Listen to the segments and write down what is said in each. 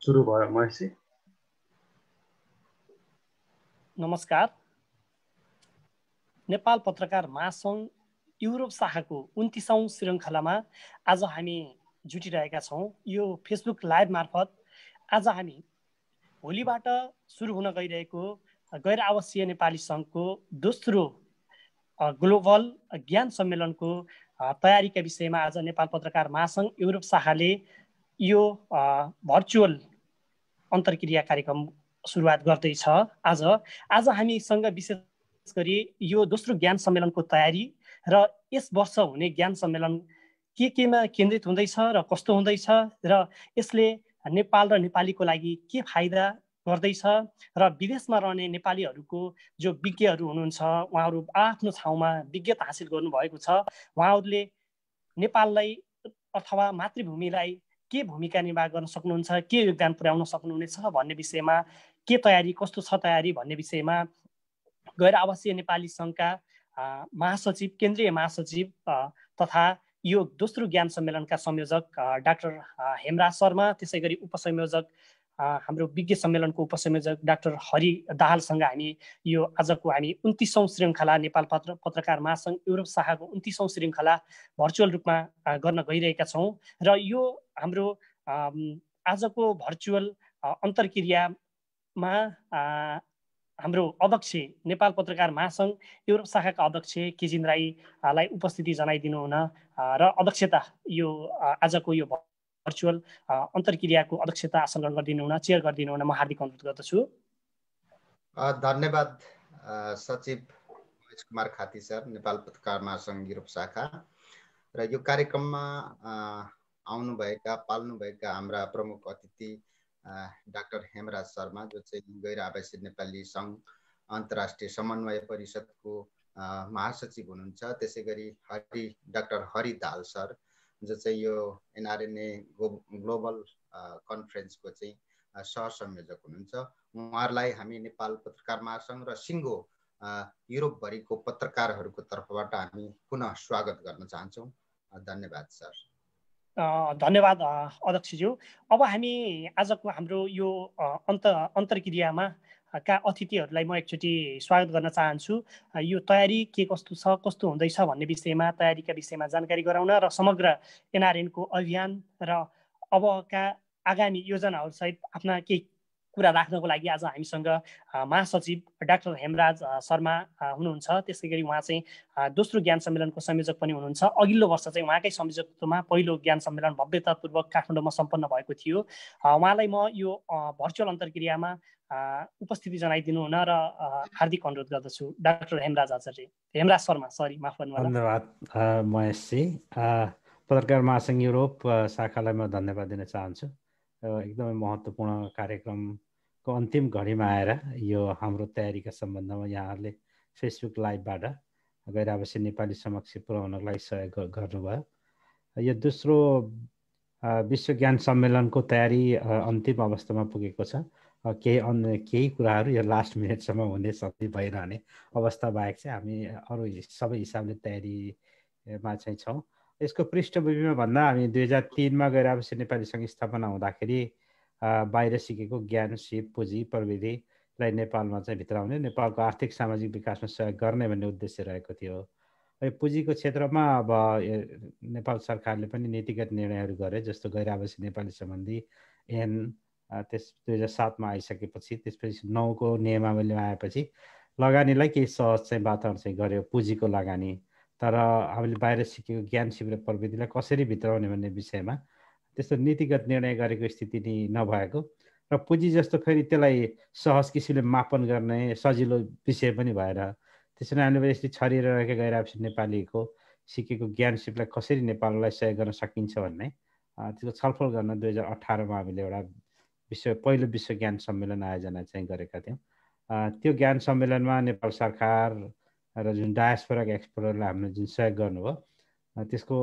सुरु भयो महेशजी। नमस्कार। नेपाल पत्रकार महासङ्घ युरोप शाखाको 29औं श्रृङ्खलामा आज हामी जुटिरहेका छौँ। यो फेसबुक लाइभ मार्फत आज हामी भोलिबाट सुरु हुन गइरहेको गैर आवासीय नेपाली सङ्घको दोस्रो ग्लोबल ज्ञान सम्मेलनको तयारीका विषयमा आज नेपाल पत्रकार महासङ्घ युरोप शाखाले यो भर्चुअल अन्तर्क्रिया कार्यक्रम सुरुवात गर्दैछ। आज हामीसँग विशेष गरी यो दोस्रो ज्ञान सम्मेलनको तयारी र यस वर्ष हुने ज्ञान सम्मेलन केमा केन्द्रित हुँदैछ र कस्तो हुँदैछ र यसले नेपाल र नेपालीको लागि के फाइदा गर्दैछ र विदेशमा रहने नेपालीहरूको जो विज्ञहरू हुनुहुन्छ उहाँहरू आफ्नो ठाउँमा विज्ञता हासिल गर्नुभएको छ, उहाँहरूले नेपाललाई अथवा मातृभूमिलाई के भूमिका निर्वाह गर्न सक्नुहुन्छ, के योगदान पुर्याउन सक्नुहुनेछ भन्ने विषयमा के तयारी कस्तो छ तयारी भन्ने विषयमा गैर आवासीय नेपाली सङ्घका महासचिव केन्द्रीय महासचिव तथा यो दोस्रो ज्ञान सम्मेलनका संयोजक डाक्टर हेमराज शर्मा, त्यसै गरी उपसंयोजक हाम्रो विज्ञ सम्मेलनको उपसंयोजक डाक्टर हरि दाहालसँग हामी यो आजको हामी 29औं श्रृङ्खला नेपाल पत्रकार महासङ्घ युरोप शाखाको 29औं श्रृङ्खला भर्चुअल रूपमा गर्न गइरहेका छौँ। र यो हाम्रो आजको भर्चुअल अन्तर्क्रियामा हाम्रो अध्यक्ष नेपाल पत्रकार महासङ्घ युरोप शाखाका अध्यक्ष केजिन राईलाई उपस्थिति जनाइदिनु हुन र अध्यक्षता यो आजको यो भर्चुअल अन्तर्क्रियाको अध्यक्षता आसन गरिदिनु हुन चेयर गरिदिनु हुन म हार्दिक अनुरोध गर्दछु। धन्यवाद सचिव महेश कुमार खाती सर, नेपाल पत्रकार महासङ्घ युरोप शाखा। र यो कार्यक्रममा आउनुभएका पाल्नुभएका हाम्रा प्रमुख अतिथि डाक्टर हेमराज शर्मा, जो चाहिँ गैर आवासीय नेपाली सङ्घ अन्तर्राष्ट्रिय समन्वय परिषदको महासचिव हुनुहुन्छ। त्यसै गरी डाक्टर हरि दाहाल सर, जो चाहिँ यो एनआरएनए ग्लोबल कन्फरेन्सको चाहिँ सहसंयोजक हुनुहुन्छ। उहाँहरूलाई हामी नेपाल पत्रकार महासङ्घ र सिङ्गो युरोपभरिको पत्रकारहरूको तर्फबाट हामी पुनः स्वागत गर्न चाहन्छौँ। धन्यवाद सर। धन्यवाद अध्यक्षज्यू। अब हामी आजको हाम्रो यो अन्तर्क्रियामा का अतिथिहरूलाई म एकचोटि स्वागत गर्न चाहन्छु। यो तयारी के कस्तो छ, कस्तो हुँदैछ भन्ने विषयमा तयारीका विषयमा जानकारी गराउन र समग्र एनआरएनको अभियान र अबका आगामी योजनाहरूसहित आफ्ना केही कुरा राख्नको लागि आज हामीसँग महासचिव डाक्टर हेमराज शर्मा हुनुहुन्छ। त्यसै गरी उहाँ चाहिँ दोस्रो ज्ञान सम्मेलनको संयोजक पनि हुनुहुन्छ। अघिल्लो वर्ष चाहिँ उहाँकै संयोजकत्वमा पहिलो ज्ञान सम्मेलन भव्यतापूर्वक काठमाडौँमा सम्पन्न भएको थियो। उहाँलाई म यो भर्चुअल अन्तर्क्रियामा उपस्थिति जनाइदिनु हुन र हार्दिक अनुरोध गर्दछु। डाक्टर हेमराज शर्मा, सरी माफ गर्नु होला। धन्यवाद महेशजी। पत्रकार महासङ्घ युरोप शाखालाई म धन्यवाद दिन चाहन्छु। एकदमै महत्त्वपूर्ण कार्यक्रमको अन्तिम घडीमा आएर यो हाम्रो तयारीका सम्बन्धमा यहाँहरूले फेसबुक लाइभबाट गैर आवासीय नेपाली समक्ष पुर्याउनको लागि सहयोग गर्नुभयो। यो दोस्रो विश्व ज्ञान सम्मेलनको तयारी अन्तिम अवस्थामा पुगेको छ। केही कुराहरू यो लास्ट मिनटसम्म हुने सक्ने भइरहने अवस्था बाहेक चाहिँ हामी अरू सबै हिसाबले तयारीमा चाहिँ छौँ। यसको पृष्ठभूमिमा भन्दा हामी 2003मा गैर आवासीय नेपाली सङ्घ स्थापना हुँदाखेरि बाहिर सिकेको ज्ञान, सिप, पुँजी, प्रविधिलाई नेपालमा चाहिँ भित्राउने, नेपालको आर्थिक सामाजिक विकासमा सहयोग गर्ने भन्ने उद्देश्य रहेको थियो। पुँजीको क्षेत्रमा अब नेपाल सरकारले पनि नीतिगत निर्णयहरू गरे, जस्तो गैर आवासीय नेपाली सम्बन्धी ऐन त्यस 2007मा आइसकेपछि, त्यसपछि 9को नियमावली आएपछि लगानीलाई केही सहज चाहिँ वातावरण चाहिँ गर्यो पुँजीको लगानी। तर हामीले बाहिर सिकेको ज्ञान, सिप र प्रविधिलाई कसरी भित्राउने भन्ने विषयमा त्यस्तो नीतिगत निर्णय गरेको स्थिति नभएको र पुँजी जस्तो फेरि त्यसलाई सहज किसिमले मापन गर्ने सजिलो विषय पनि भएर, त्यसरी हामीले यसरी छरिरहेका गैर आवासीय नेपालीको सिकेको ज्ञान, सिपलाई कसरी नेपाललाई सहयोग गर्न सकिन्छ भन्ने त्यसको छलफल गर्न 2018मा हामीले एउटा पहिलो विश्व ज्ञान सम्मेलन आयोजना चाहिँ गरेका थियौँ। त्यो ज्ञान सम्मेलनमा नेपाल सरकार र जुन डायस्पोराका एक्सपर्टहरूलाई हामीले जुन सहयोग गर्नुभयो, त्यसको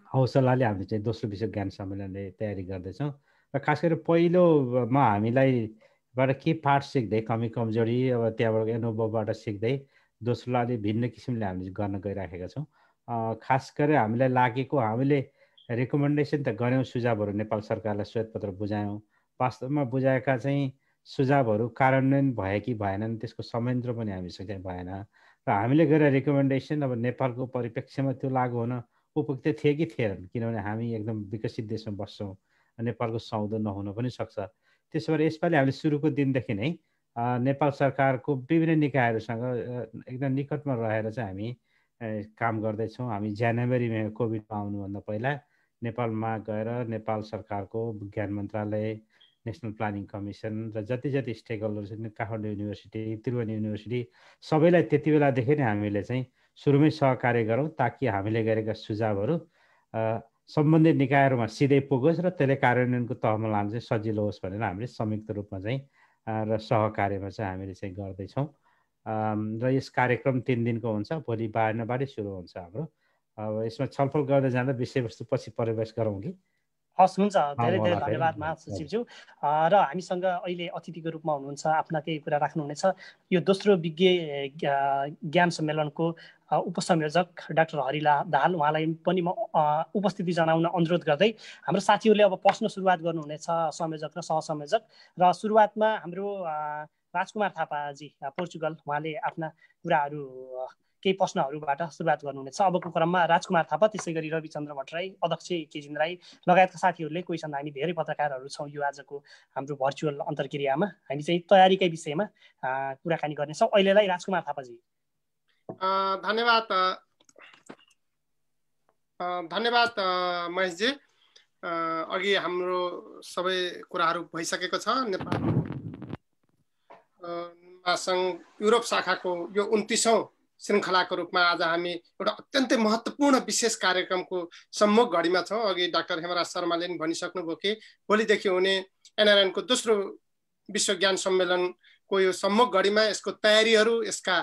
हौसलाले हामीले चाहिँ दोस्रो विश्व ज्ञान सम्मेलनले तयारी गर्दैछौँ। र खास गरी पहिलोमा हामीलाईबाट के पाठ सिक्दै कमी कमजोरी अब त्यहाँबाट अनुभवबाट सिक्दै दोस्रोलाई भिन्न किसिमले हामीले गर्न गइराखेका छौँ। खास गरी हामीलाई लागेको, हामीले रेकमेन्डेसन त गऱ्यौँ, सुझावहरू नेपाल सरकारलाई श्वेतपत्र बुझायौँ, वास्तवमा बुझाएका चाहिँ सुझावहरू कार्यान्वयन भए कि भएनन् त्यसको संयन्त्र पनि हामीसँग चाहिँ भएन र हामीले गरेर रिकमेन्डेसन अब नेपालको परिप्रेक्ष्यमा त्यो लागू हुन उपयुक्त थिए कि थिएनन् किनभने हामी एकदम विकसित देशमा बस्छौँ नेपालको सौदो नहुन पनि सक्छ। त्यसो भएर यसपालि हामीले सुरुको दिनदेखि नै नेपाल सरकारको विभिन्न निकायहरूसँग एकदम निकटमा रहेर चाहिँ हामी काम गर्दैछौँ। हामी जनवरीमा कोभिड आउनुभन्दा पहिला नेपालमा गएर नेपाल सरकारको विज्ञान मन्त्रालय, नेसनल प्लानिङ कमिसन र जति जति स्टेक होल्डर छन्, काठमाडौँ युनिभर्सिटी, त्रिभुवन युनिभर्सिटी, सबैलाई त्यति बेलादेखि नै हामीले चाहिँ सुरुमै सहकार्य गरौँ ताकि हामीले गरेका सुझावहरू सम्बन्धित निकायहरूमा सिधै पुगोस् र त्यसले कार्यान्वयनको तहमा लान चाहिँ सजिलो होस् भनेर हामीले संयुक्त रूपमा चाहिँ र सहकार्यमा चाहिँ हामीले चाहिँ गर्दैछौँ। र यस कार्यक्रम 3 दिनको हुन्छ, भोलि बाह्रबाटै सुरु हुन्छ हाम्रो। अब यसमा छलफल गर्दै जाँदा विषयवस्तु पछि प्रवेश गरौँ कि? हस्, हुन्छ। धेरै धेरै धन्यवाद महासचिवज्यू। र हामीसँग अहिले अतिथिको रूपमा हुनुहुन्छ, आफ्ना केही कुरा राख्नुहुनेछ। यो दोस्रो विज्ञ ज्ञान सम्मेलनको उपसंयोजक डाक्टर हरिला दाहाल, उहाँलाई पनि म उपस्थिति जनाउन अनुरोध गर्दै हाम्रो साथीहरूले अब प्रश्न सुरुवात गर्नुहुनेछ, संयोजक र सहसंयोजक। र सुरुवातमा हाम्रो राजकुमार थापाजी पोर्चुगल, उहाँले आफ्ना कुराहरू केही प्रश्नहरूबाट सुरुवात गर्नुहुनेछ। अबको क्रममा राजकुमार थापा, त्यसै गरी रविचन्द्र भट्टराई, अध्यक्ष केजिन राई लगायतका साथीहरूले कोही छन्। हामी धेरै पत्रकारहरू छौँ यो आजको हाम्रो भर्चुअल अन्तर्क्रियामा। हामी चाहिँ तयारीकै विषयमा कुराकानी गर्नेछौँ। अहिलेलाई राजकुमार थापाजी। धन्यवाद महेशजी। अघि हाम्रो सबै कुराहरू भइसकेको छ। नेपाल महासङ्घ युरोप शाखाको यो 29औं श्रृङ्खलाको रूपमा आज हामी एउटा अत्यन्तै महत्त्वपूर्ण विशेष कार्यक्रमको सम्मुख घडीमा छौँ। अघि डाक्टर हेमराज शर्माले पनि भनिसक्नुभयो कि भोलिदेखि हुने एनआरएनको दोस्रो विश्व ज्ञान सम्मेलनको यो सम्मुख घडीमा यसको तयारीहरू, यसका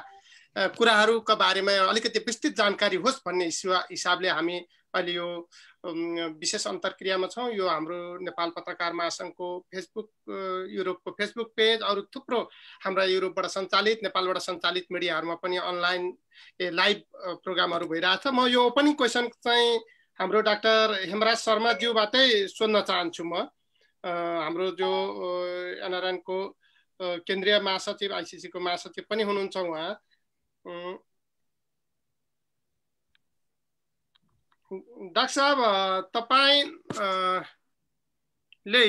कुराहरूका बारेमा अलिकति विस्तृत जानकारी होस् भन्ने हिसाबले हामी अहिले यो विशेष अन्तर्क्रियामा छौँ। यो हाम्रो नेपाल पत्रकार महासङ्घको फेसबुक, युरोपको फेसबुक पेज, अरू थुप्रो हाम्रा युरोपबाट सञ्चालित, नेपालबाट सञ्चालित मिडियाहरूमा पनि अनलाइन लाइभ प्रोग्रामहरू भइरहेछ। म यो ओपनिङ क्वेसन चाहिँ हाम्रो डाक्टर हेमराज शर्माज्यूबाटै सोध्न चाहन्छु। म हाम्रो जो एनआरएनको केन्द्रीय महासचिव, आइसिसीको महासचिव पनि हुनुहुन्छ, उहाँ डाक्टर साहब, तपाईँले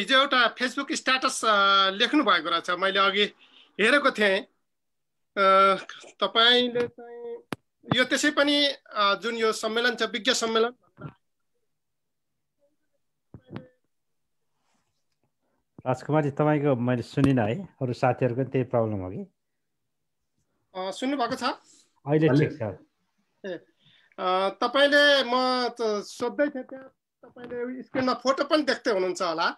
हिजो एउटा फेसबुक स्ट्याटस लेख्नु भएको रहेछ, मैले अघि हेरेको थिएँ। तपाईँले चाहिँ यो त्यसै पनि जुन यो सम्मेलन छ, विज्ञ सम्मेलन, राजकुमारजी तपाईँको मैले सुनिनँ है, अरू साथीहरूको त्यही प्रब्लम हो कि? सुन्नु भएको छ? अहिले ठिक छ। तपाईँले, म सोध्दै थिएँ त्यहाँ, तपाईँले स्क्रिनमा फोटो पनि देख्दै हुनुहुन्छ होला।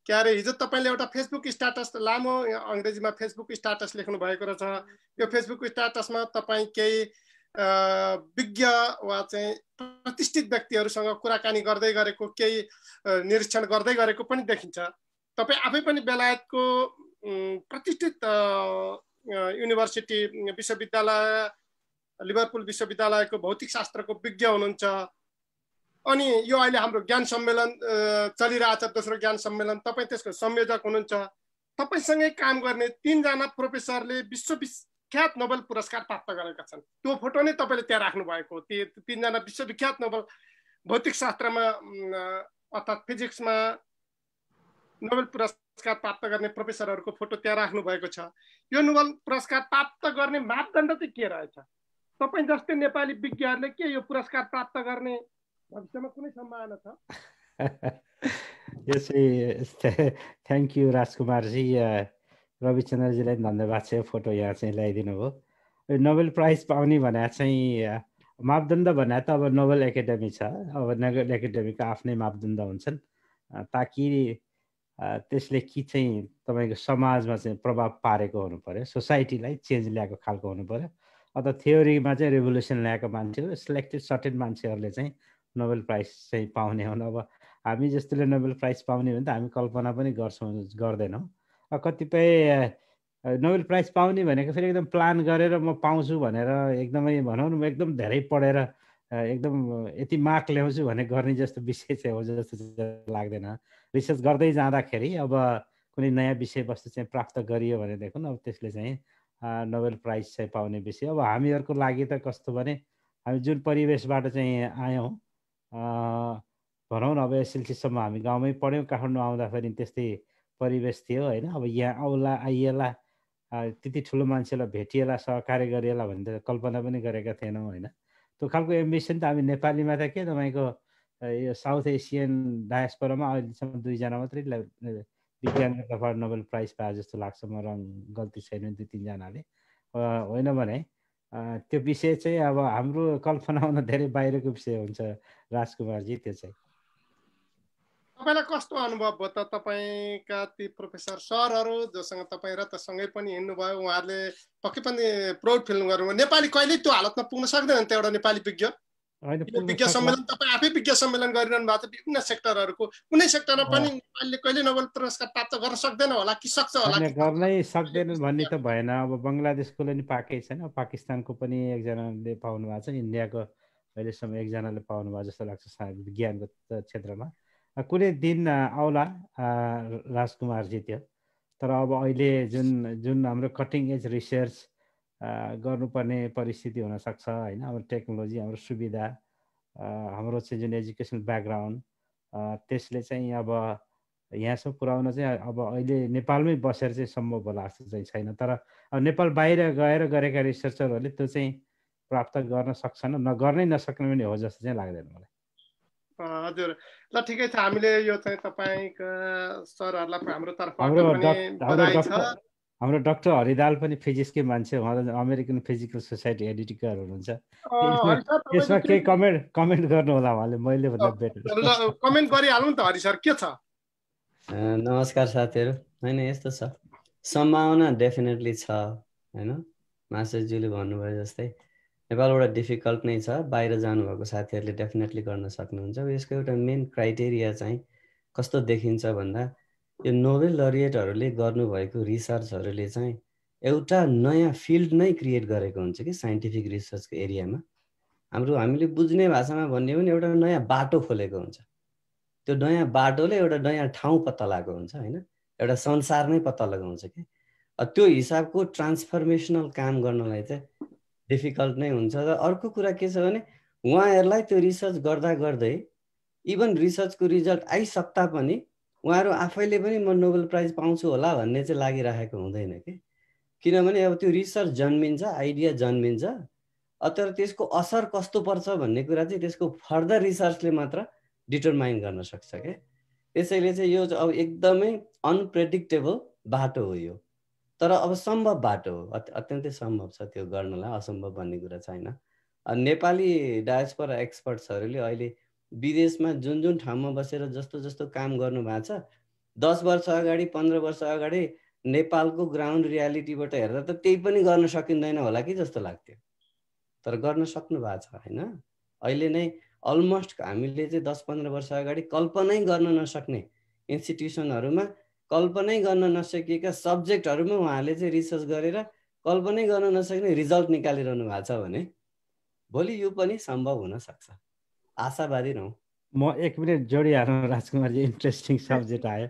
के अरे हिजो तपाईँले एउटा फेसबुक स्ट्याटस, लामो अङ्ग्रेजीमा फेसबुक स्ट्याटस लेख्नु भएको रहेछ। यो फेसबुक स्ट्याटसमा तपाईँ केही विज्ञ वा चाहिँ प्रतिष्ठित व्यक्तिहरूसँग कुराकानी गर्दै गरेको, केही निरीक्षण गर्दै गरेको पनि देखिन्छ। तपाईँ आफै पनि बेलायतको प्रतिष्ठित युनिभर्सिटी, विश्वविद्यालय, लिभरपुल विश्वविद्यालयको भौतिक शास्त्रको विज्ञ हुनुहुन्छ। अनि यो अहिले हाम्रो ज्ञान सम्मेलन चलिरहेछ, दोस्रो ज्ञान सम्मेलन, तपाईँ त्यसको संयोजक हुनुहुन्छ। तपाईँसँगै काम गर्ने 3 जना प्रोफेसरले विश्वविख्यात नोबेल पुरस्कार प्राप्त गरेका छन्। त्यो फोटो नै तपाईँले त्यहाँ राख्नु भएको हो। ती 3 जना विश्वविख्यात नोबेल भौतिक शास्त्रमा अर्थात् फिजिक्समा नोबेल पुरस्कार प्राप्त गर्ने प्रोफेसरहरूको फोटो त्यहाँ राख्नु भएको छ। यो नोबेल पुरस्कार प्राप्त गर्ने मापदण्ड चाहिँ के रहेछ? तपाईँ जस्तै नेपाली विज्ञहरूले के यो पुरस्कार प्राप्त गर्ने भविष्यमा कुनै सम्भावना छ? Thank you राजकुमारजी। रविचन्द्रजीलाई धन्यवाद छ, फोटो यहाँ चाहिँ ल्याइदिनु भयो। नोबेल प्राइज पाउने भने चाहिँ मापदण्ड भने त अब नोबेल एकाडेमी छ, अब नोबेल एकाडेमीको आफ्नै मापदण्ड हुन्छन्, ताकि त्यसले कि चाहिँ तपाईँको समाजमा चाहिँ प्रभाव पारेको हुनु पर्यो, सोसाइटीलाई चेन्ज ल्याएको खालको हुनु पर्यो। अथवा थ्योरीमा चाहिँ रेभोल्युसन ल्याएको मान्छे हो, सिलेक्टेड सर्टेन मान्छेहरूले चाहिँ नोबेल प्राइज चाहिँ पाउने हुन्। अब हामी जस्तोले नोबेल प्राइज पाउने भने त हामी कल्पना पनि गर्दैनौँ। कतिपय नोबेल प्राइज पाउने भनेको फेरि एकदम प्लान गरेर म पाउँछु भनेर एकदमै भनौँ न एकदम धेरै पढेर एकदम यति मार्क ल्याउँछु भने गर्ने जस्तो विषय चाहिँ हो जस्तो लाग्दैन। रिसर्च गर्दै जाँदाखेरि अब कुनै नयाँ विषयवस्तु चाहिँ प्राप्त गरियो भनेदेखि अब त्यसले चाहिँ नोबेल प्राइज चाहिँ पाउने विषय। अब हामीहरूको लागि त कस्तो भने हामी जुन परिवेशबाट चाहिँ आयौँ भनौँ न, अब एसएलसीसम्म हामी गाउँमै पढ्यौँ, काठमाडौँ आउँदाखेरि त्यस्तै परिवेश थियो होइन। अब यहाँ आउला आइएला त्यति ठुलो मान्छेलाई भेटिएला सहकार्य गरिएला भन्ने त कल्पना पनि गरेका थिएनौँ होइन। त्यो खालको एम्बिसन त हामी नेपालीमा त के तपाईँको यो साउथ एसियन डायस्पोरामा अहिलेसम्म 2 जना मात्रै विज्ञानको तर्फबाट नोबेल प्राइज पाए जस्तो लाग्छ, म गल्ती छैन 2-3 जनाले होइन भने त्यो विषय चाहिँ अब हाम्रो कल्पना हुन धेरै बाहिरको विषय हुन्छ राजकुमारजी। त्यो चाहिँ तपाईँलाई कस्तो अनुभव भयो त? तपाईँका ती प्रोफेसर सरहरू जोसँग तपाईँ र त सँगै पनि हिँड्नुभयो, उहाँहरूले पक्कै पनि प्राउड फिल गर्नुभयो। नेपाली कहिले त्यो हालतमा पुग्न सक्दैन त एउटा नेपाली विज्ञ? विज्ञ सम्मेलन तपाईँ आफै विज्ञ सम्मेलन गरिरहनु भएको छ विभिन्न सेक्टरहरूको, कुनै सेक्टरमा पनि नेपालले कहिले नोबेल पुरस्कार प्राप्त गर्न सक्दैन होला कि सक्छ होला? गर्नै सक्दैन भन्ने त भएन। अब बङ्गलादेशकोले नि पाएकै छैन, पाकिस्तानको पनि एकजनाले पाउनु भएको छ, इन्डियाको अहिलेसम्म एकजनाले पाउनु भएको जस्तो लाग्छ विज्ञानको क्षेत्रमा। कुनै दिन आउला राजकुमारजी त्यो। तर अब अहिले जुन हाम्रो कटिङ एज रिसर्च गर्नुपर्ने परिस्थिति हुनसक्छ होइन। अब टेक्नोलोजी, हाम्रो सुविधा, हाम्रो चाहिँ जुन एजुकेसनल ब्याकग्राउन्ड त्यसले चाहिँ अब यहाँसम्म पुर्याउन चाहिँ अब अहिले नेपालमै बसेर चाहिँ सम्भव होला जस्तो चाहिँ छैन। तर अब नेपाल बाहिर गएर गरेका रिसर्चरहरूले त्यो चाहिँ प्राप्त गर्न सक्छन्, गर्नै नसक्ने पनि हो जस्तो चाहिँ लाग्दैन मलाई। हजुर, ल ठिकै छ। हामीले यो चाहिँ तपाईँका सरहरूलाई हाम्रो तर्फबाट बधाई छ। हाम्रो डाक्टर हरिदाल पनि फिजिक्सकै मान्छे, उहाँ त अमेरिकन फिजिकल सोसाइटी एडिटर हुनुहुन्छ। यसमा केही कमेन्ट गर्नु होला उहाँले, मैले भन्दा बेटर कमेन्ट गरिहाल्नु त हरि सर, के छ? नमस्कार साथीहरू। होइन यस्तो छ, सम्भावना डेफिनेटली छ होइन। मास्टरज्यूले भन्नुभयो जस्तै नेपालबाट डिफिकल्ट नै छ, बाहिर जानुभएको साथीहरूले डेफिनेटली गर्न सक्नुहुन्छ। यसको एउटा मेन क्राइटेरिया चाहिँ कस्तो देखिन्छ भन्दा यो नोबेल लरिएटहरूले गर्नुभएको रिसर्चहरूले चाहिँ एउटा नयाँ फिल्ड नै क्रिएट गरेको हुन्छ कि साइन्टिफिक रिसर्चको एरियामा। हामीले बुझ्ने भाषामा भन्ने हो भने एउटा नयाँ बाटो खोलेको हुन्छ। त्यो नयाँ बाटोले एउटा नयाँ ठाउँ पत्ता लगाएको हुन्छ होइन, एउटा संसार नै पत्ता लगाउँछ कि। त्यो हिसाबको ट्रान्सफर्मेसनल काम गर्नलाई चाहिँ डिफिकल्ट नै हुन्छ। र अर्को कुरा के छ भने उहाँहरूलाई त्यो रिसर्च गर्दा गर्दै इभन रिसर्चको रिजल्ट आइसक्दा पनि उहाँहरू आफैले पनि म नोबेल प्राइज पाउँछु होला भन्ने चाहिँ लागिरहेको हुँदैन कि। किनभने अब त्यो रिसर्च जन्मिन्छ, आइडिया जन्मिन्छ, तर त्यसको असर कस्तो पर्छ भन्ने कुरा चाहिँ त्यसको फर्दर रिसर्चले मात्र डिटरमाइन गर्न सक्छ क्या। त्यसैले चाहिँ यो अब एकदमै अनप्रेडिक्टेबल बाटो हो यो, तर अब सम्भव बाटो हो, अत्यन्तै सम्भव छ त्यो गर्नलाई, असम्भव भन्ने कुरा छैन। नेपाली डायस्पोरा एक्सपर्ट्सहरूले अहिले विदेशमा जुन जुन ठाउँमा बसेर जस्तो जस्तो काम गर्नु भएको छ, 10 वर्ष अगाडि 15 वर्ष अगाडि नेपालको ग्राउन्ड रियालिटीबाट हेर्दा त त्यही पनि गर्न सकिँदैन होला कि जस्तो लाग्थ्यो, तर गर्न सक्नु भएको छ होइन। अहिले नै अलमोस्ट हामीले चाहिँ 10-15 वर्ष अगाडि कल्पनै गर्न नसक्ने इन्स्टिट्युसनहरूमा, कल्पनै गर्न नसकेका सब्जेक्टहरूमा उहाँहरूले चाहिँ रिसर्च गरेर कल्पनै गर्न नसक्ने रिजल्ट निकालिरहनु भएको छ भने भोलि यो पनि सम्भव हुन सक्छ। आशावादी रहौँ। म 1 मिनट जोडिहाल्नु राजकुमारजी, इन्ट्रेस्टिङ सब्जेक्ट आयो।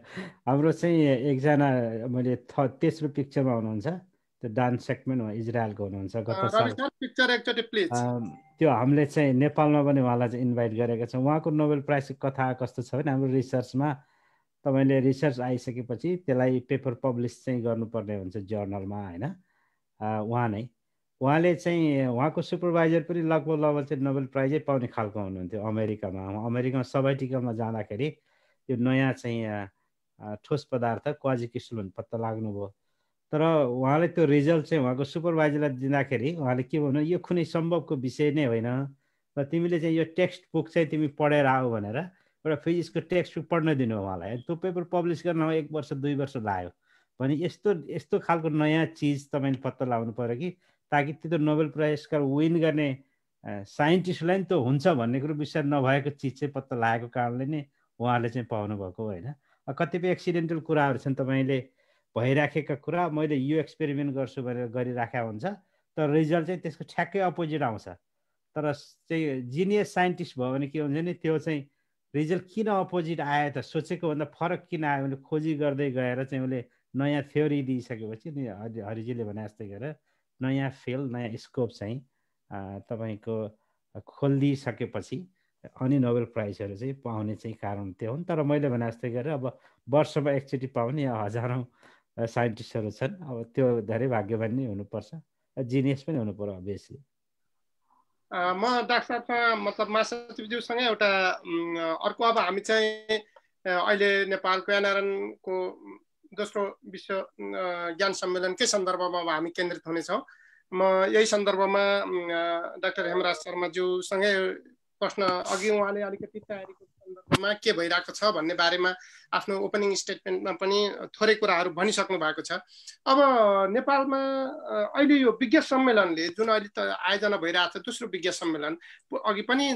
हाम्रो चाहिँ एकजना मैले तेस्रो पिक्चरमा हुनुहुन्छ, त्यो डान सेक्मेन्ट उहाँ इजरायलको हुनुहुन्छ। गत साल त्यो हामीले चाहिँ नेपालमा पनि उहाँलाई चाहिँ इन्भाइट गरेका छौँ। उहाँको नोबेल प्राइजको कथा कस्तो छ भने हाम्रो रिसर्चमा तपाईँले रिसर्च आइसकेपछि त्यसलाई पेपर पब्लिस चाहिँ गर्नुपर्ने हुन्छ जर्नलमा होइन। उहाँले चाहिँ उहाँको सुपरभाइजर पनि लगभग चाहिँ नोबेल प्राइजै पाउने खालको हुनुहुन्थ्यो अमेरिकामा सबैटिकामा जाँदाखेरि यो नयाँ चाहिँ ठोस पदार्थ क्वाजिक्रिस्टल पत्ता लाग्नुभयो। तर उहाँले त्यो रिजल्ट चाहिँ उहाँको सुपरभाइजरलाई दिँदाखेरि उहाँले के भन्नु, यो कुनै सम्भवको विषय नै होइन र तिमीले चाहिँ यो टेक्स्ट बुक चाहिँ तिमी पढेर आऊ भनेर एउटा फिजिक्सको टेक्स्ट बुक पढ्न दिनु उहाँलाई। त्यो पेपर पब्लिस गर्न 1 वर्ष 2 वर्ष लाग्यो भने यस्तो खालको नयाँ चिज तपाईँले पत्ता लगाउनु पऱ्यो कि ताकि त्यो नोबेल पुरस्कार विन गर्ने साइन्टिस्टलाई नि त हुन्छ भन्ने कुरो विश्वास नभएको चिज चाहिँ पत्ता लागेको कारणले नै उहाँले चाहिँ पाउनुभएको होइन। कतिपय एक्सिडेन्टल कुराहरू छन्, तपाईँले भइराखेका कुरा मैले यो एक्सपेरिमेन्ट गर्छु भनेर गरिराखेका हुन्छ, तर रिजल्ट चाहिँ त्यसको ठ्याक्कै अपोजिट आउँछ। तर चाहिँ जिनियस साइन्टिस्ट भयो भने के हुन्छ नि, त्यो चाहिँ रिजल्ट किन अपोजिट आयो त, सोचेको भन्दा फरक किन आयो भने खोजी गर्दै गएर चाहिँ उसले नयाँ थ्योरी दिइसकेपछि नि हरिजीले भने जस्तै गरेर नयाँ फिल्ड नयाँ स्कोप चाहिँ तपाईँको खोलिदिइसकेपछि अनि नोबेल प्राइजहरू चाहिँ पाउने चाहिँ कारण त्यो हो नि। तर मैले भने जस्तै गरेर अब वर्षमा एकचोटि पाउने हजारौँ साइन्टिस्टहरू छन्, अब त्यो धेरै भाग्यवान नै हुनुपर्छ, जिनियस पनि हुनु पर्यो अभियसली। म डाक्टर साहबसँग मतलब महासचिवज्यूसँगै एउटा अर्को अब हामी चाहिँ अहिले नेपालको एनआरएनको दोस्रो विश्व ज्ञान सम्मेलनकै सन्दर्भमा अब हामी केन्द्रित हुनेछौँ। म यही सन्दर्भमा डाक्टर हेमराज शर्माज्यूसँगै प्रश्न अघि उहाँले अलिकति तयारीको सन्दर्भमा के भइरहेको छ भन्ने बारेमा आफ्नो ओपनिङ स्टेटमेन्टमा पनि थोरै कुराहरू भनिसक्नु भएको छ। अब नेपालमा अहिले यो विज्ञ सम्मेलनले जुन अहिले त आयोजना भइरहेको छ दोस्रो विज्ञ सम्मेलन, अघि पनि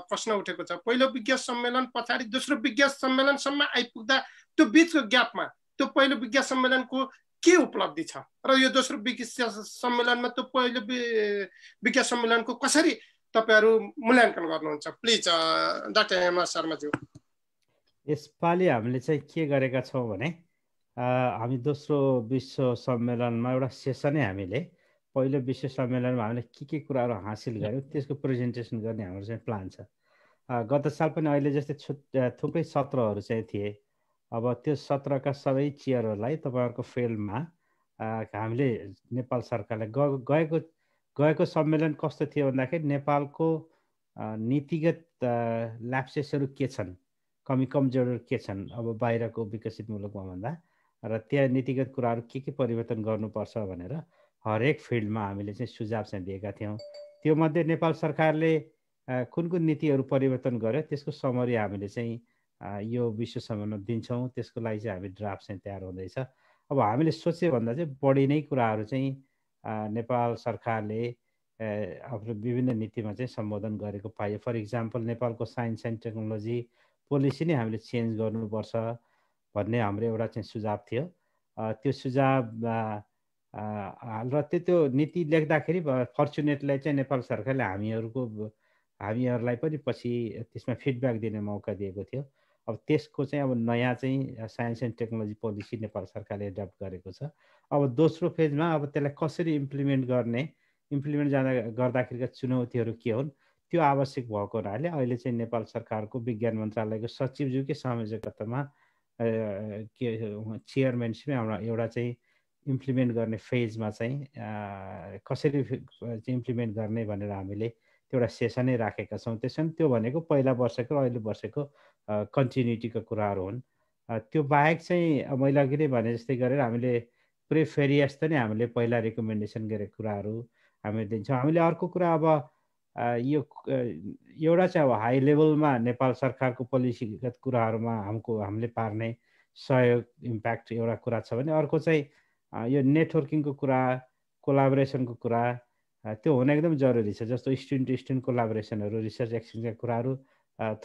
प्रश्न उठेको छ, पहिलो विज्ञ सम्मेलन पछाडि दोस्रो विज्ञ सम्मेलनसम्म आइपुग्दा त्यो बिचको ग्यापमा त्यो पहिलो विज्ञ सम्मेलनको के उपलब्धि छ र यो दोस्रो विज्ञ सम्मेलनमा त्यो पहिलो विज्ञ सम्मेलनको कसरी तपाईहरु मूल्याङ्कन गर्नुहुन्छ? प्लिज डाक्टर हेमराज शर्माज्यू। यसपालि हामीले चाहिँ के गरेका छौँ भने हामी दोस्रो विश्व सम्मेलनमा एउटा सेसनै हामीले पहिलो विश्व सम्मेलनमा हामीले के कुराहरू हासिल गर्यौँ त्यसको प्रेजेन्टेसन गर्ने हाम्रो चाहिँ प्लान छ। गत साल पनि अहिले जस्तै थुप्रै सत्रहरू चाहिँ थिए। अब त्यो सत्रका सबै चेयरहरूलाई तपाईँहरूको फिल्डमा हामीले नेपाल सरकारले गएको सम्मेलन कस्तो थियो भन्दाखेरि नेपालको नीतिगत ल्याप्सेसहरू के छन्, कमी कमजोरहरू के छन् अब बाहिरको विकसित मुलुकमा भन्दा, र त्यहाँ नीतिगत कुराहरू के परिवर्तन गर्नुपर्छ भनेर हरेक फिल्डमा हामीले चाहिँ सुझाव चाहिँ दिएका थियौँ। त्यो मध्ये नेपाल सरकारले कुन कुन नीतिहरू परिवर्तन गर्यो त्यसको समरी हामीले चाहिँ यो विश्व सम्मेलनमा दिन्छौँ। त्यसको लागि चाहिँ हामी ड्राफ्ट चाहिँ तयार हुँदैछ। अब हामीले सोचे भन्दा चाहिँ बढी नै कुराहरू चाहिँ नेपाल सरकारले आफ्नो विभिन्न नीतिमा चाहिँ सम्बोधन गरेको पाइयो। फर इक्जाम्पल नेपालको साइन्स एन्ड टेक्नोलोजी पोलिसी नै हामीले चेन्ज गर्नुपर्छ भन्ने हाम्रो एउटा चाहिँ सुझाव थियो। त्यो सुझाव र त्यो नीति लेख्दाखेरि फर्चुनेटली चाहिँ नेपाल सरकारले हामीहरूलाई पनि पछि त्यसमा फिडब्याक दिने मौका दिएको थियो। अब त्यसको चाहिँ अब नयाँ चाहिँ science and technology policy Nepal सरकारले एडप्ट गरेको छ। अब दोस्रो फेजमा अब त्यसलाई कसरी इम्प्लिमेन्ट गर्दाखेरिका चुनौतीहरू के हुन् त्यो आवश्यक भएको हुनाले अहिले चाहिँ नेपाल सरकारको विज्ञान मन्त्रालयको सचिवज्यूकै संयोजकतामा चेयरम्यानसिपमा एउटा चाहिँ इम्प्लिमेन्ट गर्ने फेजमा चाहिँ कसरी इम्प्लिमेन्ट गर्ने भनेर हामीले एउटा सेसनै राखेका छौँ। त्यसमा त्यो भनेको पहिला वर्षको र अहिले वर्षको कन्टिन्युटीको कुराहरू हुन्। त्यो बाहेक चाहिँ मैले अघि नै भने जस्तै गरेर हामीले प्रिफेरियस त नै हामीले पहिला रिकमेन्डेसन गरेको कुराहरू हामीले दिन्छौँ। हामीले अर्को कुरा अब यो एउटा चाहिँ अब हाई लेभलमा नेपाल सरकारको पोलिसीगत कुराहरूमा हामीले पार्ने सहयोग इम्प्याक्ट एउटा कुरा छ भने अर्को चाहिँ यो नेटवर्किङको कुरा, कोलाबोरेसनको कुरा त्यो हुन एकदम जरुरी छ। जस्तो स्टुडेन्ट टु स्टुडेन्ट कोलाबोरेसनहरू, रिसर्च एक्सचेन्जका कुराहरू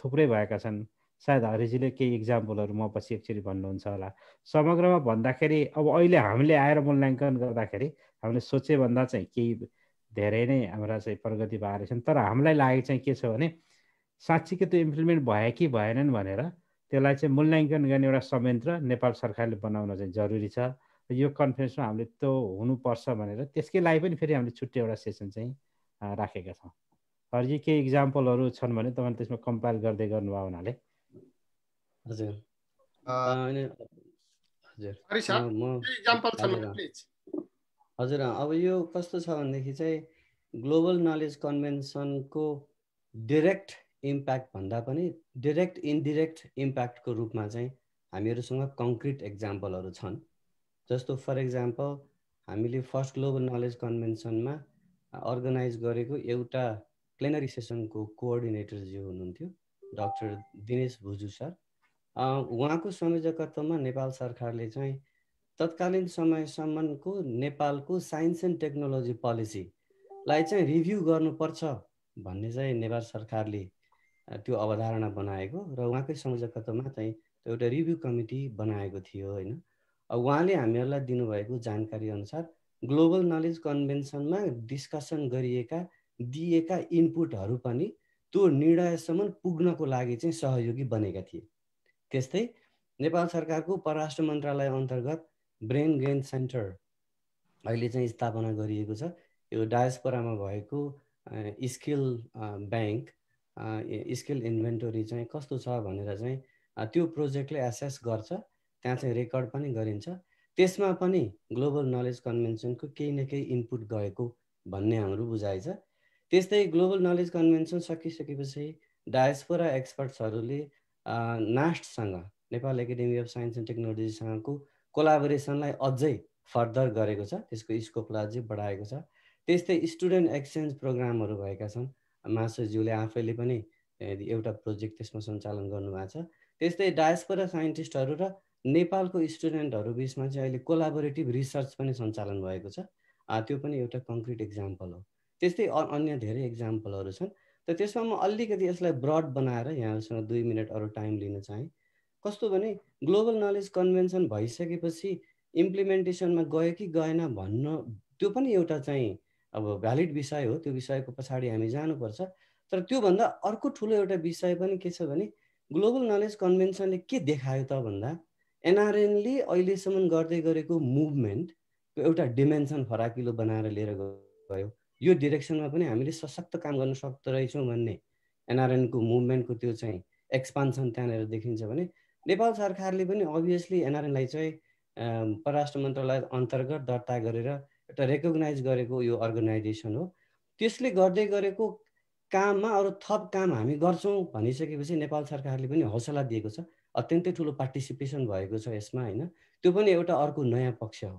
थुप्रै भएका छन्। सायद हरिजीले केही इक्जाम्पलहरू म पछि एकचोटि भन्नुहुन्छ होला। समग्रमा भन्दाखेरि अब अहिले हामीले आएर मूल्याङ्कन गर्दाखेरि हामीले सोचे भन्दा चाहिँ केही धेरै नै हाम्रा चाहिँ प्रगति भएका छन्। तर हामीलाई लागेको चाहिँ के छ भने साँच्चीकै त्यो इम्प्लिमेन्ट भयो कि भएनन् भनेर त्यसलाई चाहिँ मूल्याङ्कन गर्ने एउटा संयन्त्र नेपाल सरकारले बनाउन चाहिँ जरुरी छ। यो कन्फरेन्समा हामीले त्यो हुनुपर्छ भनेर त्यसकै लागि पनि फेरि हामीले छुट्टै एउटा सेसन चाहिँ राखेका छौँ। हरिजी केही इक्जाम्पलहरू छन् भने तपाईँ त्यसमा कम्पाइल गर्दै गर्नुभयो हुनाले। हजुर हजुर अब यो कस्तो छ भनेदेखि चाहिँ ग्लोबल नलेज कन्भेन्सनको डिरेक्ट इम्प्याक्ट भन्दा पनि डिरेक्ट इन्डिरेक्ट इम्प्याक्टको रूपमा चाहिँ हामीहरूसँग कङ्क्रिट एक्जाम्पलहरू छन्। जस्तो फर इक्जाम्पल हामीले फर्स्ट ग्लोबल नलेज कन्भेन्सनमा अर्गनाइज गरेको एउटा प्लेनरी सेसनको कोअर्डिनेटर जो हुनुहुन्थ्यो डाक्टर दिनेश भुजू सर, उहाँको संयोजकत्वमा नेपाल सरकारले चाहिँ तत्कालीन समयसम्मको नेपालको साइन्स एन्ड टेक्नोलोजी पोलिसीलाई चाहिँ रिभ्यू गर्नुपर्छ भन्ने चाहिँ नेपाल सरकारले त्यो अवधारणा बनाएको र उहाँकै संयोजकत्वमा चाहिँ एउटा रिभ्यू कमिटी बनाएको थियो होइन। उहाँले हामीहरूलाई दिनुभएको जानकारी अनुसार ग्लोबल नलेज कन्भेन्सनमा डिस्कसन दिएका इनपुटहरू पनि त्यो निर्णयसम्म पुग्नको लागि चाहिँ सहयोगी बनेका थिए। त्यस्तै नेपाल सरकारको परराष्ट्र मन्त्रालय अन्तर्गत ब्रेन गेन सेन्टर अहिले चाहिँ स्थापना गरिएको छ। यो डायस्पोरामा भएको स्किल ब्याङ्क, स्किल इन्भेन्टोरी चाहिँ कस्तो छ भनेर चाहिँ त्यो प्रोजेक्टले एसेस गर्छ, त्यहाँ चाहिँ रेकर्ड पनि गरिन्छ। त्यसमा पनि ग्लोबल नलेज कन्भेन्सनको केही न केही इनपुट गएको भन्ने हाम्रो बुझाइ छ। त्यस्तै ग्लोबल नलेज कन्भेन्सन सकिसकेपछि डायस्पोरा एक्सपर्ट्सहरूले नास्टसँग, Nepal academy of science and टेक्नोलोजीसँगको कोलाबोरेसनलाई अझै फर्दर गरेको छ, त्यसको स्कोपलाई अझै बढाएको छ। त्यस्तै स्टुडेन्ट एक्सचेन्ज प्रोग्रामहरू भएका छन्। मास्टरज्यूले आफैले पनि एउटा प्रोजेक्ट त्यसमा सञ्चालन गर्नुभएको छ। त्यस्तै डायस्पोरा साइन्टिस्टहरू र नेपालको स्टुडेन्टहरू बिचमा चाहिँ अहिले कोलाबोरेटिभ रिसर्च पनि सञ्चालन भएको छ। त्यो पनि एउटा कङ्क्रिट इक्जाम्पल हो। त्यस्तै अन्य धेरै इक्जाम्पलहरू छन्। त त्यसमा म अलिकति यसलाई ब्रड बनाएर यहाँहरूसँग 2 मिनट अरू टाइम लिन चाहेँ। कस्तो भने ग्लोबल नलेज कन्भेन्सन भइसकेपछि इम्प्लिमेन्टेसनमा गयो कि गएन भन्न त्यो पनि एउटा चाहिँ अब भ्यालिड विषय हो। त्यो विषयको पछाडि हामी जानुपर्छ। तर त्योभन्दा अर्को ठुलो एउटा विषय पनि के छ भने ग्लोबल नलेज कन्भेन्सनले के देखायो त भन्दा एनआरएनले अहिलेसम्म गर्दै गरेको मुभमेन्टको एउटा डिमेन्सन फराकिलो बनाएर लिएर गयो। यो डिरेक्सनमा पनि हामीले सशक्त काम गर्न सक्दो रहेछौँ भन्ने एनआरएनको मुभमेन्टको त्यो चाहिँ एक्सपान्सन त्यहाँनिर देखिन्छ भने नेपाल सरकारले पनि अभियसली एनआरएनलाई चाहिँ परराष्ट्र मन्त्रालय अन्तर्गत दर्ता गरेर एउटा रेकग्नाइज गरेको यो अर्गनाइजेसन हो। त्यसले गर्दै गरेको काममा अरू थप काम हामी गर्छौँ भनिसकेपछि नेपाल सरकारले पनि हौसला दिएको छ। अत्यन्तै ठुलो पार्टिसिपेसन भएको छ यसमा, होइन? त्यो पनि एउटा अर्को नयाँ पक्ष हो।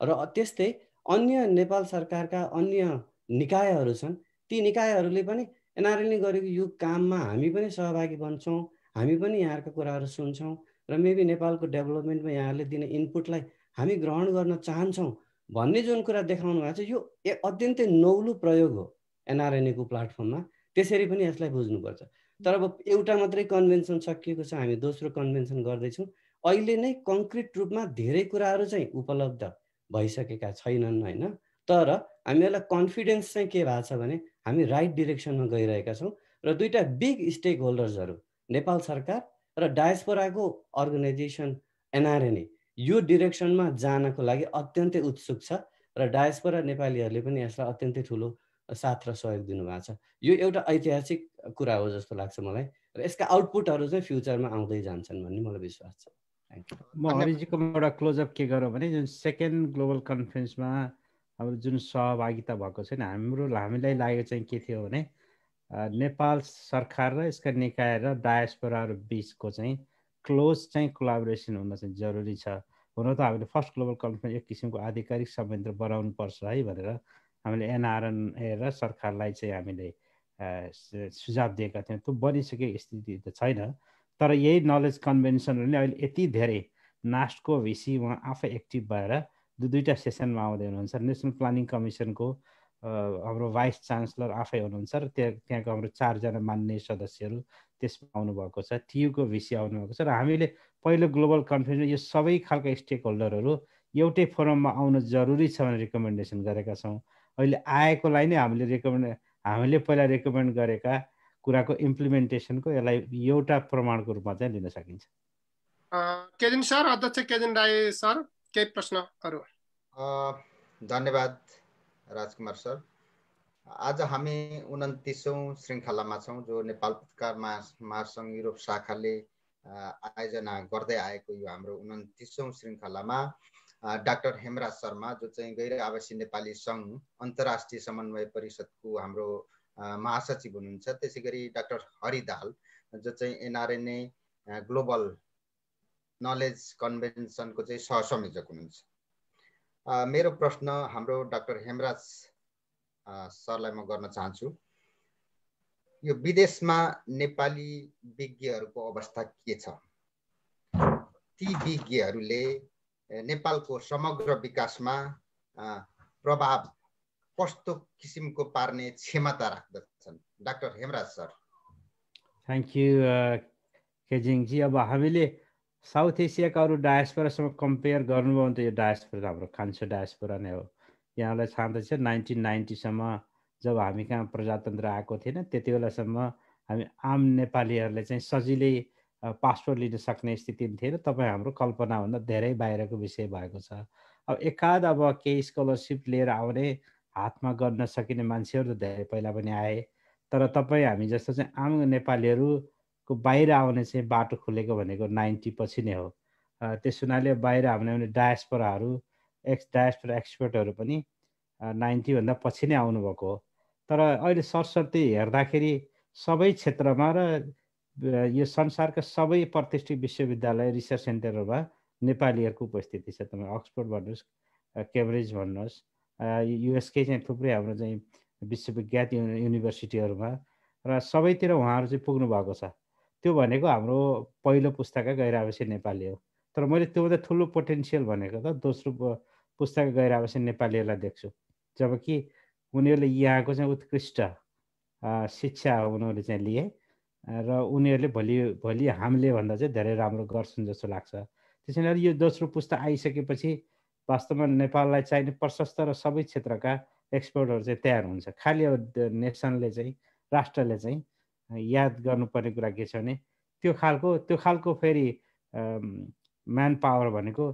र त्यस्तै अन्य नेपाल सरकारका अन्य निकायहरू छन्। ती निकायहरूले पनि एनआरएनले गरेको यो काममा हामी पनि सहभागी बन्छौँ, हामी पनि यहाँका कुराहरू सुन्छौँ र मेबी नेपालको डेभलपमेन्टमा यहाँहरूले दिने इनपुटलाई हामी ग्रहण गर्न चाहन्छौँ भन्ने जुन कुरा देखाउनु भएको छ, यो अत्यन्तै नौलो प्रयोग हो एनआरएनएको प्लेटफर्ममा। त्यसरी पनि यसलाई बुझ्नुपर्छ। तर अब एउटा मात्रै कन्भेन्सन सकिएको छ, हामी दोस्रो कन्भेन्सन गर्दैछौँ। अहिले नै कङ्क्रिट रूपमा धेरै कुराहरू चाहिँ उपलब्ध भइसकेका छैनन्, होइन? तर हामीहरूलाई कन्फिडेन्स चाहिँ के भएको छ भने हामी राइट डिरेक्सनमा गइरहेका छौँ र दुईवटा बिग स्टेक होल्डर्सहरू नेपाल सरकार र डायस्पोराको अर्गनाइजेसन एनआरएनए यो डिरेक्सनमा जानको लागि अत्यन्तै उत्सुक छ र डायस्पोरा नेपालीहरूले पनि यसलाई अत्यन्तै ठुलो साथ र सहयोग दिनुभएको छ। यो एउटा ऐतिहासिक कुरा हो जस्तो लाग्छ मलाई र यसका आउटपुटहरू चाहिँ फ्युचरमा आउँदै जान्छन् भन्ने मलाई विश्वास छ। म हरिजीको एउटा क्लोजअप के गरौँ भने जुन सेकेन्ड ग्लोबल कन्फरेन्समा अब जुन सहभागिता भएको छैन, हामीलाई लागेको चाहिँ के थियो भने नेपाल सरकार र यसका निकाय र डायस्पोराहरू बिचको चाहिँ क्लोज चाहिँ कोलाबोरेसन हुन चाहिँ जरुरी छ। हुन त हामीले फर्स्ट ग्लोबल कन्फरेन्स एक किसिमको आधिकारिक संयन्त्र बनाउनु पर्छ है भनेर हामीले एनआरएनए र सरकारलाई चाहिँ हामीले सुझाव दिएका थियौँ। त्यो बनिसकेको स्थिति त छैन। तर यही नलेज कन्भेन्सनहरूले अहिले यति धेरै नास्टको भिसी उहाँ आफै एक्टिभ भएर दुईवटा सेसनमा आउँदै हुनुहुन्छ। नेसनल प्लानिङ कमिसनको हाम्रो भाइस चान्सलर आफै हुनुहुन्छ र त्यहाँको हाम्रो 4 जना मान्य सदस्यहरू त्यसमा आउनुभएको छ। टियुको भिसी आउनुभएको छ र हामीले पहिलो ग्लोबल कन्फरेन्समा यो सबै खालका स्टेक होल्डरहरू एउटै फोरममा आउनु जरुरी छ भनेर रिकमेन्डेसन गरेका छौँ। अहिले आएकोलाई नै हामीले पहिला रेकमेन्ड गरेका कुराको इम्प्लिमेन्टेसनको यसलाई एउटा प्रमाणको रूपमा चाहिँ लिन सकिन्छ। केजिन सर, अध्यक्ष केजिन राई सर, केही प्रश्नहरू? धन्यवाद राजकुमार सर। आज हामी 29औं श्रृङ्खलामा छौँ जो नेपाल पत्रकार महासङ्घ युरोप शाखाले आयोजना गर्दै आएको यो हाम्रो 29औं श्रृङ्खलामा डाक्टर हेमराज शर्मा जो चाहिँ गैर आवासीय नेपाली सङ्घ अन्तर्राष्ट्रिय समन्वय परिषदको हाम्रो महासचिव हुनुहुन्छ, त्यसै गरी डाक्टर हरि दाहाल जो चाहिँ एनआरएनए ग्लोबल नलेज कन्भेन्सनको चाहिँ सहसंयोजक हुनुहुन्छ। मेरो प्रश्न हाम्रो डाक्टर हेमराज सरलाई म गर्न चाहन्छु। यो विदेशमा नेपाली विज्ञहरूको अवस्था के छ? ती विज्ञहरूले नेपालको समग्र विकासमा प्रभाव कस्तो किसिमको पार्ने क्षमता राख्दछन्? Doctor Hemraj sir. Thank you केजिङजी। अब हामीले साउथ एसियाका अरू डायस्पोरासँग कम्पेयर गर्नुभयो भने त यो डायस्पोरा हाम्रो कान्छो डायस्पोरा नै हो। यहाँलाई थाहा छ 1990 सम्म जब हामी कहाँ प्रजातन्त्र आएको थिएन त्यति बेलासम्म हामी आम नेपालीहरूले चाहिँ सजिलै पासपोर्ट लिन सक्ने स्थिति थिएन। तपाईँ हाम्रो कल्पनाभन्दा धेरै बाहिरको विषय भएको छ। अब एकाध अब केही स्कलरसिप लिएर आउने हातमा गर्न सकिने मान्छेहरू त धेरै पहिला पनि आए, तर तपाईँ हामी जस्तो चाहिँ आम नेपालीहरूको बाहिर आउने चाहिँ बाटो खुलेको भनेको 90 पछि नै हो। त्यस हुनाले बाहिर आउने भने डायस्पोराहरू डायस्पोरा एक्सपर्टहरू पनि 90 भन्दा पछि नै आउनुभएको हो। तर अहिले सरस्वती हेर्दाखेरि सबै क्षेत्रमा र यो संसारका सबै प्रतिष्ठित विश्वविद्यालय रिसर्च सेन्टरहरूमा नेपालीहरूको उपस्थिति छ। तपाईँ अक्सफोर्ड भन्नुहोस्, केम्ब्रिज भन्नुहोस्, युएसकै चाहिँ थुप्रै हाम्रो चाहिँ विश्वविख्यात युनिभर्सिटीहरूमा र सबैतिर उहाँहरू चाहिँ पुग्नु भएको छ। त्यो भनेको हाम्रो पहिलो पुस्ताका गैर-आवासीय नेपाली हो। तर मैले त्योभन्दा ठुलो पोटेन्सियल भनेको त दोस्रो पुस्ताका गैर-आवासीय नेपालीहरूलाई देख्छु, जबकि उनीहरूले यहाँको चाहिँ उत्कृष्ट शिक्षा उनीहरूले चाहिँ लिए र उनीहरूले भोलि हामीले भन्दा चाहिँ धेरै राम्रो गर्छन् जस्तो लाग्छ। त्यसैले यो दोस्रो पुस्ता आइसकेपछि वास्तवमा नेपाललाई चाहिने प्रशस्त र सबै क्षेत्रका एक्सपर्टहरू चाहिँ तयार हुन्छ। खालि अब नेसनले चाहिँ राष्ट्रले चाहिँ याद गर्नुपर्ने कुरा के छ भने त्यो खालको फेरि म्यान पावर भनेको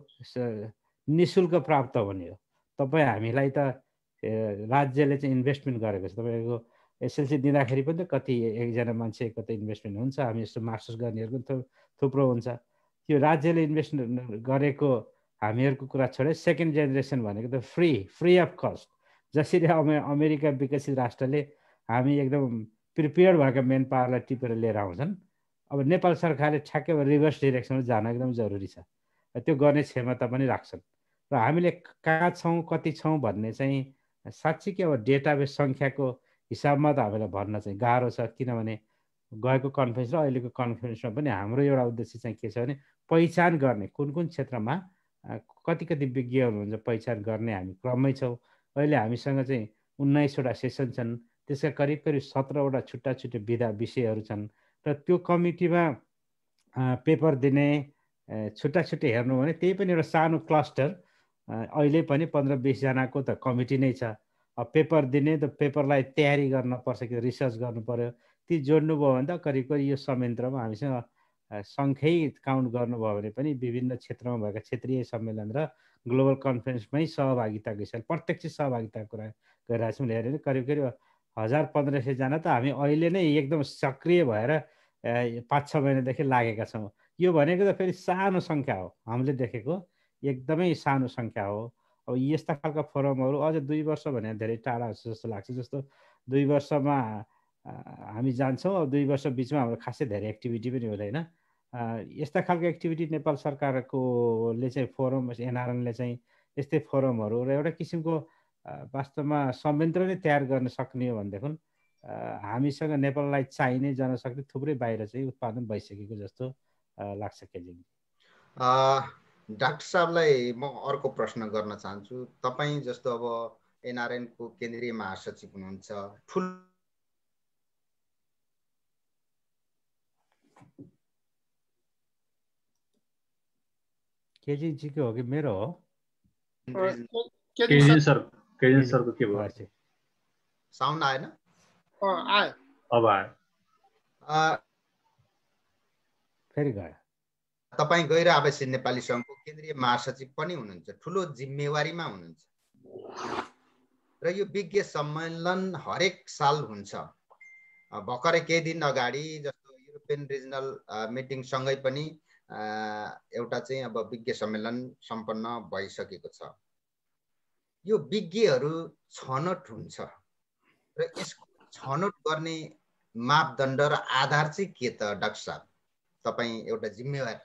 निःशुल्क प्राप्त हुने हो। तपाईँ हामीलाई त राज्यले चाहिँ इन्भेस्टमेन्ट गरेको छ। तपाईँको एसएलसी दिँदाखेरि पनि त कति एकजना मान्छेको त इन्भेस्टमेन्ट हुन्छ, हामी यस्तो मास्टर्स गर्नेहरूको पनि थुप्रो हुन्छ। त्यो राज्यले इन्भेस्ट गरेको हामीहरूको कुरा छोडे सेकेन्ड जेनेरेसन भनेको त फ्री अफ कस्ट। जसरी अमेरिका विकसित राष्ट्रले हामी एकदम प्रिपेयर्ड भएका मेन पावरलाई टिपेर लिएर आउँछन्, अब नेपाल सरकारले ठ्याक्कै रिभर्स डिरेक्सनमा जान एकदम जरुरी छ। त्यो गर्ने क्षमता पनि राख्छन् र हामीले कहाँ छौँ कति छौँ भन्ने चाहिँ साँच्चीकै अब डेटाबेस सङ्ख्याको हिसाबमा त हामीलाई भन्न चाहिँ गाह्रो छ। किनभने गएको कन्फरेन्स र अहिलेको कन्फरेन्समा पनि हाम्रो एउटा उद्देश्य चाहिँ के छ भने पहिचान गर्ने, कुन कुन क्षेत्रमा कति विज्ञ हुनुहुन्छ पहिचान गर्ने हामी क्रममै छौँ। अहिले हामीसँग चाहिँ 19वटा सेसन छन्, त्यसका करिब 17वटा छुट्टा विषयहरू छन् र त्यो कमिटीमा पेपर दिने छुट्टा हेर्नु भने त्यही पनि एउटा सानो क्लस्टर अहिले पनि 15-20 जनाको त कमिटी नै छ। पेपर दिने त पेपरलाई तयारी गर्न पर्छ कि रिसर्च गर्नु पर्यो, ती जोड्नुभयो भने त करिब यो संयन्त्रमा हामीसँग सङ्ख्यै काउन्ट गर्नुभयो भने पनि विभिन्न क्षेत्रमा भएका क्षेत्रीय सम्मेलन र ग्लोबल कन्फरेन्समै सहभागिताको हिसाबले प्रत्यक्ष सहभागिताको कुरा गरिरहेको छौँ। हेऱ्यो भने करिब 1000-1500 जना त हामी अहिले नै एकदम सक्रिय भएर 5-6 महिनादेखि लागेका छौँ। यो भनेको त फेरि सानो सङ्ख्या हो, हामीले देखेको एकदमै सानो सङ्ख्या हो। अब यस्ता खालका फोरमहरू अझ 2 वर्ष भने धेरै टाढा जस्तो लाग्छ। जस्तो 2 वर्षमा हामी जान्छौँ, अब 2 वर्ष बिचमा हाम्रो खासै धेरै एक्टिभिटी पनि हुँदैन। यस्ता खालको एक्टिभिटी नेपाल सरकारकोले चाहिँ फोरम एनआरएनले चाहिँ यस्तै फोरमहरू र एउटा किसिमको वास्तवमा संयन्त्र नै तयार गर्न सक्ने हो भनेदेखि हामीसँग नेपाललाई चाहिने जनशक्ति थुप्रै बाहिर चाहिँ उत्पादन भइसकेको जस्तो लाग्छ। केजिङ डाक्टर साहबलाई म अर्को प्रश्न गर्न चाहन्छु। तपाईँ जस्तो अब एनआरएनको केन्द्रीय महासचिव हुनुहुन्छ, केजिङजीको हो कि मेरो हो? केजिङ सरको के भयो? साउन्ड आएन? आयो, अब आयो, फेरि गयो। तपाईँ गैर आवासीय नेपाली सङ्घको केन्द्रीय महासचिव पनि हुनुहुन्छ, ठुलो जिम्मेवारीमा हुनुहुन्छ र यो विज्ञ सम्मेलन हरेक साल हुन्छ। भर्खरै केही दिन अगाडि जस्तो युरोपियन रिजनल मिटिङसँगै पनि एउटा चाहिँ अब विज्ञ सम्मेलन सम्पन्न भइसकेको छ। यो विज्ञहरू छनौट हुन्छ र यसको छनौट गर्ने मापदण्ड र आधार चाहिँ के त डाक्टर साहब? तपाईँ एउटा जिम्मेवार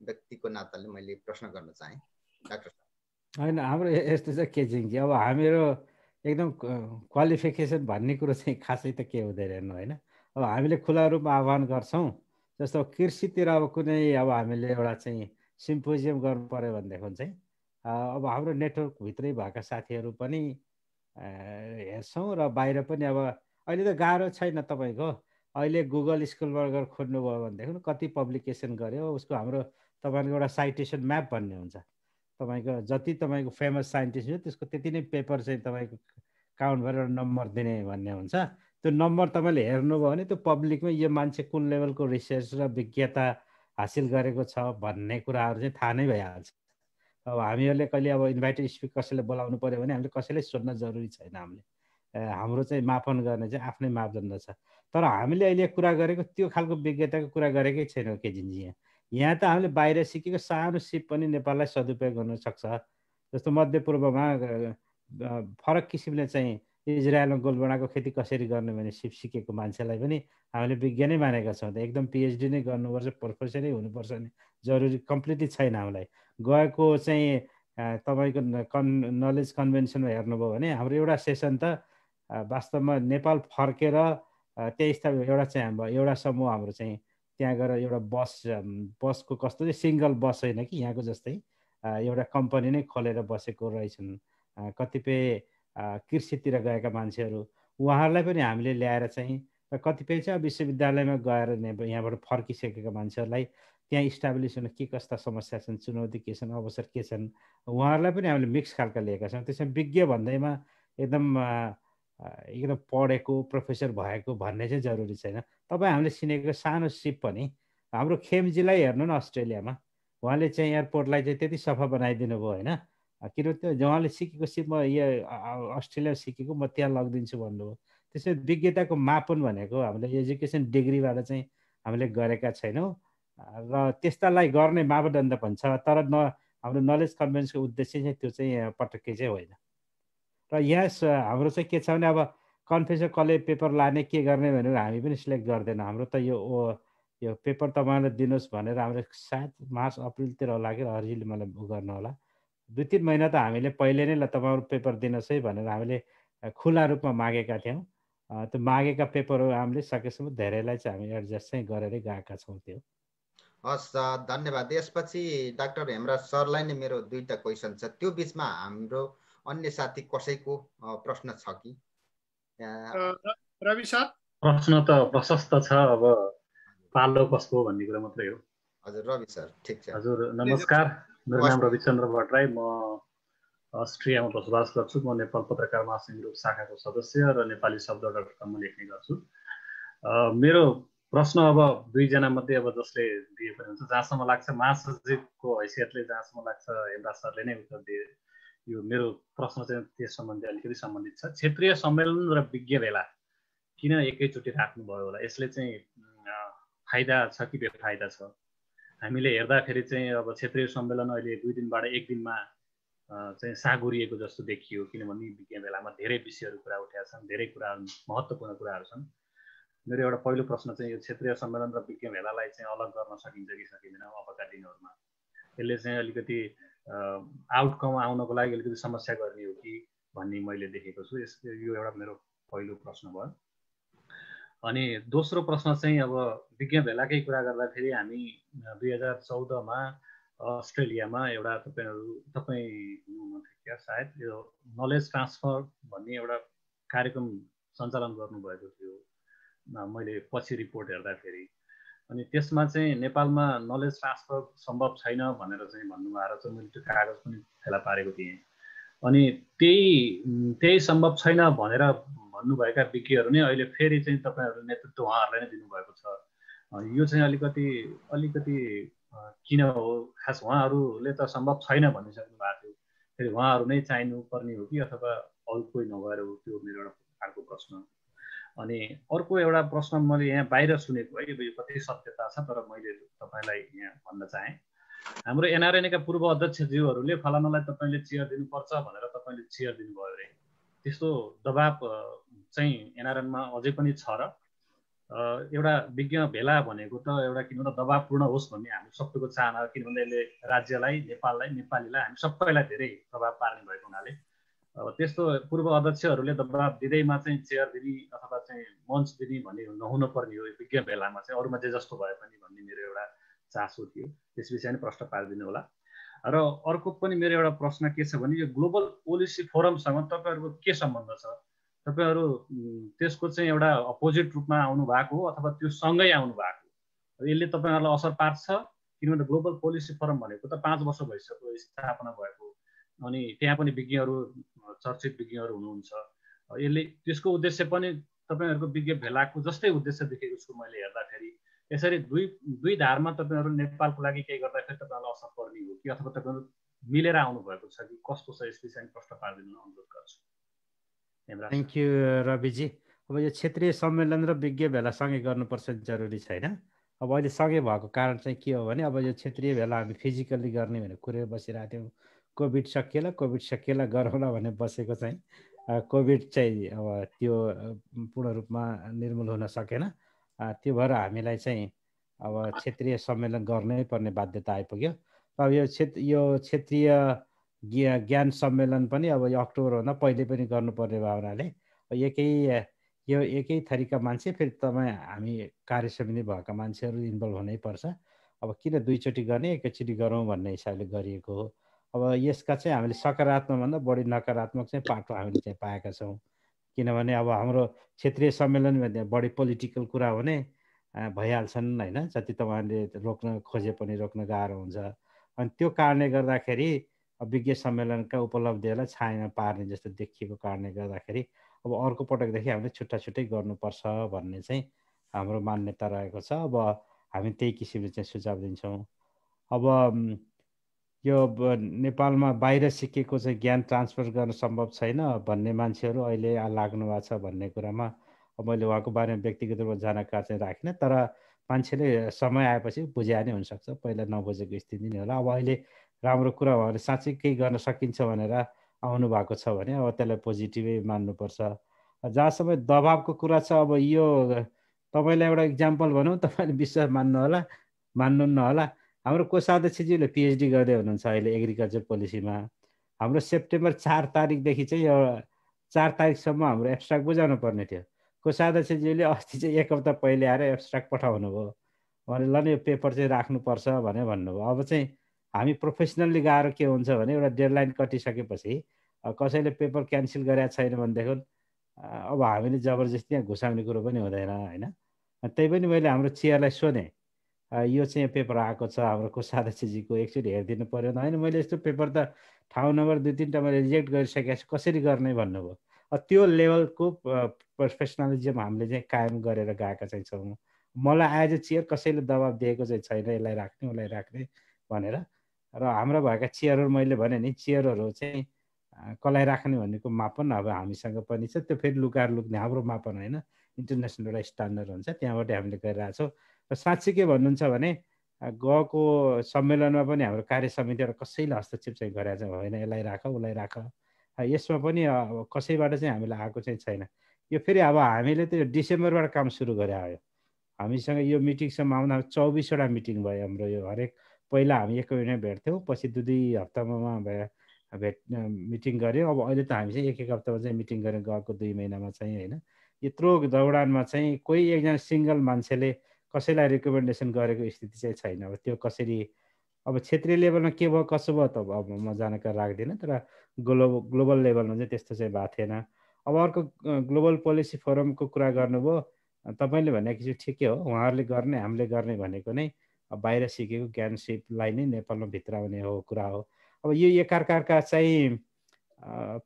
व्यक्तिको नाताले मैले प्रश्न गर्न चाहेँ डाक्टर साहब। होइन, हाम्रो यस्तो छ केजिङजी, अब हाम्रो एकदम क्वालिफिकेसन भन्ने कुरो चाहिँ खासै त के हुँदैन हेर्नु होइन। अब हामीले खुला रूपमा आह्वान गर्छौँ। जस्तो कृषितिर अब कुनै अब हामीले एउटा चाहिँ सिम्पोजियम गर्नु पऱ्यो भनेदेखि चाहिँ अब हाम्रो नेटवर्कभित्रै भएका साथीहरू पनि हेर्छौँ र बाहिर पनि अब अहिले त गाह्रो छैन। तपाईँको अहिले गुगल स्कुलबाट गएर खोज्नुभयो भनेदेखि कति पब्लिकेसन गर्यो उसको हाम्रो तपाईँको एउटा साइटेसन म्याप भन्ने हुन्छ। तपाईँको जति तपाईँको फेमस साइन्टिस्ट हो त्यसको त्यति नै पेपर चाहिँ तपाईँको काउन्ट गरेर नम्बर दिने भन्ने हुन्छ। त्यो नम्बर तपाईँले हेर्नुभयो भने त्यो पब्लिकमा यो मान्छे कुन लेभलको रिसर्च र विज्ञता हासिल गरेको छ भन्ने कुराहरू चाहिँ थाहा नै भइहाल्छ। अब हामीहरूले कहिले अब इन्भाइटेड स्पिकर कसैले बोलाउनु पऱ्यो भने हामीले कसैले सोध्न जरुरी छैन। हाम्रो चाहिँ मापन गर्ने चाहिँ आफ्नै मापदण्ड छ। तर हामीले अहिले कुरा गरेको त्यो खालको विज्ञताको कुरा गरेकै छैनौँ केजिनजी। यहाँ त हामीले बाहिर सिकेको सानो सिप पनि नेपाललाई सदुपयोग गर्न सक्छ। जस्तो मध्यपूर्वमा फरक किसिमले चाहिँ इजरायलमा गोलबडाको खेती कसरी गर्ने भने सिप सिकेको मान्छेलाई पनि हामीले विज्ञानै मानेका छौँ। त एकदम पिएचडी नै गर्नुपर्छ, प्रोफेसरै हुनुपर्छ भने जरुरी कम्प्लिटली छैन। हामीलाई गएको चाहिँ तपाईँको नलेज कन्भेन्सनमा हेर्नुभयो भने हाम्रो एउटा सेसन त वास्तवमा नेपाल फर्केर त्यही स्थान एउटा चाहिँ हाम्रो एउटा समूह हाम्रो चाहिँ त्यहाँ गएर एउटा बसको कस्तो चाहिँ सिङ्गल बस होइन कि यहाँको जस्तै एउटा कम्पनी नै खोलेर बसेको रहेछन्। कतिपय कृषितिर गएका मान्छेहरू उहाँहरूलाई पनि हामीले ल्याएर चाहिँ कतिपय चाहिँ विश्वविद्यालयमा गएर यहाँबाट फर्किसकेका मान्छेहरूलाई त्यहाँ इस्टाब्लिस हुन के कस्ता समस्या छन्, चुनौती के छन्, अवसर के छन्, उहाँहरूलाई पनि हामीले मिक्स खालका लिएका छौँ। त्यसमा विज्ञ भन्दैमा एकदम पढेको प्रोफेसर भएको भन्ने चाहिँ जरुरी छैन। तपाईँ हामीले चिनेको सानो सिप पनि हाम्रो खेमजीलाई हेर्नु न अस्ट्रेलियामा, उहाँले चाहिँ एयरपोर्टलाई चाहिँ त्यति सफा बनाइदिनु भयो होइन। किनभने त्यो उहाँले सिकेको सिप म यो अस्ट्रेलिया सिकेको म त्यहाँ लगिदिन्छु भन्नुभयो। त्यसै विज्ञताको मापन भनेको हामीले एजुकेसन डिग्रीबाट चाहिँ हामीले गरेका छैनौँ र त्यस्तालाई गर्ने मापदण्ड पनि छ। तर हाम्रो नलेज कन्भेन्सको उद्देश्य चाहिँ त्यो चाहिँ पटक्कै चाहिँ होइन। र यहाँ हाम्रो चाहिँ के छ भने अब कन्फेसर कसले पेपर लाने के गर्ने भनेर हामी पनि सिलेक्ट गर्दैनौँ। हाम्रो त यो पेपर तपाईँलाई दिनुहोस् भनेर हामीले सायद मार्च अप्रिलतिर होला कि हरिजीले मलाई गर्नु होला 2-3 महिना त हामीले पहिले नै ल तपाईँहरू पेपर दिनुहोस् है भनेर हामीले खुला रूपमा मागेका थियौँ। त्यो मागेका पेपरहरू हामीले सकेसम्म धेरैलाई चाहिँ हामी एडजस्ट चाहिँ गरेरै गएका छौँ। त्यो हस्, धन्यवाद। यसपछि डाक्टर हेमराज सरलाई नै मेरो 2टा क्वेसन छ। त्यो बिचमा हाम्रो अन्य साथी कसैको प्रश्न छ कि? रवि सर, प्रश्न त प्रशस्त छ, अब पालो कसको भन्ने कुरा मात्रै हो। हजुर रवि सर, ठिक छ। हजुर नमस्कार, मेरो नाम रविचन्द्र भट्टराई, म अस्ट्रियामा बसोबास गर्छु। म नेपाल पत्रकार महासङ्घ युरोप शाखाको सदस्य र नेपाली शब्द.com लेख्ने गर्छु। मेरो प्रश्न अब 2 जना मध्ये अब जसले दिए पनि हुन्छ, जहाँसम्म लाग्छ महासचिवको हैसियतले जहाँसम्म लाग्छ हेमराज सरले नै उत्तर दिए। यो मेरो प्रश्न चाहिँ त्यस सम्बन्धी अलिकति सम्बन्धित छ। क्षेत्रीय सम्मेलन र विज्ञ भेला किन एकैचोटि राख्नुभयो होला? यसले चाहिँ फाइदा छ कि बेफाइदा छ? हामीले हेर्दाखेरि चाहिँ अब क्षेत्रीय सम्मेलन अहिले 2 दिनबाट 1 दिनमा चाहिँ सागुरिएको जस्तो देखियो। किनभने विज्ञ भेलामा धेरै विषयहरू कुरा उठेका छन्, धेरै कुराहरू महत्त्वपूर्ण कुराहरू छन्। मेरो एउटा पहिलो प्रश्न चाहिँ यो क्षेत्रीय सम्मेलन र विज्ञ भेलालाई चाहिँ अलग गर्न सकिन्छ कि सकिँदैन अबका दिनहरूमा? यसले चाहिँ अलिकति आउटकम आउनको लागि अलिकति समस्या गर्ने हो कि भन्ने मैले देखेको छु। यो एउटा मेरो पहिलो प्रश्न भयो। अनि दोस्रो प्रश्न चाहिँ अब विज्ञ भेलाकै कुरा गर्दाखेरि हामी 2014मा अस्ट्रेलियामा एउटा तपाईँ हुनुहुन्थ्यो सायद, यो नलेज ट्रान्सफर भन्ने एउटा कार्यक्रम सञ्चालन गर्नुभएको थियो मैले पछि रिपोर्ट हेर्दाखेरि। अनि त्यसमा चाहिँ नेपालमा नलेज ट्रान्सफर सम्भव छैन भनेर चाहिँ भन्नुभएर चाहिँ मैले त्यो कागज पनि फेला पारेको थिएँ। अनि त्यही सम्भव छैन भनेर भन्नुभएका विज्ञहरू नै अहिले फेरि चाहिँ तपाईँहरू नेतृत्व उहाँहरूलाई नै दिनुभएको छ। यो चाहिँ अलिकति किन हो? खास उहाँहरूले त सम्भव छैन भनिसक्नु भएको थियो, फेरि उहाँहरू नै चाहिनु पर्ने हो कि अथवा अरू कोही नभएर हो? त्यो मेरो एउटा अर्को प्रश्न। अनि अर्को एउटा प्रश्न मैले यहाँ बाहिर सुनेको है, यो कति सत्यता छ तर मैले तपाईँलाई यहाँ भन्न चाहेँ। हाम्रो एनआरएनएका पूर्व अध्यक्षज्यूहरूले फलानालाई तपाईँले चेयर दिनुपर्छ भनेर तपाईँले चेयर दिनुभयो अरे। त्यस्तो दबाब चाहिँ एनआरएनमा अझै पनि छ र एउटा विज्ञ भेला भनेको त एउटा किन दबाबपूर्ण होस् भन्ने हामी सबैको चाहना हो। किनभने यसले राज्यलाई, नेपाललाई, नेपालीलाई, हामी सबैलाई धेरै प्रभाव पार्ने भएको हुनाले त्यस्तो पूर्व अध्यक्षहरूले दबाब दिँदैमा चाहिँ चेयर दिने अथवा चाहिँ मञ्च दिने भन्ने नहुन पर्ने हो विज्ञ भेलामा चाहिँ, अरूमा जे जस्तो भए पनि भन्ने मेरो एउटा चासो थियो। त्यस विषय नै प्रश्न पारिदिनु होला। र अर्को पनि मेरो एउटा प्रश्न के छ भने यो ग्लोबल पोलिसी फोरमसँग तपाईँहरूको के सम्बन्ध छ? तपाईँहरू त्यसको चाहिँ एउटा अपोजिट रूपमा आउनु भएको हो अथवा त्यो सँगै आउनु भएको? यसले तपाईँहरूलाई असर पार्छ? किनभने ग्लोबल पोलिसी फोरम भनेको त 5 वर्ष भइसक्यो स्थापना भएको, अनि त्यहाँ पनि विज्ञहरू, चर्चित विज्ञहरू हुनुहुन्छ। यसले त्यसको उद्देश्य पनि तपाईँहरूको विज्ञ भेलाको जस्तै उद्देश्य देखेको छु मैले हेर्दाखेरि। यसरी दुई धारमा तपाईँहरू नेपालको लागि केही गर्दाखेरि तपाईँहरूलाई असर पर्ने हो कि अथवा तपाईँहरू मिलेर आउनु भएको छ कि कस्तो छ यस विषयमा प्रश्न पारिदिनु अनुरोध गर्छु। थ्याङ्क यू रविजी। अब यो क्षेत्रीय सम्मेलन र विज्ञ भेला सँगै गर्नुपर्छ जरुरी छैन। अब अहिले सँगै भएको कारण चाहिँ के हो भने अब यो क्षेत्रीय भेला हामी फिजिकल्ली गर्ने भनेर कुरेर बसिरहेको थियौँ। कोभिड सकिएला गरौँला भनेर बसेको चाहिँ कोभिड चाहिँ अब त्यो पूर्ण रूपमा निर्मूल हुन सकेन। त्यो भएर हामीलाई चाहिँ अब क्षेत्रीय सम्मेलन गर्नै पर्ने बाध्यता आइपुग्यो। अब यो क्षेत्रीय ज्ञान सम्मेलन पनि अब यो अक्टोबरभन्दा पहिले पनि गर्नुपर्ने भयो हुनाले यो एकै थरीका मान्छे फेरि हामी कार्य समिति भएका मान्छेहरू इन्भल्भ हुनैपर्छ। अब किन दुईचोटि गर्ने एकैचोटि गरौँ भन्ने हिसाबले गरिएको हो। अब यसका चाहिँ हामीले सकारात्मकभन्दा बढी नकारात्मक चाहिँ पाटो हामीले चाहिँ पाएका छौँ। किनभने अब हाम्रो क्षेत्रीय सम्मेलन भन्दा बढी पोलिटिकल कुरा हुने भइहाल्छन् होइन, जति तपाईँहरूले रोक्न खोजे पनि रोक्न गाह्रो हुन्छ। अनि त्यो कारणले गर्दाखेरि विज्ञ सम्मेलनका उपलब्धिहरूलाई छायामा पार्ने जस्तो देखिएको कारणले गर्दाखेरि अब अर्को पटकदेखि हामीले छुट्टा छुट्टै गर्नुपर्छ भन्ने चाहिँ हाम्रो मान्यता रहेको छ। अब हामी त्यही किसिमले चाहिँ सुझाव दिन्छौँ। अब यो नेपालमा बाहिर सिकेको चाहिँ ज्ञान ट्रान्सफर गर्न सम्भव छैन भन्ने मान्छेहरू अहिले लाग्नु भएको छ भन्ने कुरामा अब मैले उहाँको बारेमा व्यक्तिगत रूपमा जानकारी चाहिँ राखिनँ, तर मान्छेले समय आएपछि बुझ्या नै हुनसक्छ, पहिला नबुझेको स्थिति नै होला। अब अहिले राम्रो कुरा उहाँले साँच्चै केही गर्न सकिन्छ भनेर आउनु भएको छ भने अब त्यसलाई पोजिटिभै मान्नुपर्छ। जहाँसम्म दबावको कुरा छ, अब यो तपाईँलाई एउटा इक्जाम्पल भनौँ, तपाईँले विश्वास मान्नु नहोला, हाम्रो कोषाध्यक्षज्यूले पिएचडी गर्दै हुनुहुन्छ अहिले एग्रिकल्चर पोलिसीमा। हाम्रो सेप्टेम्बर 4 तारिकदेखि चाहिँ 4 तारिकसम्म हाम्रो एब्स्ट्राक्ट बुझाउनु पर्ने थियो। कोषाध्यक्षज्यूले अस्ति चाहिँ 1 हप्ता पहिले आएर एब्स्ट्राक्ट पठाउनु भयो, भने ल यो पेपर चाहिँ राख्नुपर्छ भनेर भन्नुभयो। अब चाहिँ हामी प्रोफेसनल्ली गाह्रो के हुन्छ भने एउटा डेडलाइन कटिसकेपछि कसैले पेपर क्यान्सल गरेका छैन भनेदेखि अब हामीले जबरजस्ती यहाँ घुसाउने कुरो पनि हुँदैन होइन। त्यही पनि मैले हाम्रो चेयरलाई सोधेँ, यो चाहिँ पेपर आएको छ हाम्रो कोषाध्यक्षजीको, एकचोटि हेरिदिनु पऱ्यो। होइन मैले यस्तो पेपर त ठाउँ नम्बर 2-3टा मैले रिजेक्ट गरिसकेको छु, कसरी गर्ने भन्नुभयो। त्यो लेभलको प्रोफेसनलिजम हामीले चाहिँ कायम गरेर गएका चाहिँ छौँ। मलाई एज ए चेयर कसैले दबाब दिएको चाहिँ छैन यसलाई राख्ने उसलाई राख्ने भनेर। र हाम्रो भएका चेयरहरू मैले भने नि चेयरहरू चाहिँ कसलाई राख्ने भन्नेको मापन अब हामीसँग पनि छ। त्यो फेरि लुकाएर लुक्ने हाम्रो मापन होइन, इन्टरनेसनल एउटा स्ट्यान्डर्ड हुन्छ, त्यहाँबाट हामीले गरिरहेको छौँ। र साँच्चै के भन्नुहुन्छ भने गएको सम्मेलनमा पनि हाम्रो कार्य समितिहरू कसैले हस्तक्षेप चाहिँ गरेका चाहिँ होइन, यसलाई राख उसलाई राख, यसमा पनि कसैबाट चाहिँ हामीलाई आएको चाहिँ छैन। यो फेरि अब हामीले त डिसेम्बरबाट काम सुरु गरे आयो। हामीसँग यो मिटिङसम्म आउँदा 24वटा मिटिङ भयो हाम्रो। यो हरेक पहिला हामी 1 महिना भेट्थ्यौँ, पछि 2 हप्तामा मिटिङ गऱ्यौँ। अब अहिले त हामी चाहिँ 1 हप्तामा चाहिँ मिटिङ गरेर गएको 2 महिनामा चाहिँ होइन। यत्रो दौडानमा चाहिँ कोही एकजना सिङ्गल मान्छेले कसैलाई रिकमेन्डेसन गरेको स्थिति चाहिँ छैन। अब त्यो कसरी अब क्षेत्रीय लेभलमा के भयो कसो भयो त अब म जानकारी राख्दिनँ, तर ग्लोबल लेभलमा चाहिँ त्यस्तो चाहिँ भएको थिएन। अब अर्को ग्लोबल पोलिसी फोरमको कुरा गर्नुभयो, तपाईँले भनेको चाहिँ ठिकै हो, उहाँहरूले गर्ने हामीले गर्ने भनेको नै बाहिर सिकेको ज्ञान सिपलाई नै नेपालमा भित्राउने हो कुरा हो। अब यो एकअर्काका चाहिँ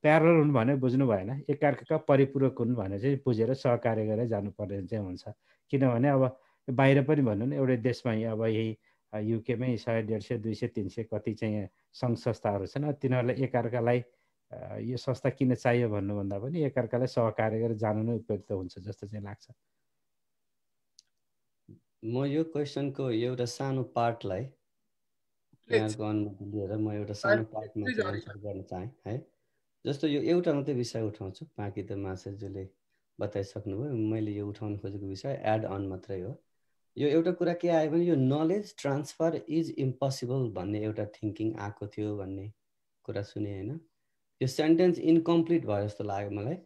प्यारल हुन् भने बुझ्नु भएन, एकअर्काका परिपूरक हुन् भने चाहिँ बुझेर सहकार्य गरेर जानुपर्ने चाहिँ हुन्छ। किनभने अब बाहिर पनि भन्नु न एउटै देशमा अब यही युकेमै 100, 150, 200, 300 कति चाहिँ सङ्घ संस्थाहरू छन्। तिनीहरूलाई एकअर्कालाई यो संस्था किन चाहियो भन्नुभन्दा पनि एकअर्कालाई सहकार्य गरेर जानु नै उपयुक्त हुन्छ जस्तो चाहिँ लाग्छ। म यो क्वेसनको एउटा सानो पार्टलाई यहाँको अनुमति लिएर म एउटा सानो पार्टमा चाहिँ एन्सर गर्न चाहेँ है। जस्तो यो एउटा मात्रै विषय उठाउँछु, बाँकी त माछाज्यूले बताइसक्नुभयो। मैले यो उठाउन खोजेको विषय एड अन मात्रै हो। यो एउटा कुरा के आयो भने यो नलेज ट्रान्सफर इज इम्पोसिबल भन्ने एउटा थिङ्किङ आएको थियो भन्ने कुरा सुने होइन। यो सेन्टेन्स इन्कम्प्लिट भयो जस्तो लाग्यो मलाई।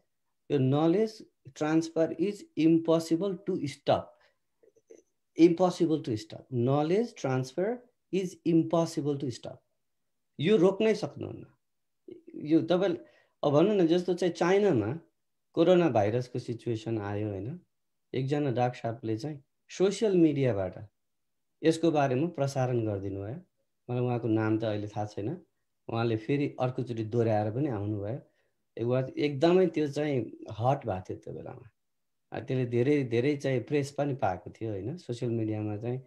यो knowledge transfer is impossible to stop, impossible to stop, knowledge transfer is impossible to stop. यो रोक्नै सक्नुहुन्न। यो तपाईँ अब भनौँ न, जस्तो चाहिँ चाइनामा कोरोना भाइरसको सिचुएसन आयो होइन, एकजना डाक्टर साहबले चाहिँ सोसियल मिडियाबाट यसको बारेमा प्रसारण गरिदिनु भयो। मलाई उहाँको नाम त अहिले थाहा छैन। उहाँले फेरि अर्कोचोटि दोहोऱ्याएर पनि आउनुभयो। एकदमै त्यो चाहिँ हट भएको थियो त्यो बेलामा। त्यसले धेरै धेरै चाहिँ प्रेस पनि पाएको थियो होइन, सोसियल मिडियामा चाहिँ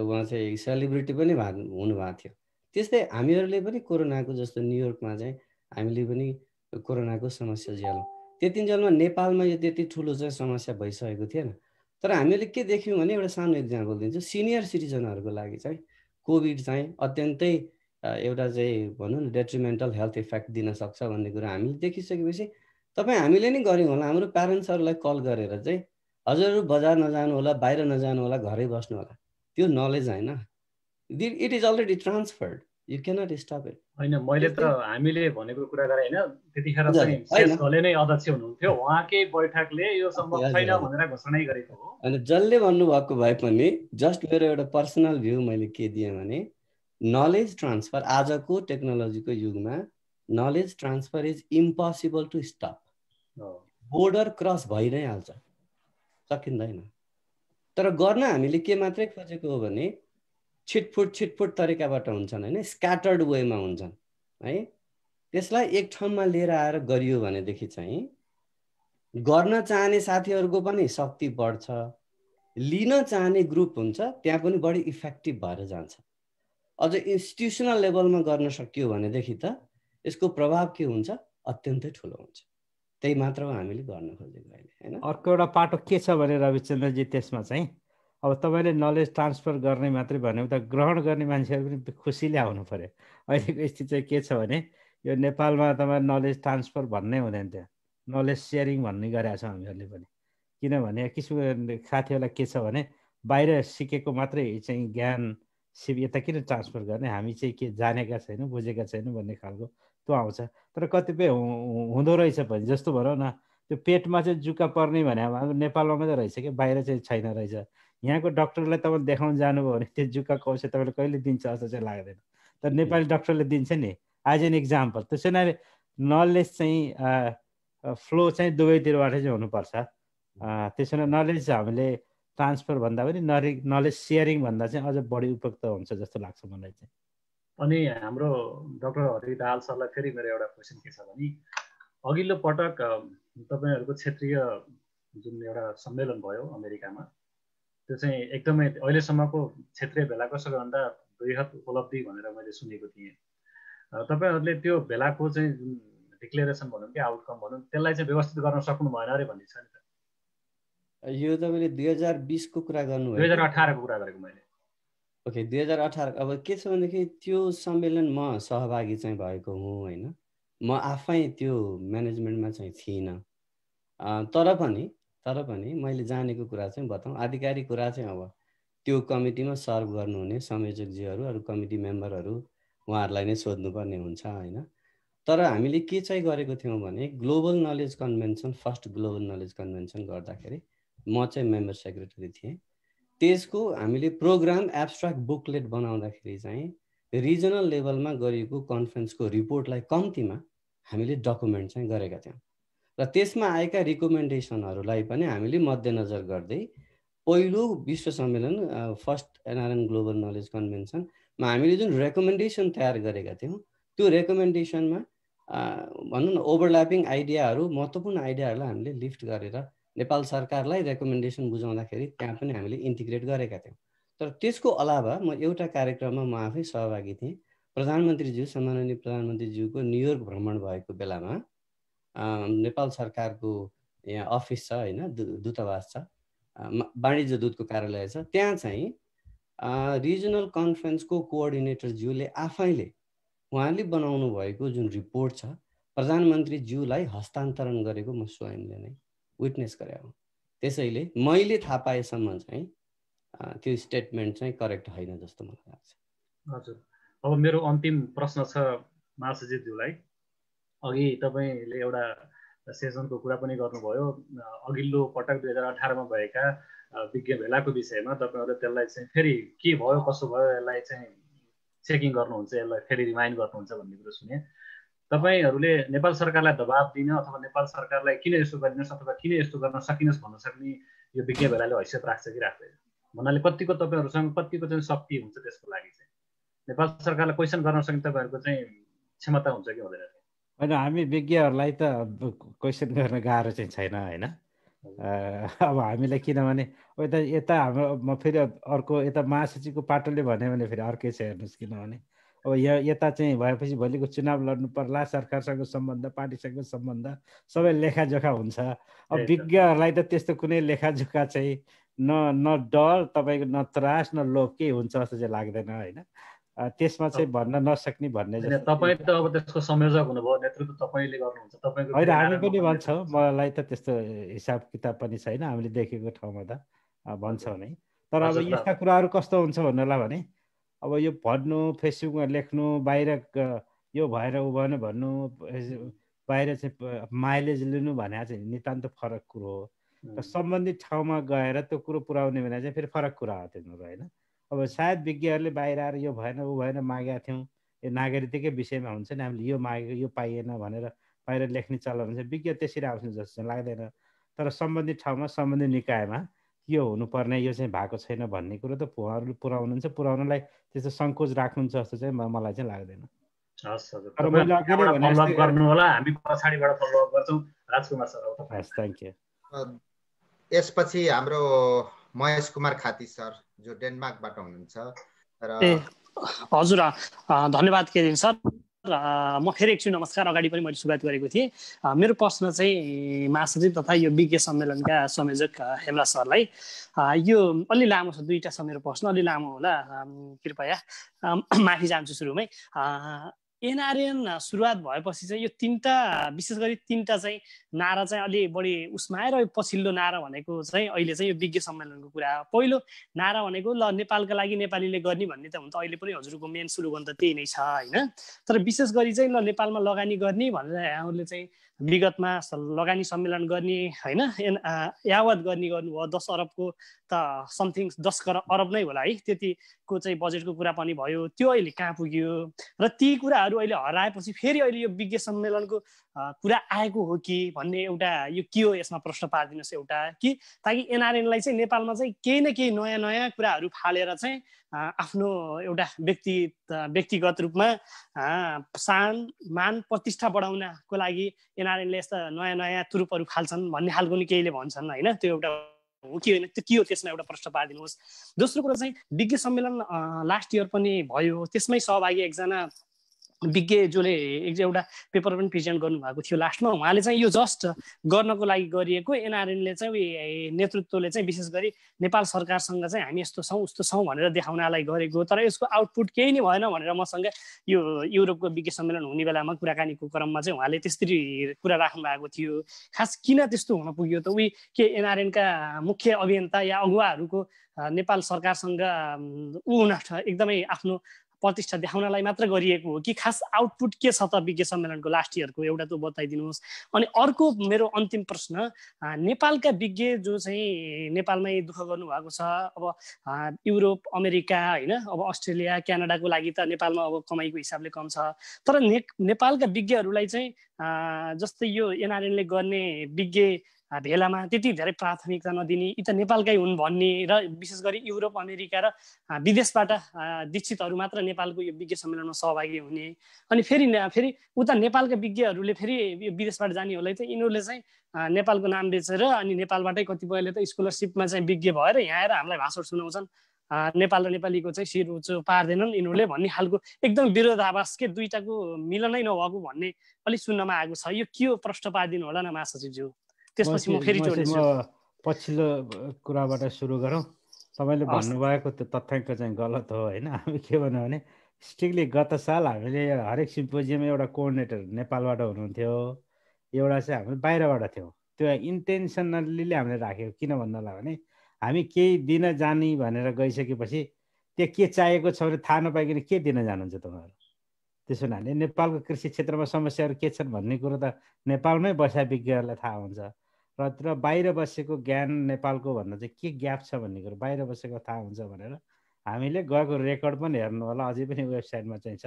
उहाँ चाहिँ सेलिब्रिटी पनि हुनुभएको थियो। त्यस्तै हामीहरूले पनि कोरोनाको जस्तो न्युयोर्कमा चाहिँ हामीले पनि कोरोनाको समस्या झेलौँ। त्यतिन्जेलमा नेपालमा यो त्यति ठुलो चाहिँ समस्या भइसकेको थिएन। तर हामीले के देख्यौँ भने एउटा सानो इक्जाम्पल दिन्छु, सिनियर सिटिजनहरूको लागि चाहिँ कोभिड चाहिँ अत्यन्तै एउटा चाहिँ भनौँ न डेट्रिमेन्टल हेल्थ इफेक्ट दिन सक्छ भन्ने कुरा हामीले देखिसकेपछि तपाईँ हामीले नै गऱ्यौँ होला, हाम्रो प्यारेन्ट्सहरूलाई कल गरेर चाहिँ हजुरहरू बजार नजानु होला, बाहिर नजानु होला, घरै बस्नु होला। त्यो नलेज होइन, it is already transferred, you cannot stop it. होइन, मैले त हामीले भनेको कुरा गरेँ होइन, त्यतिखेर चाहिँ सेसले नै अध्यक्ष हुनुहुन्थ्यो, उहाँकै बैठकले यो सम्भव छैन भनेर घोषणा गरेको हो। अनि जसले भन्नुभएको भए पनि जस्ट मेरो एउटा पर्सनल भ्यू मैले के दिएँ भने नलेज ट्रान्सफर आजको टेक्नोलोजीको युगमा knowledge transfer is impossible to stop. Border cross भइ नै हाल्छ, सकिँदैन। तर गर्न हामीले के मात्रै खोजेको हो भने छिटफुट तरिकाबाट हुन्छन् होइन, स्क्याटर्ड वेमा हुन्छन् है। त्यसलाई एक ठाउँमा लिएर आएर गरियो भनेदेखि चाहिँ गर्न चाहने साथीहरूको पनि शक्ति बढ्छ, लिन चाहने ग्रुप हुन्छ त्यहाँ पनि बढी इफेक्टिभ भएर जान्छ। अझ इन्स्टिट्युसनल लेभलमा गर्न सकियो भनेदेखि त यसको प्रभाव के हुन्छ, अत्यन्तै ठुलो हुन्छ। त्यही मात्र हो हामीले गर्न खोजेको अहिले होइन। अर्को एउटा पाटो के छ भने रविचन्द्रजी, त्यसमा चाहिँ अब तपाईँले नलेज ट्रान्सफर गर्ने मात्रै भन्यो त ग्रहण गर्ने मान्छेहरू पनि खुसीले आउनु पर्यो। अहिलेको स्थिति चाहिँ के छ भने यो नेपालमा तपाईँ नलेज ट्रान्सफर भन्नै हुँदैन, थियो नलेज सेयरिङ भन्ने गरेका छौँ हामीहरूले पनि। किनभने किसिमको साथीहरूलाई के छ भने बाहिर सिकेको मात्रै चाहिँ ज्ञान यता किन ट्रान्सफर गर्ने, हामी चाहिँ के जानेका छैनौँ, बुझेका छैनौँ भन्ने खालको त्यो आउँछ। तर कतिपय हुँदो रहेछ भने जस्तो भनौँ न, त्यो पेटमा चाहिँ जुका पर्ने भने अब नेपालमा मात्रै रहेछ कि बाहिर चाहिँ छैन रहेछ। यहाँको डक्टरलाई तपाईँ देखाउन जानुभयो भने त्यो जुकाको औषध तपाईँले कहिले दिन्छ जस्तो चाहिँ लाग्दैन, तर नेपाली डक्टरले दिन्छ नि। एज एन इक्जाम्पल त्यसै नै नलेज चाहिँ फ्लो चाहिँ दुवैतिरबाट चाहिँ हुनुपर्छ। त्यसो भने नलेज हामीले ट्रान्सफर भन्दा पनि नलेज सेयरिङ भन्दा चाहिँ अझ बढी उपयुक्त हुन्छ जस्तो लाग्छ मलाई चाहिँ। अनि हाम्रो डाक्टर हरि दाहाल सरलाई फेरि मेरो एउटा क्वेसन के छ भने अघिल्लो पटक तपाईँहरूको क्षेत्रीय जुन एउटा सम्मेलन भयो अमेरिकामा, त्यो चाहिँ एकदमै अहिलेसम्मको क्षेत्रीय भेलाको सबैभन्दा बृहत उपलब्धि भनेर मैले सुनेको थिएँ। तपाईँहरूले त्यो भेलाको चाहिँ जुन डिक्लेरेसन भनौँ कि आउटकम भनौँ त्यसलाई चाहिँ व्यवस्थित गर्न सक्नु भएन अरे भन्ने छ नि त। यो तपाईँले 2020 को कुरा गर्नुभयो? 2018 को कुरा गरेको मैले। ओके, 2018। अब के छ भनेदेखि त्यो सम्मेलन म सहभागी चाहिँ भएको हुँ होइन, म आफै त्यो म्यानेजमेन्टमा चाहिँ थिइनँ। तर पनि मैले जानेको कुरा चाहिँ बताउँ, आधिकारिक कुरा चाहिँ अब त्यो कमिटीमा सर्भ गर्नुहुने संयोजकजीहरू अरू कमिटी मेम्बरहरू उहाँहरूलाई नै सोध्नुपर्ने हुन्छ होइन। तर हामीले के चाहिँ गरेको थियौँ भने global knowledge convention, first global knowledge convention गर्दाखेरि म चाहिँ मेम्बर सेक्रेटरी थिएँ। त्यसको हामीले प्रोग्राम एब्स्ट्राक्ट बुकलेट बनाउँदाखेरि चाहिँ रिजनल लेभलमा गरिएको कन्फरेन्सको रिपोर्टलाई कम्तीमा हामीले डकुमेन्ट चाहिँ गरेका थियौँ र त्यसमा आएका रिकमेन्डेसनहरूलाई पनि हामीले मध्यनजर गर्दै पहिलो विश्व सम्मेलन फर्स्ट एनआरएन ग्लोबल नलेज कन्भेन्सनमा हामीले जुन रेकमेन्डेसन तयार गरेका थियौँ त्यो रेकमेन्डेसनमा भनौँ न ओभरल्यापिङ आइडियाहरू, महत्त्वपूर्ण आइडियाहरूलाई हामीले लिफ्ट गरेर नेपाल सरकारलाई रेकमेन्डेसन बुझाउँदाखेरि त्यहाँ पनि हामीले इन्टिग्रेट गरेका थियौँ। तर त्यसको अलावा म एउटा कार्यक्रममा म आफै सहभागी थिएँ। प्रधानमन्त्रीज्यू, सम्माननीय प्रधानमन्त्रीज्यूको न्युयोर्क भ्रमण भएको बेलामा नेपाल सरकारको यहाँ अफिस छ होइन, दूतावास छ, वाणिज्य दूतको कार्यालय छ, त्यहाँ चाहिँ रिजनल कन्फरेन्सको कोअर्डिनेटरज्यूले आफैले उहाँले बनाउनु भएको जुन रिपोर्ट छ प्रधानमन्त्रीज्यूलाई हस्तान्तरण गरेको म स्वयंले नै विटनेस गरे हो। त्यसैले मैले थाहा पाएसम्म चाहिँ त्यो स्टेटमेन्ट चाहिँ करेक्ट होइन जस्तो मलाई लाग्छ। हजुर, अब मेरो अन्तिम प्रश्न छ महासचिवज्यूलाई। अघि तपाईँले एउटा सेसनको कुरा पनि गर्नुभयो, अघिल्लो पटक 2018मा भएका विज्ञ भेलाको विषयमा तपाईँहरूले त्यसलाई चाहिँ फेरि के भयो कसो भयो यसलाई चाहिँ चेकिङ गर्नुहुन्छ, यसलाई फेरि रिमाइन्ड गर्नुहुन्छ भन्ने कुरो सुने। तपाईँहरूले नेपाल सरकारलाई दबाब दिन अथवा नेपाल सरकारलाई किन यस्तो गरिनुहोस् अथवा किन यस्तो गर्न सकिनुहोस् भन्न सक्ने यो विज्ञ भेलाले हैसियत राख्छ कि राख्दैन भन्नाले कतिको तपाईँहरूसँग कतिको चाहिँ शक्ति हुन्छ त्यसको लागि चाहिँ नेपाल सरकारलाई क्वेसन गर्न सक्ने तपाईँहरूको चाहिँ क्षमता हुन्छ कि हुँदैन? होइन, हामी विज्ञहरूलाई त क्वेसन गर्न गाह्रो चाहिँ छैन होइन। अब हामीलाई किनभने यता हाम्रो म फेरि अर्को यता महासचिवको पाटोले भन्यो भने फेरि अर्कै छ हेर्नुहोस्, किनभने अब यता चाहिँ भएपछि भोलिको चुनाव लड्नु पर्ला, सरकारसँग सम्बन्ध, पार्टीसँग सम्बन्ध सबै लेखाजोखा हुन्छ। अब विज्ञहरूलाई त त्यस्तो कुनै लेखाजोखा चाहिँ न डर तपाईँको, न त्रास, न लोभ केही हुन्छ जस्तो चाहिँ लाग्दैन होइन। त्यसमा चाहिँ भन्न नसक्ने भन्ने जस्तो। तपाईँ त अब त्यसको संयोजक हुनुभयो, नेतृत्व तपाईँले गर्नुहुन्छ, तपाईँको होइन हामी पनि भन्छौँ, मलाई त त्यस्तो हिसाब किताब पनि छैन, हामीले देखेको ठाउँमा त भन्छौँ नै। तर अब यस्ता कुराहरू कस्तो हुन्छ भन्नुलाई भने अब यो भन्नु, फेसबुकमा लेख्नु, बाहिर यो भएर ऊ भएन भन्नु, बाहिर चाहिँ माइलेज लिनु भने चाहिँ नितान्त फरक कुरो हो। र सम्बन्धित ठाउँमा गएर त्यो कुरो पुर्याउने भने चाहिँ फेरि फरक कुरा हो त्यो होइन। अब सायद विज्ञहरूले बाहिर आएर यो भएन ऊ भएन मागेका थियौँ, यो नागरिककै विषयमा हुन्छ नि, हामीले यो मागेको यो पाइएन भनेर बाहिर लेख्ने चलन हुन्छ, विज्ञ त्यसरी आउँछ जस्तो लाग्दैन। तर सम्बन्धित ठाउँमा, सम्बन्धित निकायमा यो हुनुपर्ने, यो चाहिँ भएको छैन भन्ने कुरो त उहाँहरूले पुर्याउनुहुन्छ, पुर्याउनलाई त्यस्तो सङ्कोच राख्नुहुन्छ जस्तो चाहिँ मलाई चाहिँ लाग्दैन। तर मैले अघि नै भने गर्नु होला, हामी पछाडिबाट फलोअप गर्छौँ। राजकुमार सर, हस्, थ्याङ्क यू। यसपछि हाम्रो महेश कुमार खाती सर जो डेनमार्कबाट हुनुहुन्छ। हजुर, धन्यवाद केदिन सर। म फेरि एकछिन नमस्कार, अगाडि पनि मैले सुरुवात गरेको थिएँ। मेरो प्रश्न चाहिँ महासचिव तथा यो विज्ञ सम्मेलनका संयोजक हेमला सरलाई। यो अलि लामो छ, दुईवटा छ मेरो प्रश्न, अलि लामो होला, कृपया माफी चाहन्छु सुरुमै। एनआरएन सुरुवात भएपछि चाहिँ यो तिनवटा, विशेष गरी तिनवटा चाहिँ नारा चाहिँ अलि बढी उसमा आएर पछिल्लो नारा भनेको चाहिँ अहिले चाहिँ यो विज्ञ सम्मेलनको कुरा। पहिलो नारा भनेको ल नेपालका लागि नेपालीले गर्ने भन्ने त हुन्छ, अहिले पनि हजुरको मेन स्लोगन त त्यही नै छ होइन। तर विशेष गरी चाहिँ ल नेपालमा लगानी गर्ने भनेर यहाँहरूले चाहिँ विगतमा लगानी सम्मेलन गर्ने होइन, यावत गर्ने गर्नुभयो। 10 अरबको त समथिङ 10 अरब नै होला है, त्यतिको चाहिँ बजेटको कुरा पनि भयो, त्यो अहिले कहाँ पुग्यो र ती कुराहरू अहिले हराएपछि फेरि अहिले यो विज्ञ सम्मेलनको कुरा आएको हो कि भन्ने एउटा यो के हो, यसमा प्रश्न पारिदिनुहोस् एउटा, कि ताकि एनआरएनलाई चाहिँ नेपालमा चाहिँ केही न केही नयाँ नयाँ कुराहरू फालेर चाहिँ आफ्नो एउटा व्यक्तिगत रूपमा सान मान प्रतिष्ठा बढाउनको लागि एनआरएनले यस्ता नयाँ नयाँ तुरुपहरू फाल्छन् भन्ने खालको नि केहीले भन्छन् होइन। त्यो एउटा हो कि होइन, त्यो के हो, त्यसमा एउटा प्रश्न पारिदिनुहोस्। दोस्रो कुरो चाहिँ विज्ञ सम्मेलन लास्ट इयर पनि भयो, त्यसमै सहभागी एकजना विज्ञ जसले एउटा पेपर पनि प्रेजेन्ट गर्नुभएको थियो लास्टमा, उहाँले चाहिँ यो जस्ट गर्नको लागि गरिएको, एनआरएनले चाहिँ नेतृत्वले चाहिँ विशेष गरी नेपाल सरकारसँग चाहिँ हामी यस्तो छौँ उस्तो छौँ भनेर देखाउनलाई गरेको, तर यसको आउटपुट केही नै भएन भनेर मसँग यो युरोपको विज्ञ सम्मेलन हुने बेलामा कुराकानीको क्रममा चाहिँ उहाँले त्यसरी कुरा राख्नु भएको थियो। खास किन त्यस्तो हुन पुग्यो त? उही के एनआरएनका मुख्य अभियन्ता या अगुवाहरूको नेपाल सरकारसँग एकदमै आफ्नो प्रतिष्ठा देखाउनलाई मात्र गरिएको हो कि खास आउटपुट के छ त विज्ञ सम्मेलनको लास्ट इयरको, एउटा त बताइदिनुहोस्। अनि अर्को मेरो अन्तिम प्रश्न, नेपालका विज्ञ जो चाहिँ नेपालमै दुःख गर्नुभएको छ, अब युरोप, अमेरिका होइन, अब अस्ट्रेलिया, क्यानाडाको लागि त नेपालमा अब कमाइको हिसाबले कम छ, तर नेपालका विज्ञहरूलाई चाहिँ जस्तै यो एनआरएनले गर्ने विज्ञ भेलामा त्यति धेरै प्राथमिकता नदिने, यी त नेपालकै हुन् भन्ने र विशेष गरी युरोप, अमेरिका र विदेशबाट दीक्षितहरू मात्र नेपालको यो विज्ञ सम्मेलनमा सहभागी हुने। अनि फेरि उता नेपालका विज्ञहरूले फेरि यो विदेशबाट जानेहरूलाई चाहिँ यिनीहरूले चाहिँ नेपालको नाम बेचेर अनि नेपालबाटै कतिपयले त स्कलरसिपमा चाहिँ विज्ञ भएर यहाँ आएर हामीलाई भाषण सुनाउँछन्, नेपाल र नेपालीको चाहिँ शिर उच्च पार्दैनन् यिनीहरूले भन्ने खालको एकदम विरोधाभास के दुईटाको मिलनै नभएको भन्ने अलिक सुन्नमा आएको छ। यो के हो, प्रश्न पारिदिनु होला न महासचिवज्यू। त्यसपछि म फेरि पछिल्लो कुराबाट सुरु गरौँ। तपाईँले भन्नुभएको त्यो तथ्याङ्क चाहिँ गलत हो होइन। हामी के भन्यो भने स्ट्रिक्टली गत साल हामीले हरेक सिम्पोजियम एउटा कोअर्डिनेटर नेपालबाट हुनुहुन्थ्यो, एउटा चाहिँ हामी बाहिरबाट थियौँ। त्यो इन्टेन्सनल्ली हामीले राख्यौँ। किन भन्नलाई भने हामी केही दिन जाने भनेर गइसकेपछि त्यो के चाहिएको छ भने थाहा नपाइकन के दिन जानुहुन्छ तपाईँहरू। त्यसो हुनाले नेपालको कृषि क्षेत्रमा समस्याहरू के छन् भन्ने कुरो त नेपालमै बसेका विज्ञहरूलाई थाहा हुन्छ, र बाहिर बसेको ज्ञान नेपालको भन्दा चाहिँ के ग्याप छ भन्ने कुरो बाहिर बसेको थाहा हुन्छ भनेर हामीले गएको रेकर्ड पनि हेर्नु होला, अझै पनि वेबसाइटमा चाहिँ छ।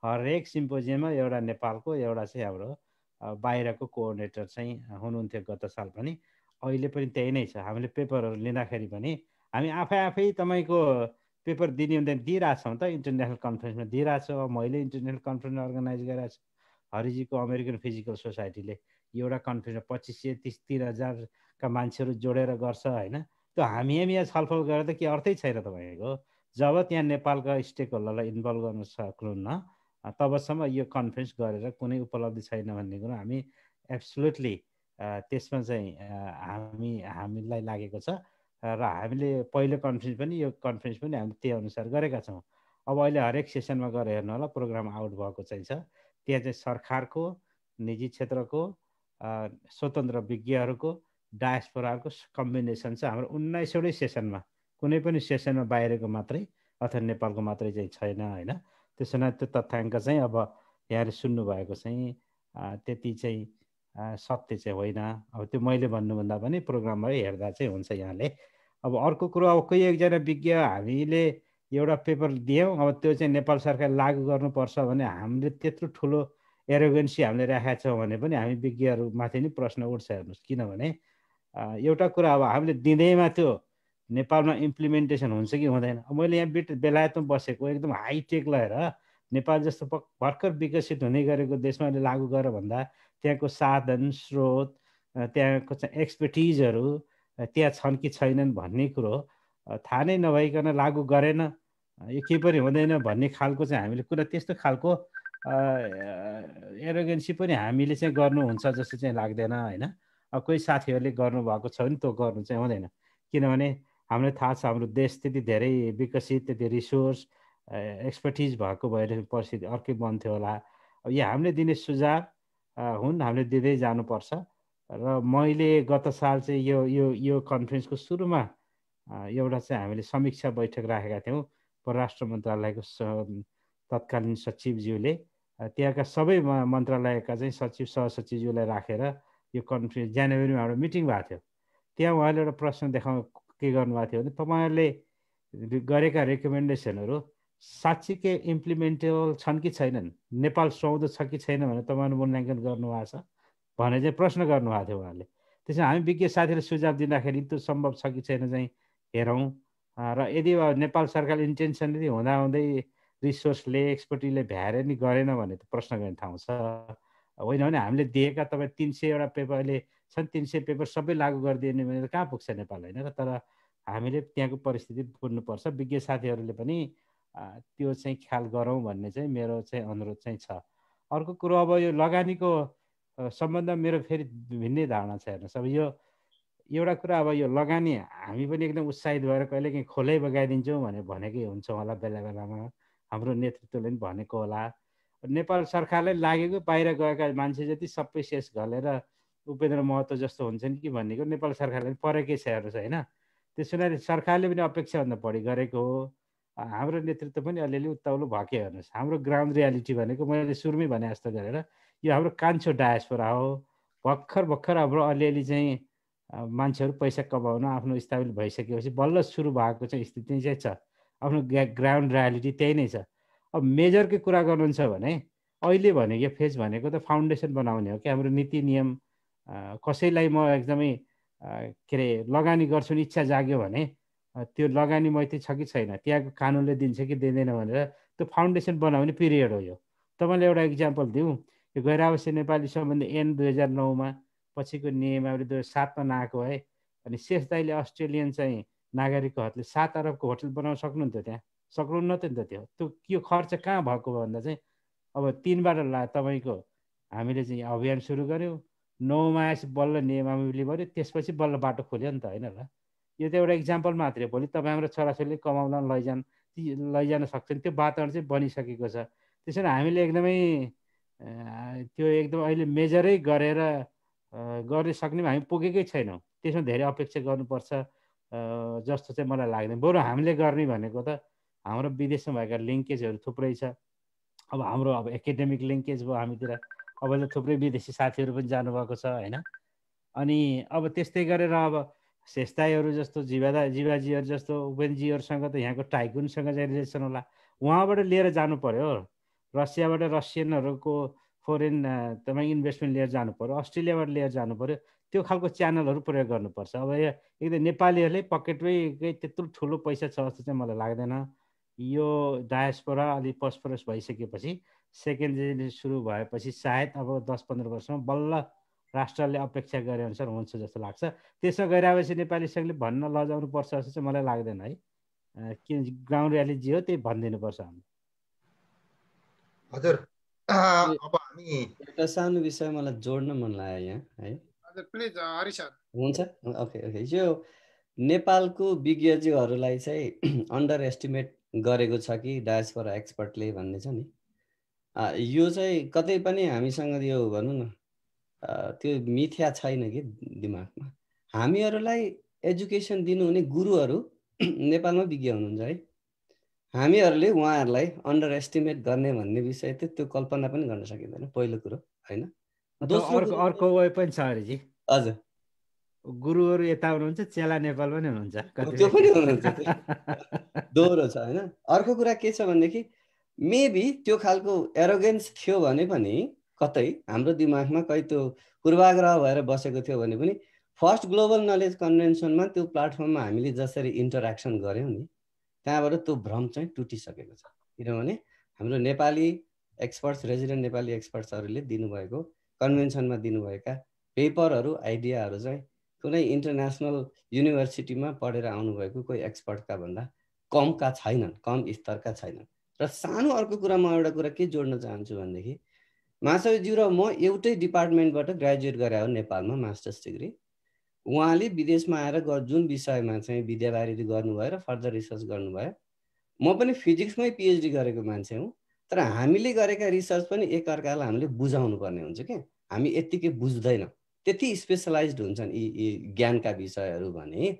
हरेक सिम्पोजियममा एउटा नेपालको एउटा चाहिँ हाम्रो बाहिरको कोअर्डिनेटर चाहिँ हुनुहुन्थ्यो गत साल पनि, अहिले पनि त्यही नै छ। हामीले पेपरहरू लिँदाखेरि पनि हामी आफै तपाईँको पेपर दिने हुँदैन दिइरहेछौँ त, इन्टरनेसनल कन्फरेन्समा दिइरहेछौँ। मैले इन्टरनेसनल कन्फरेन्स अर्गनाइज गरिरहेको छु, हरिजीको अमेरिकन फिजिकल सोसाइटीले एउटा कन्फरेन्समा 2500-30,000 का मान्छेहरू जोडेर गर्छ होइन। त्यो हामी यहाँ छलफल गरेर त के अर्थै छैन तपाईँको। जब त्यहाँ नेपालका स्टेक होल्डरलाई इन्भल्भ गर्न सक्नुहुन्न तबसम्म यो कन्फरेन्स गरेर कुनै उपलब्धि छैन भन्ने कुरो हामी एब्सोल्युटली त्यसमा चाहिँ हामीलाई लागेको छ र हामीले पहिलो कन्फरेन्स पनि यो कन्फरेन्स पनि हामी त्यही अनुसार गरेका छौँ। अब अहिले हरेक सेसनमा गएर हेर्नु होला प्रोग्राम आउट भएको चाहिँ छ। त्यहाँ चाहिँ सरकारको, निजी क्षेत्रको, स्वतन्त्र विज्ञहरूको, डायस्पोराहरूको कम्बिनेसन छ। हाम्रो 19औँ सेसनमा कुनै पनि सेसनमा बाहिरको मात्रै अथवा नेपालको मात्रै चाहिँ छैन होइन। त्यसो हुनाले त्यो तथ्याङ्क चाहिँ अब यहाँले सुन्नुभएको चाहिँ त्यति चाहिँ सत्य चाहिँ होइन। अब त्यो मैले भन्नुभन्दा पनि प्रोग्राममा हेर्दा चाहिँ हुन्छ यहाँले। अब अर्को कुरो, अब कोही एकजना विज्ञ हामीले एउटा पेपर दियौँ, अब त्यो चाहिँ नेपाल सरकारले लागू गर्नुपर्छ भने हामीले त्यत्रो ठुलो एरोगेन्सी हामीले राखेका छौँ भने पनि हामी विज्ञहरूमाथि नै प्रश्न उठ्छ हेर्नुहोस्। किनभने एउटा कुरा अब हामीले दिँदैमा त्यो नेपालमा इम्प्लिमेन्टेसन हुन्छ कि हुँदैन। मैले यहाँ बेलायतमा बसेको एकदम हाइटेक लगाएर नेपाल जस्तो भर्खर विकसित हुने गरेको देशमा लागू गर भन्दा त्यहाँको साधन स्रोत, त्यहाँको चाहिँ एक्सपर्टिजहरू त्यहाँ छन् कि छैनन् भन्ने कुरो थाहा नै नभइकन लागू गरेन, यो केही पनि हुँदैन भन्ने खालको चाहिँ हामीले कुरा, त्यस्तो खालको एरोगेन्सी पनि हामीले चाहिँ गर्नुहुन्छ जस्तो चाहिँ लाग्दैन होइन। कोही साथीहरूले गर्नुभएको छ भने त्यो गर्नु चाहिँ हुँदैन। किनभने हामीलाई थाहा छ हाम्रो देश त्यति धेरै विकसित, त्यति रिसोर्स एक्सपर्टिज भएको भएर परिस्थिति अर्कै बन्थ्यो होला। अब यो हामीले दिने सुझाव हुन्, हामीले दिँदै जानुपर्छ। र मैले गत साल चाहिँ यो कन्फरेन्सको सुरुमा एउटा चाहिँ हामीले समीक्षा बैठक राखेका थियौँ। परराष्ट्र मन्त्रालयको तत्कालीन सचिवज्यूले त्यहाँका सबै मन्त्रालयका चाहिँ सचिव सहसचिवज्यूलाई राखेर यो कन्फरेन्स जनवरीमा हाम्रो मिटिङ भएको थियो। त्यहाँ उहाँले एउटा प्रश्न के गर्नुभएको थियो भने तपाईँहरूले गरेका रेकमेन्डेसनहरू साँच्चीकै इम्प्लिमेन्टेबल छन् कि छैनन्, नेपाल सुहाउँदो छ कि छैन भनेर तपाईँहरू मूल्याङ्कन गर्नुभएको छ भनेर चाहिँ प्रश्न गर्नुभएको थियो उहाँले। त्यसमा हामी विज्ञ साथीहरूले सुझाव दिँदाखेरि त्यो सम्भव छ कि छैन चाहिँ हेरौँ। र यदि नेपाल सरकार इन्टेन्सनली हुँदाहुँदै रिसोर्सले एक्सपर्टीले भ्याएर नि गरेन भने त प्रश्न गर्ने ठाउँ छ। होइन भने हामीले दिएका तपाईँ 300 वटा पेपर अहिले छन्, 300 पेपर सबै लागू गरिदिने भने त कहाँ पुग्छ नेपाल होइन र। तर हामीले त्यहाँको परिस्थिति बुझ्नुपर्छ। विज्ञ साथीहरूले पनि त्यो चाहिँ ख्याल गरौँ भन्ने चाहिँ मेरो चाहिँ अनुरोध चाहिँ छ। अर्को कुरो, अब यो लगानीको सम्बन्धमा मेरो फेरि भिन्नै धारणा छ हेर्नुहोस्। अब यो एउटा कुरा, अब यो लगानी हामी पनि एकदम उत्साहित भएर कहिलेकाहीँ खोलै बगाइदिन्छौँ भनेकै हुन्छ होला, बेला बेलामा हाम्रो नेतृत्वले पनि भनेको होला। नेपाल सरकारलाई लागेको बाहिर गएका मान्छे जति सबै शेष घलेर उपेन्द्र महतो जस्तो हुन्छन् कि भन्नेको नेपाल सरकारले पनि परेकै छ हेर्नुहोस् होइन। त्यसो हुनाले सरकारले पनि अपेक्षाभन्दा बढी गरेको हो। हाम्रो नेतृत्व पनि अलिअलि उत्ताउलो भएकै हेर्नुहोस्। हाम्रो ग्राउन्ड रियालिटी भनेको मैले सुरुमै भने जस्तो गरेर यो हाम्रो कान्छो डायस्पोरा हो। भर्खर हाम्रो अलिअलि चाहिँ मान्छेहरू पैसा कमाउन आफ्नो स्थापित भइसकेपछि बल्ल सुरु भएको चाहिँ स्थिति चाहिँ छ। आफ्नो ग्राउन्ड रियालिटी त्यही नै छ। अब मेजरकै कुरा गर्नुहुन्छ भने अहिले भनेको फेज भनेको त फाउन्डेसन बनाउने हो कि हाम्रो नीति नियम। कसैलाई म एकदमै के अरे लगानी गर्छु नि इच्छा जाग्यो भने त्यो लगानी मैत्री छ कि छैन, त्यहाँको कानुनले दिन्छ कि दिँदैन भनेर त्यो फाउन्डेसन बनाउने पिरियड हो यो। तपाईँले एउटा इक्जाम्पल दिउँ, यो गैर आवश्यक नेपाली सम्बन्धी ऐन 2009मा पछिको नियमावली 2007मा नआएको है। अनि शेष दाइले अस्ट्रेलियन चाहिँ नागरिकको हकले 7 अरबको होटल बनाउन सक्नुहुन्थ्यो, त्यहाँ सक्नुहुन्न त नि त। त्यो खर्च कहाँ भएको भन्दा चाहिँ अब 3बाट तपाईँको हामीले चाहिँ अभियान सुरु गऱ्यौँ। 9मा बल्ल नियमावली बन्यो, त्यसपछि बल्ल बाटो खोल्यो नि त होइन र। यो त एउटा इक्जाम्पल मात्रै हो। भोलि तपाईँ हाम्रो छोराछोरीले कमाउन लैजान सक्छन्, त्यो वातावरण चाहिँ बनिसकेको छ। त्यसो भने हामीले एकदमै त्यो एकदम अहिले मेजरै गरेर गर्न सक्नेमा हामी पुगेकै छैनौँ। त्यसमा धेरै अपेक्षा गर्नुपर्छ जस्तो चाहिँ मलाई लाग्दैन। बरु हामीले गर्ने भनेको त हाम्रो विदेशमा भएका लिङ्केजहरू थुप्रै छ। अब हाम्रो एकाडेमिक लिङ्केज भयो हामीतिर, अब थुप्रै विदेशी साथीहरू पनि जानुभएको छ होइन। अनि अब त्यस्तै गरेर अब शेषदाईहरू जस्तो जीवाजीहरू जस्तो उपेनजीहरूसँग त यहाँको टाइकुनसँग चाहिँ रिलेसन होला, उहाँबाट लिएर जानु पर्यो। रसियाबाट रसियनहरूको फोरेन तपाईँ इन्भेस्टमेन्ट लिएर जानु पर्यो, अस्ट्रेलियाबाट लिएर जानु पर्यो। त्यो खालको च्यानलहरू प्रयोग गर्नुपर्छ। अब एकदम नेपालीहरूले पकेटमै त्यत्रो ठुलो पैसा छ जस्तो चाहिँ मलाई लाग्दैन। यो डायस्पोरा अलिक पस्परस भइसकेपछि सेकेन्ड जेनेरेसन सुरु भएपछि सायद अब 10-15 वर्षमा बल्ल राष्ट्रले अपेक्षा गरे अनुसार हुन्छ जस्तो लाग्छ। त्यसो गरिरहेपछि नेपाली सङ्घले भन्न लजाउनु पर्छ जस्तो चाहिँ मलाई लाग्दैन है। किन ग्राउन्ड रियालिटी जे हो त्यही भनिदिनुपर्छ हामीले। हजुर अब हामी एउटा सानो विषय मलाई जोड्न मन लाग्यो यहाँ है। हजुर प्लिज हरि सर। हुन्छ ओके ओके। यो नेपालको विज्ञज्यूहरूलाई चाहिँ अन्डर एस्टिमेट गरेको छ कि डायस्पोरा एक्सपर्टले भन्ने छ नि, यो चाहिँ कतै पनि हामीसँग यो भनौँ न त्यो मिथ्या छैन कि दिमागमा। हामीहरूलाई एजुकेसन दिनुहुने गुरुहरू नेपालमा विज्ञ हुनुहुन्छ है। हामीहरूले उहाँहरूलाई अन्डर एस्टिमेट गर्ने भन्ने विषय त त्यो कल्पना पनि गर्न सकिँदैन पहिलो कुरो होइन। अर्को वे पनि छ हरिजी। हजुर गुरुहरू यता हुनुहुन्छ, चेला नेपाल पनि हुनुहुन्छ, त्यो पनि हुनुहुन्छ, दोहोरो छ होइन। अर्को कुरा के छ भनेदेखि मेबी त्यो खालको एरोगेन्स थियो भने पनि कतै हाम्रो दिमागमा कहीँ त्यो पूर्वाग्रह भएर बसेको थियो भने पनि फर्स्ट ग्लोबल नलेज कन्भेन्सनमा त्यो प्लेटफर्ममा हामीले जसरी इन्टरेक्सन गऱ्यौँ नि त्यहाँबाट त्यो भ्रम चाहिँ टुटिसकेको छ। किनभने हाम्रो नेपाली एक्सपर्ट्स, रेजिडेन्ट नेपाली एक्सपर्ट्सहरूले दिनुभएको कन्भेन्सनमा दिनुभएका पेपरहरू, आइडियाहरू चाहिँ कुनै इन्टरनेसनल युनिभर्सिटीमा पढेर आउनुभएको कोही एक्सपर्टका भन्दा कमका छैनन्, कम स्तरका छैनन्। र सानो अर्को कुरा म एउटा कुरा के जोड्न चाहन्छु भनेदेखि महासविज्यू र म एउटै डिपार्टमेन्टबाट ग्रेजुएट गरे हो नेपालमा मास्टर्स डिग्री। उहाँले विदेशमा आएर जुन विषयमा चाहिँ विद्यावारिधि गर्नुभयो र फर्दर रिसर्च गर्नुभयो, म पनि फिजिक्समै पिएचडी गरेको मान्छे हुँ। तर हामीले गरेका रिसर्च पनि एकअर्कालाई हामीले बुझाउनु पर्ने हुन्छ क्या। हामी यत्तिकै बुझ्दैनौँ, त्यति स्पेसलाइज्ड हुन्छन् यी ज्ञानका विषयहरू भने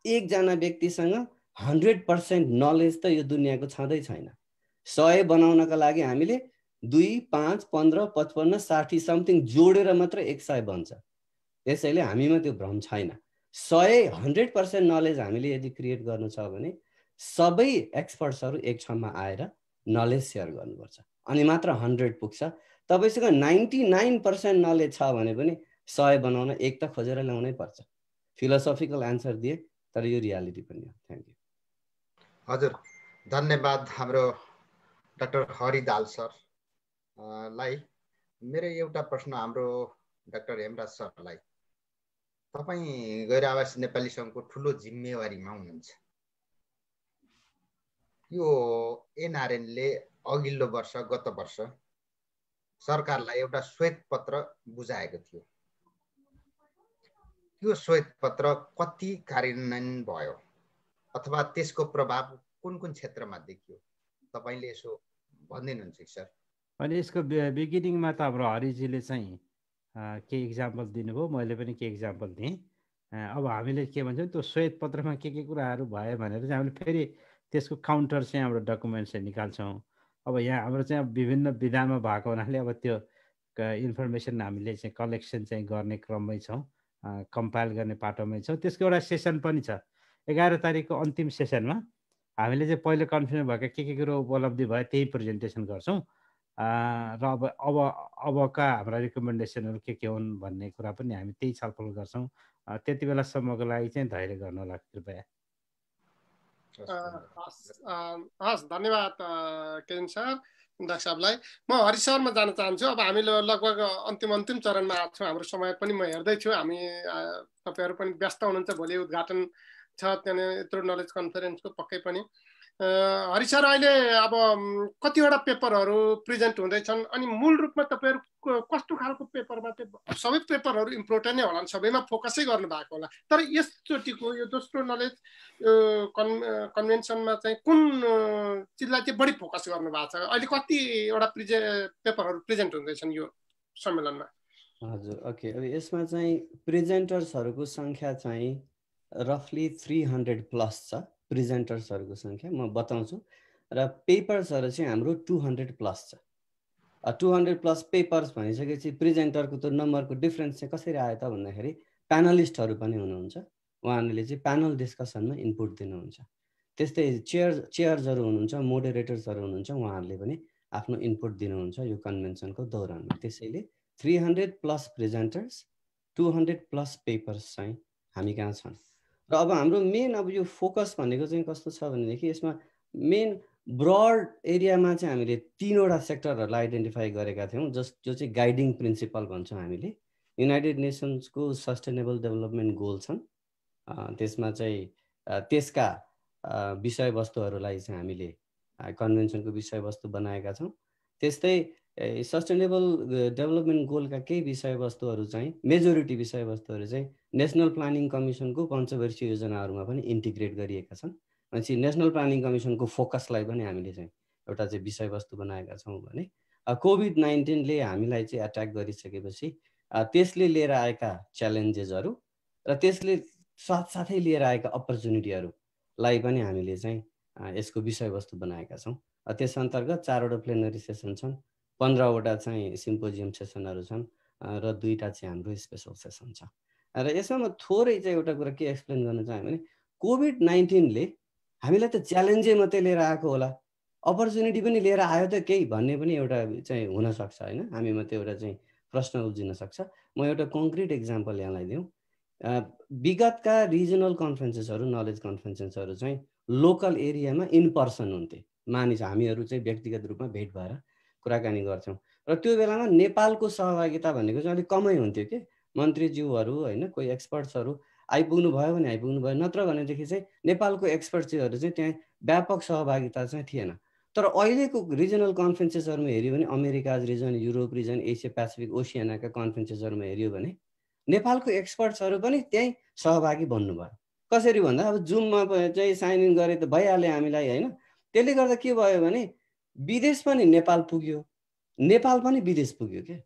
एकजना व्यक्तिसँग 100% नलेज त यो दुनियाँको छँदै छैन। 100 बनाउनका लागि हामीले 2, 5, 15, 55, 60 समथिङ जोडेर मात्र 100 बन्छ। त्यसैले हामीमा त्यो भ्रम छैन। 100% नलेज हामीले यदि क्रिएट गर्नु छ भने सबै एक्सपर्ट्सहरू एक ठाउँमा आएर नलेज सेयर गर्नुपर्छ, अनि मात्र 100 पुग्छ। तपाईँसँग 99% नलेज छ भने पनि 100 बनाउन एक त खोजेर ल्याउनै पर्छ। फिलोसोफिकल एन्सर दिए, तर यो रियालिटी पनि हो। Thank you. हजुर धन्यवाद हाम्रो डाक्टर हरिदाल सर लाई। मेरो एउटा प्रश्न हाम्रो डाक्टर हेमराज सरलाई, तपाईँ गैर आवासी नेपाली सङ्घको ठुलो जिम्मेवारीमा हुनुहुन्छ। यो एनआरएनले अघिल्लो वर्ष गत वर्ष सरकारलाई एउटा श्वेत पत्र बुझाएको थियो। त्यो श्वेत पत्र कति कार्यान्वयन भयो अथवा त्यसको प्रभाव कुन कुन क्षेत्रमा देखियो, तपाईँले यसो भनिदिनुहुन्छ सर? अनि यसको बिगिनिङमा त हाम्रो हरिजीले चाहिँ केही इक्जाम्पल दिनुभयो, मैले पनि केही इक्जाम्पल दिएँ। अब हामीले के भन्छौँ त्यो श्वेत पत्रमा के कुराहरू भयो भनेर चाहिँ हामीले फेरि त्यसको काउन्टर चाहिँ हाम्रो डकुमेन्ट चाहिँ निकाल्छौँ। अब यहाँ हाम्रो चाहिँ विभिन्न विधानमा भएको हुनाले अब त्यो इन्फर्मेसन हामीले चाहिँ कलेक्सन चाहिँ गर्ने क्रममै छौँ, कम्पाइल गर्ने पाटोमै छौँ। त्यसको एउटा सेसन पनि छ। 11 तारिकको अन्तिम सेसनमा हामीले चाहिँ पहिलो कन्फरेन्स भएका के कुरो उपलब्धि भयो त्यही प्रेजेन्टेसन गर्छौँ। र अबका हाम्रा रिकमेन्डेसनहरू के हुन् भन्ने कुरा पनि हामी त्यही छलफल गर्छौँ। त्यति बेलासम्मको लागि चाहिँ धैर्य गर्नु होला कृपया। हस् धन्यवाद केन सर, डाक्टर साहबलाई। म हरि सरमा जान चाहन्छु। अब हामी लगभग अन्तिम चरणमा आएको छौँ। हाम्रो समय पनि म हेर्दैछु, हामी तपाईँहरू पनि व्यस्त हुनुहुन्छ। भोलि उद्घाटन छ त्यहाँनिर यत्रो नलेज कन्फरेन्सको पक्कै पनि। हरि सर अहिले अब कतिवटा पेपरहरू प्रेजेन्ट हुँदैछन्, अनि मूल रूपमा तपाईँहरू कस्तो खालको पेपरमा चाहिँ सबै पेपरहरू इम्पोर्टेन्ट नै होला, सबैमा फोकसै गर्नु भएको होला, तर यसचोटिको यो दोस्रो नलेज कन्भेन्सनमा चाहिँ कुन चिजलाई चाहिँ बढी फोकस गर्नु भएको छ? अहिले कतिवटा पेपरहरू प्रेजेन्ट हुँदैछन् यो सम्मेलनमा? हजुर ओके। अब यसमा चाहिँ प्रेजेन्टर्सहरूको सङ्ख्या चाहिँ रफली 300+ छ। प्रेजेन्टर्सहरूको सङ्ख्या म बताउँछु, र पेपर्सहरू चाहिँ हाम्रो 200+ छ। 200+ पेपर्स भनिसकेपछि प्रेजेन्टरको त्यो नम्बरको डिफ्रेन्स चाहिँ कसरी आयो त भन्दाखेरि प्यानलिस्टहरू पनि हुनुहुन्छ, उहाँहरूले चाहिँ प्यानल डिस्कसनमा इनपुट दिनुहुन्छ। त्यस्तै चेयर्सहरू हुनुहुन्छ, मोडरेटर्सहरू हुनुहुन्छ, उहाँहरूले पनि आफ्नो इनपुट दिनुहुन्छ यो कन्भेन्सनको दौरानमा। त्यसैले 300+ प्रेजेन्टर्स, 200+ पेपर्स चाहिँ हामी कहाँ छन्। र अब हाम्रो मेन अब यो फोकस भनेको चाहिँ कस्तो छ भनेदेखि यसमा मेन ब्रड एरियामा चाहिँ हामीले 3वटा सेक्टरहरूलाई आइडेन्टिफाई गरेका थियौँ, जो चाहिँ गाइडिङ प्रिन्सिपल भन्छौँ हामीले। युनाइटेड नेसन्सको सस्टेनेबल डेभलपमेन्ट गोल छन्, त्यसमा चाहिँ त्यसका विषयवस्तुहरूलाई चाहिँ हामीले कन्भेन्सनको विषयवस्तु बनाएका छौँ। त्यस्तै सस्टेनेबल डेभलपमेन्ट गोलका केही विषयवस्तुहरू चाहिँ मेजोरिटी विषयवस्तुहरू चाहिँ नेसनल प्लानिङ कमिसनको पञ्चवर्षीय योजनाहरूमा पनि इन्टिग्रेट गरिएका छन्। भनेपछि नेसनल प्लानिङ कमिसनको फोकसलाई पनि हामीले चाहिँ एउटा चाहिँ विषयवस्तु बनाएका छौँ भने कोभिड-19ले हामीलाई चाहिँ एट्याक गरिसकेपछि त्यसले लिएर आएका च्यालेन्जेसहरू र त्यसले साथसाथै लिएर आएका अपर्च्युनिटीहरूलाई पनि हामीले चाहिँ यसको विषयवस्तु बनाएका छौँ। त्यस अन्तर्गत 4वटा प्लेनरी सेसन छन्, 15वटा चाहिँ सिम्पोजियम सेसनहरू छन् र 2टा चाहिँ हाम्रो स्पेसल सेसन छ। र यसमा म थोरै चाहिँ एउटा कुरा के एक्सप्लेन गर्न चाहेँ भने कोभिड-19ले हामीलाई त च्यालेन्जै मात्रै लिएर आएको होला, अपर्च्युनिटी पनि लिएर आयो त केही भन्ने पनि एउटा चाहिँ हुनसक्छ होइन, हामीमा त्यो एउटा चाहिँ प्रश्न उब्जिन सक्छ। म एउटा कङ्क्रिट इक्जाम्पल यहाँलाई दिउँ। विगतका रिजनल कन्फरेन्सेसहरू, नलेज कन्फरेन्सेसहरू चाहिँ लोकल एरियामा इन पर्सन हुन्थे, मानिस हामीहरू चाहिँ व्यक्तिगत रूपमा भेट भएर कुराकानी गर्छौँ र त्यो बेलामा नेपालको सहभागिता भनेको चाहिँ अलिक कमै हुन्थ्यो कि मन्त्रीज्यूहरू होइन, कोही एक्सपर्ट्सहरू आइपुग्नु भयो भने आइपुग्नु भयो, नत्र भनेदेखि चाहिँ नेपालको एक्सपर्ट्सहरू चाहिँ त्यहाँ व्यापक सहभागिता चाहिँ थिएन। तर अहिलेको रिजनल कन्फरेन्सेसहरूमा हेऱ्यो भने Americas region, Europe region, Asia Pacific, ओसियानाका कन्फरेन्सेसहरूमा हेऱ्यो भने नेपालको एक्सपर्ट्सहरू पनि त्यहीँ सहभागी बन्नुभयो। कसरी भन्दा अब जुममा चाहिँ साइन इन गरे त भइहाल्यो हामीलाई होइन। त्यसले गर्दा के भयो भने विदेश पनि नेपाल पुग्यो, नेपाल पनि विदेश पुग्यो क्या।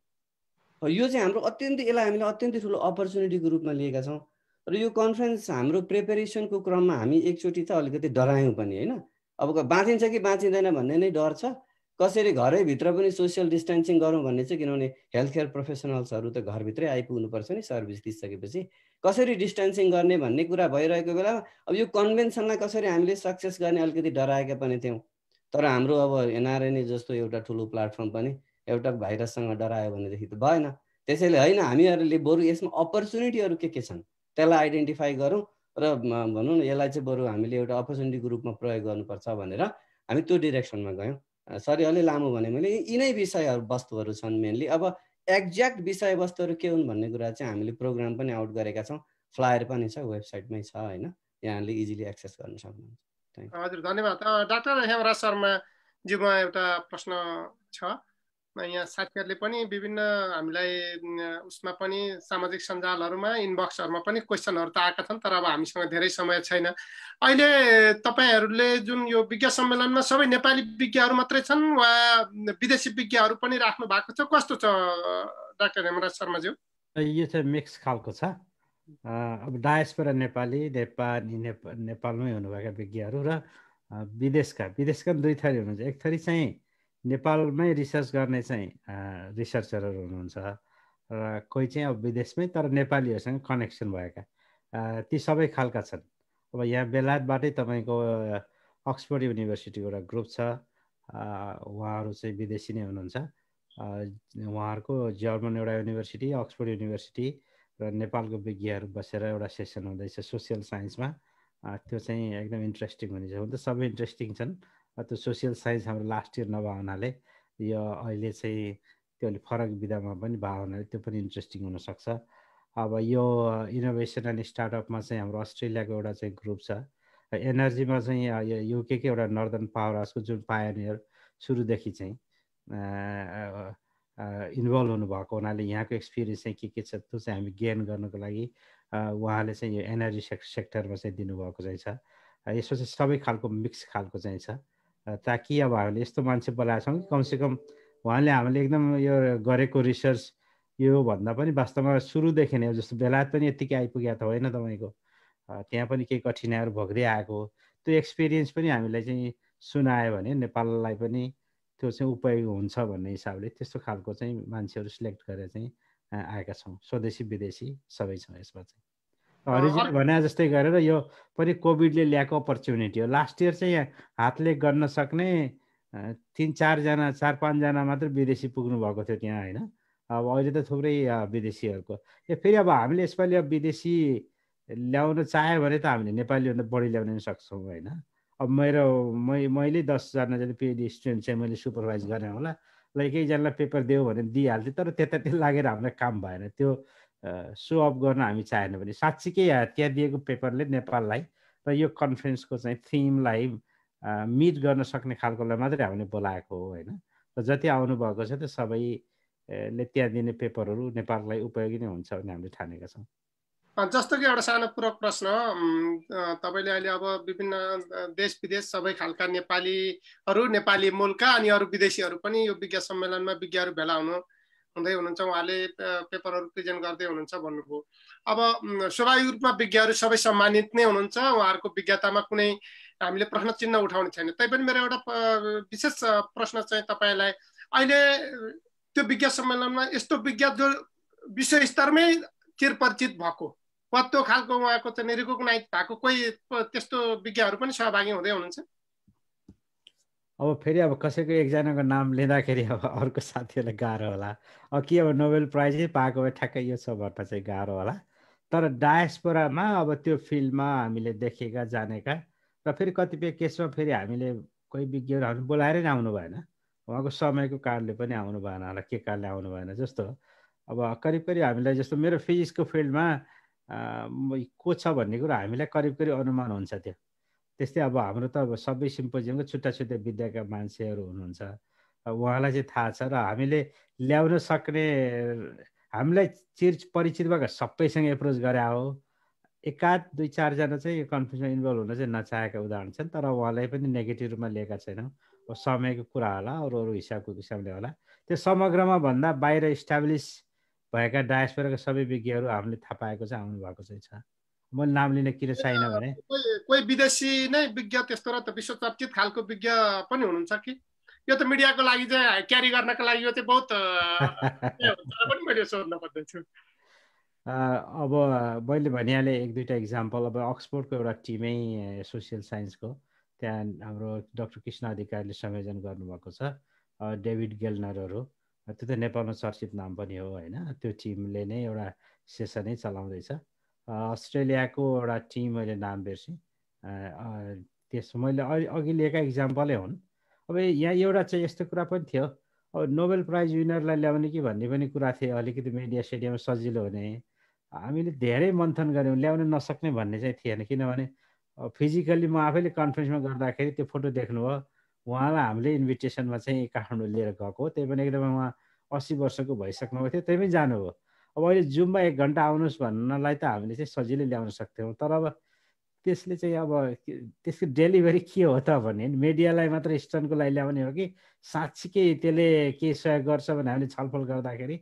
यो चाहिँ हाम्रो अत्यन्तै, यसलाई हामीले अत्यन्तै ठुलो अपर्च्युनिटीको रूपमा लिएका छौँ। र यो कन्फरेन्स हाम्रो प्रिपेरेसनको क्रममा हामी एकचोटि त अलिकति डरायौँ पनि होइन। अब बाँचिन्छ कि बाँचिँदैन भन्ने नै डर छ। कसरी घरैभित्र पनि सोसियल डिस्टेन्सिङ गरौँ भन्ने चाहिँ, किनभने हेल्थ केयर प्रोफेसनल्सहरू त घरभित्रै आइपुग्नुपर्छ नि सर्भिस दिइसकेपछि, कसरी डिस्टेन्सिङ गर्ने भन्ने कुरा भइरहेको बेलामा अब यो कन्भेन्सनलाई कसरी हामीले सक्सेस गर्ने अलिकति डराएका पनि थियौँ। तर हाम्रो अब एनआरएनए जस्तो एउटा ठुलो प्लेटफर्म पनि एउटा भाइरससँग डरायो भनेदेखि त भएन। त्यसैले होइन, हामीहरूले बरु यसमा अपर्च्युनिटीहरू के छन् त्यसलाई आइडेन्टिफाई गरौँ र भनौँ न यसलाई चाहिँ बरु हामीले एउटा अपर्च्युनिटीको रूपमा प्रयोग गर्नुपर्छ भनेर हामी त्यो डिरेक्सनमा गयौँ। सरी अलि लामो भने मैले यिनै विषयहरू वस्तुहरू छन् मेनली। अब एक्ज्याक्ट विषयवस्तुहरू के हुन् भन्ने कुरा चाहिँ हामीले प्रोग्राम पनि आउट गरेका छौँ, फ्लायर पनि छ, वेबसाइटमै छ होइन, यहाँले इजिली एक्सेस गर्न सक्नुहुन्छ। हजुर धन्यवाद। डाक्टर हेमराज शर्माज्यूमा एउटा प्रश्न छ। यहाँ साथीहरूले पनि विभिन्न हामीलाई उसमा पनि सामाजिक सञ्जालहरूमा इनबक्सहरूमा पनि क्वेसनहरू त आएका छन्, तर अब हामीसँग धेरै समय छैन। अहिले तपाईँहरूले जुन यो विज्ञ सम्मेलनमा सबै नेपाली विज्ञहरू मात्रै छन् वा विदेशी विज्ञहरू पनि राख्नु भएको छ, कस्तो छ डाक्टर हेमराज शर्माज्यू? यो चाहिँ मिक्स खालको छ। अब डायस्पोरा नेपाली, नेपालमै हुनुभएका विज्ञहरू र विदेशका 2 थरी हुनुहुन्छ। एक थरी चाहिँ नेपालमै रिसर्च गर्ने चाहिँ रिसर्चरहरू हुनुहुन्छ र कोही चाहिँ अब विदेशमै तर नेपालीहरूसँग कनेक्सन भएका, ती सबै खालका छन्। अब यहाँ बेलायतबाटै तपाईँको अक्सफोर्ड युनिभर्सिटीको एउटा ग्रुप छ, उहाँहरू चाहिँ विदेशी नै हुनुहुन्छ। उहाँहरूको जर्मन एउटा युनिभर्सिटी, अक्सफोर्ड युनिभर्सिटी र नेपालको विज्ञहरू बसेर एउटा सेसन हुँदैछ सोसियल साइन्समा। त्यो चाहिँ एकदम इन्ट्रेस्टिङ हुनेछ। हुन त सबै इन्ट्रेस्टिङ छन्, त्यो सोसियल साइन्स हाम्रो लास्ट इयर नभए हुनाले यो अहिले चाहिँ त्यो अलिक फरक विधामा पनि भयो हुनाले त्यो पनि इन्ट्रेस्टिङ हुनसक्छ। अब यो इनोभेसन एन्ड स्टार्टअपमा चाहिँ हाम्रो अस्ट्रेलियाको एउटा चाहिँ ग्रुप छ। एनर्जीमा चाहिँ युकेको एउटा नर्दर्न पावर हाउसको जुन पायोनियर सुरुदेखि चाहिँ इन्भल्भ हुनुभएको हुनाले यहाँको एक्सपिरियन्स चाहिँ के छ त्यो चाहिँ हामी गेन गर्नको लागि उहाँले चाहिँ यो एनर्जी सेक्टरमा चाहिँ दिनुभएको चाहिँ छ। यसो चाहिँ सबै खालको मिक्स खालको चाहिँ छ, ताकि अब हामीले यस्तो मान्छे बोलाएको छौँ कि कमसेकम उहाँले हामीले एकदम यो गरेको रिसर्च यो भन्दा पनि वास्तवमा सुरुदेखि नै जस्तो बेलायत पनि यत्तिकै आइपुगेको त होइन तपाईँको, त्यहाँ पनि केही कठिनाइहरू भोग्दै आएको, त्यो एक्सपिरियन्स पनि हामीलाई चाहिँ सुनायो भने नेपाललाई पनि त्यो चाहिँ उपयोग हुन्छ भन्ने हिसाबले त्यस्तो खालको चाहिँ मान्छेहरू सिलेक्ट गरेर चाहिँ आएका छौँ। स्वदेशी विदेशी सबै छौँ यसमा चाहिँ। हरिजीले भने जस्तै गरेर यो पनि कोभिडले ल्याएको अपर्च्युनिटी हो। लास्ट इयर चाहिँ हातले गर्न सक्ने 3-4 जना 4-5 जना मात्र विदेशी पुग्नु भएको थियो त्यहाँ होइन। अब अहिले त थुप्रै विदेशीहरूको फेरि अब हामीले यसपालि अब विदेशी ल्याउन चाह्यो भने त हामीले नेपालीभन्दा बढी ल्याउन पनि सक्छौँ होइन। अब मैले 10 जना जति पिएचडी स्टुडेन्ट चाहिँ मैले सुपरभाइज गरेँ होला, ल एकैजनालाई पेपर देऊ भने दिइहाल्थ्यो, तर त्यतातिर लागेर हामीलाई काम भएन। त्यो सो अफ गर्न हामी चाहेन भने साँच्चीकै त्यहाँ दिएको पेपरले नेपाललाई र यो कन्फरेन्सको चाहिँ थिमलाई मिट गर्न सक्ने खालकोलाई मात्रै हामीले बोलाएको हो होइन। र जति आउनुभएको छ त्यो सबैले त्यहाँ दिने पेपरहरू नेपाललाई उपयोगी नै हुन्छ भन्ने हामीले ठानेका छौँ। जस्तो कि एउटा सानो पूरक प्रश्न, तपाईँले अहिले अब विभिन्न देश विदेश सबै खालका नेपालीहरू, नेपाली मूलका अनि अरू विदेशीहरू पनि यो विज्ञ सम्मेलनमा विज्ञहरू भेला हुँदै हुनुहुन्छ, उहाँले पेपरहरू प्रेजेन्ट गर्दै हुनुहुन्छ भन्नुभयो। अब स्वाभाविक रूपमा विज्ञहरू सबै सम्मानित नै हुनुहुन्छ, उहाँहरूको विज्ञतामा कुनै हामीले प्रश्न चिन्ह उठाउने छैन। तैपनि मेरो एउटा विशेष प्रश्न चाहिँ तपाईँलाई, अहिले त्यो विज्ञ सम्मेलनमा यस्तो विज्ञ जो विश्व स्तरमै चिरपरिचित भएको वा त्यो खालको उहाँको चाहिँ रिकग्नाइज भएको कोही त्यस्तो विज्ञहरू पनि सहभागी हुँदै हुनुहुन्छ? अब फेरि अब कसैको एकजनाको नाम लिँदाखेरि अब अर्को साथीहरूलाई गाह्रो होला। अब के अब नोबेल प्राइजै पाएको भए ठ्याक्कै यो छ भन्न चाहिँ गाह्रो होला। तर डायस्पोरामा अब त्यो फिल्डमा हामीले देखेका जानेका र फेरि कतिपय केसमा फेरि हामीले कोही विज्ञहरू हामी बोलाएरै नै आउनु भएन, उहाँको समयको कारणले पनि आउनु भएन होला, के कारणले आउनु भएन। जस्तो अब करिब करिब हामीलाई जस्तो मेरो फिजिक्सको फिल्डमा को छ भन्ने कुरो हामीलाई करिब करिब अनुमान हुन्छ त्यो। त्यस्तै अब हाम्रो त अब सबै सिम्पोजियमको छुट्टा छुट्टै विद्याका मान्छेहरू हुनुहुन्छ, उहाँलाई चाहिँ थाहा छ र हामीले ल्याउन सक्ने हामीलाई परिचित भएको सबैसँग एप्रोच गरे हो। एकाध दुई चारजना चाहिँ यो कन्फ्रेन्समा इन्भल्भ हुन चाहिँ नचाहेका उदाहरण छन्, तर उहाँलाई पनि नेगेटिभ रूपमा लिएका छैनौँ। समयको कुरा होला, अरू हिसाबको हिसाबले होला। त्यो समग्रमा भन्दा बाहिर इस्टाब्लिस भएका डायस्पोराका सबै विज्ञहरू हामीले थाहा पाएको चाहिँ आउनु भएको चाहिँ छ। मैले नाम लिन किन चाहिन भने कोही विदेशी नै विज्ञ त्यस्तो र त विश्व चर्चित खालको विज्ञ पनि हुनुहुन्छ कि? यो त मिडियाको लागि चाहिँ क्यारी गर्नको लागि यो चाहिँ बहुत पनि मैले सोध्न पर्दैछु। अब मैले भनिहालेँ एक दुईवटा इक्जाम्पल। अब अक्सफोर्डको एउटा टिमै सोसियल साइन्सको, त्यहाँ हाम्रो डाक्टर कृष्ण अधिकारीले संयोजन गर्नुभएको छ, डेभिड गेल्नरहरू, त्यो त नेपालमा चर्चित नाम पनि हो होइन। त्यो टिमले नै एउटा सेसनै चलाउँदैछ। अस्ट्रेलियाको एउटा टिम मैले नाम बिर्सेँ, त्यस मैले अघि लिएका इक्जाम्पलै हुन्। अब यहाँ एउटा चाहिँ यस्तो कुरा पनि थियो, अब नोबेल प्राइज विनरलाई ल्याउने कि भन्ने पनि कुरा थियो, अलिकति मिडिया सेडियामा सजिलो हुने। हामीले धेरै मन्थन गऱ्यौँ, ल्याउन नसक्ने भन्ने चाहिँ थिएन, किनभने फिजिकल्ली म आफैले कन्फरेन्समा गर्दाखेरि त्यो फोटो देख्नुभयो, उहाँलाई हामीले इन्भिटेसनमा चाहिँ काठमाडौँ लिएर गएको, त्यही पनि एकदमै उहाँ 80 वर्षको भइसक्नुभएको थियो, त्यही पनि जानुभयो। अब अहिले जुममा 1 घन्टा आउनुहोस् भन्नलाई त हामीले चाहिँ सजिलै ल्याउन सक्थ्यौँ, तर अब त्यसले चाहिँ अब त्यसको डेलिभरी के हो त भने मिडियालाई मात्र स्टनको लागि ल्याउने हो कि साँच्चीकै त्यसले के सहयोग गर्छ भने हामीले छलफल गर्दाखेरि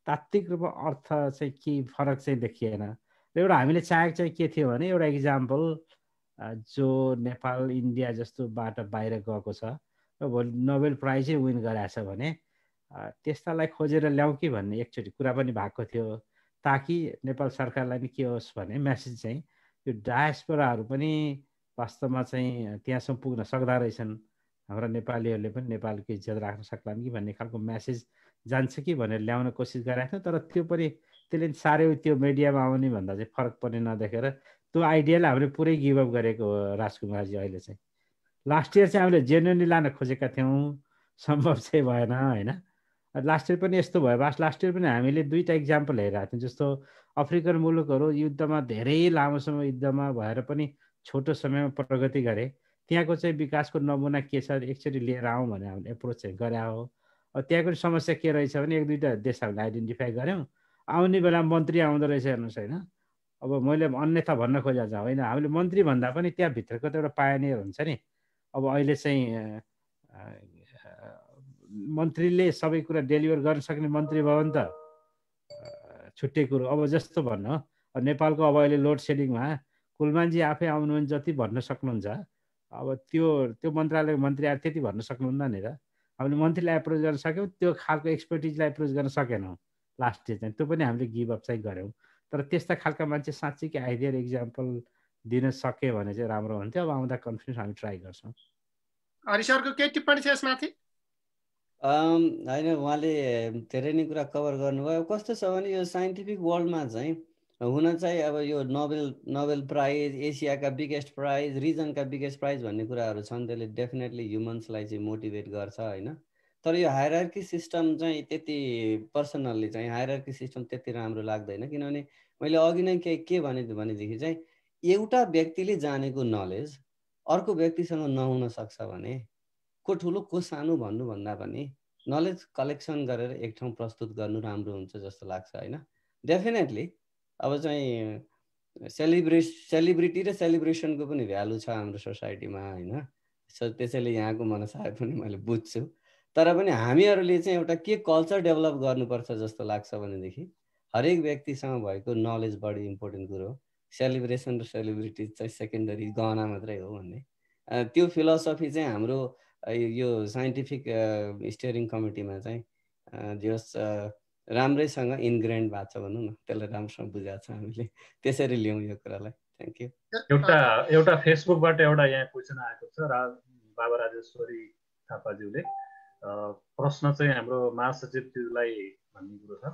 तात्विक रूपमा अर्थ चाहिँ के फरक चाहिँ देखिएन। र एउटा हामीले चाहेको चाहिँ के थियो भने एउटा इक्जाम्पल जो नेपाल इन्डिया जस्तोबाट बाहिर गएको छ र भोलि नोबेल प्राइजै विन गराएछ भने त्यस्तालाई खोजेर ल्याउँ कि भन्ने एकचोटि कुरा पनि भएको थियो, ताकि नेपाल सरकारलाई पनि के होस् भने मेसेज चाहिँ यो डायस्पोराहरू पनि वास्तवमा चाहिँ त्यहाँसम्म पुग्न सक्दा रहेछन्, हाम्रा नेपालीहरूले पनि नेपालको इज्जत राख्न सक्लान् कि भन्ने खालको मेसेज जान्छ कि भनेर ल्याउन कोसिस गरेको थियो। तर त्यो पनि त्यसले साह्रै त्यो मिडियामा आउने भन्दा चाहिँ फरक पनि नदेखेर त्यो आइडियालाई हामीले पुरै गिभअप गरेको हो राजकुमारजी। अहिले चाहिँ लास्ट इयर चाहिँ हामीले जेन्युनली लान खोजेका थियौँ, सम्भव चाहिँ भएन होइन। लास्ट इयर पनि यस्तो भयो, लास्ट इयर पनि हामीले 2टा इक्जाम्पल हेरिरहेको थियौँ। जस्तो अफ्रिकन मुलुकहरू युद्धमा धेरै लामो समय युद्धमा भएर पनि छोटो समयमा प्रगति गरे, त्यहाँको चाहिँ विकासको नमुना के छ एकचोटि लिएर आउँ भने हामीले एप्रोच चाहिँ गरे हो। त्यहाँको समस्या के रहेछ भने 1-2टा देश हामीले आइडेन्टिफाई गऱ्यौँ, आउने बेला मन्त्री आउँदो रहेछ हेर्नुहोस् होइन। अब मैले अन्यथा भन्न खोजेको छ होइन, हामीले मन्त्री भन्दा पनि त्यहाँभित्रको त एउटा पायनियर हुन्छ नि। अब अहिले चाहिँ मन्त्रीले सबै कुरा डेलिभर गर्न सक्ने मन्त्री भयो नि त, छुट्टै कुरो। अब जस्तो भन्नु नेपालको अब अहिले लोड सेडिङमा कुलमानजी आफै आउनुहुन्छ जति भन्न सक्नुहुन्छ, अब त्यो मन्त्रालयको मन्त्री आएर त्यति भन्न सक्नुहुन्न नि त। हामीले मन्त्रीलाई एप्रोच गर्न सक्यौँ, त्यो खालको एक्सपर्टिजलाई एप्रोच गर्न सकेनौँ लास्ट इयर चाहिँ, त्यो पनि हामीले गिभअप चाहिँ गऱ्यौँ। तर त्यस्ता खालका मान्छे साँच्चीकै आइडियल इक्जाम्पल दिन सक्यो भने चाहिँ राम्रो हुन्थ्यो। अब आउँदा कन्फरेन्स हामी ट्राई गर्छौँ। हरिसरको केही टिप्पणी छ यसमाथि? होइन, उहाँले धेरै नै कुरा कभर गर्नुभयो। कस्तो छ भने यो साइन्टिफिक वर्ल्डमा चाहिँ हुन चाहिँ अब यो नोबेल प्राइज, एसियाका बिगेस्ट प्राइज, रिजनका बिगेस्ट प्राइज भन्ने कुराहरू छन्, त्यसले डेफिनेटली ह्युमन्सलाई चाहिँ मोटिभेट गर्छ होइन। तर यो हायरार्की सिस्टम चाहिँ त्यति पर्सनल्ली चाहिँ हायरार्की सिस्टम त्यति राम्रो लाग्दैन, किनभने मैले अघि नै के भनेदेखि चाहिँ एउटा व्यक्तिले जानेको नलेज अर्को व्यक्तिसँग नहुन सक्छ भने को ठुलो को सानो भन्नुभन्दा पनि नलेज कलेक्सन गरेर एक ठाउँ प्रस्तुत गर्नु राम्रो हुन्छ जस्तो लाग्छ होइन। डेफिनेटली अब चाहिँ सेलिब्रिटी र सेलिब्रेसनको पनि भ्यालु छ हाम्रो सोसाइटीमा होइन, त्यसैले यहाँको मनसाय पनि मैले बुझ्छु। तर पनि हामीहरूले चाहिँ एउटा के कल्चर डेभलप गर्नुपर्छ जस्तो लाग्छ भनेदेखि हरेक व्यक्तिसँग भएको नलेज बढी इम्पोर्टेन्ट कुरो हो, सेलिब्रेसन र सेलिब्रिटी चाहिँ सेकेन्डरी गहना मात्रै हो भन्ने त्यो फिलोसफी चाहिँ हाम्रो यो साइन्टिफिक स्टियरिङ कमिटीमा चाहिँ जस राम्रैसँग इन्ग्रेन्ड भएको छ भनौँ न, त्यसलाई राम्रोसँग बुझाएको छ हामीले, त्यसरी लियौँ यो कुरालाई। Thank you. एउटा फेसबुकबाट एउटा यहाँ क्वेसन आएको छ बाबा राजेश्वरी थापाज्यूले प्रश्न चाहिँ हाम्रो महासचिवज्यूलाई भन्ने कुरो छ,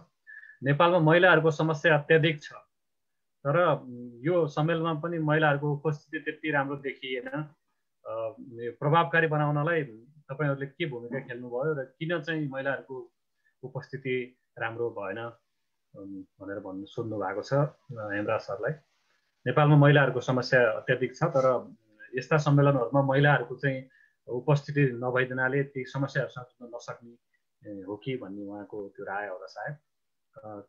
नेपालमा महिलाहरूको समस्या अत्याधिक छ तर यो सम्मेलनमा पनि महिलाहरूको उपस्थिति त्यति राम्रो देखिएन, प्रभावकारी बनाउनलाई तपाईहरूले के भूमिका खेल्नुभयो र किन चाहिँ महिलाहरूको उपस्थिति राम्रो भएन भनेर सोध्नु भएको छ हेमराज सरलाई। नेपालमा महिलाहरूको समस्या अत्याधिक छ तर यस्ता सम्मेलनहरूमा महिलाहरूको चाहिँ उपस्थिति नभइदिनाले ती समस्याहरूसँग जुझ्न नसक्ने हो कि भन्ने उहाँको त्यो राय होला सायद।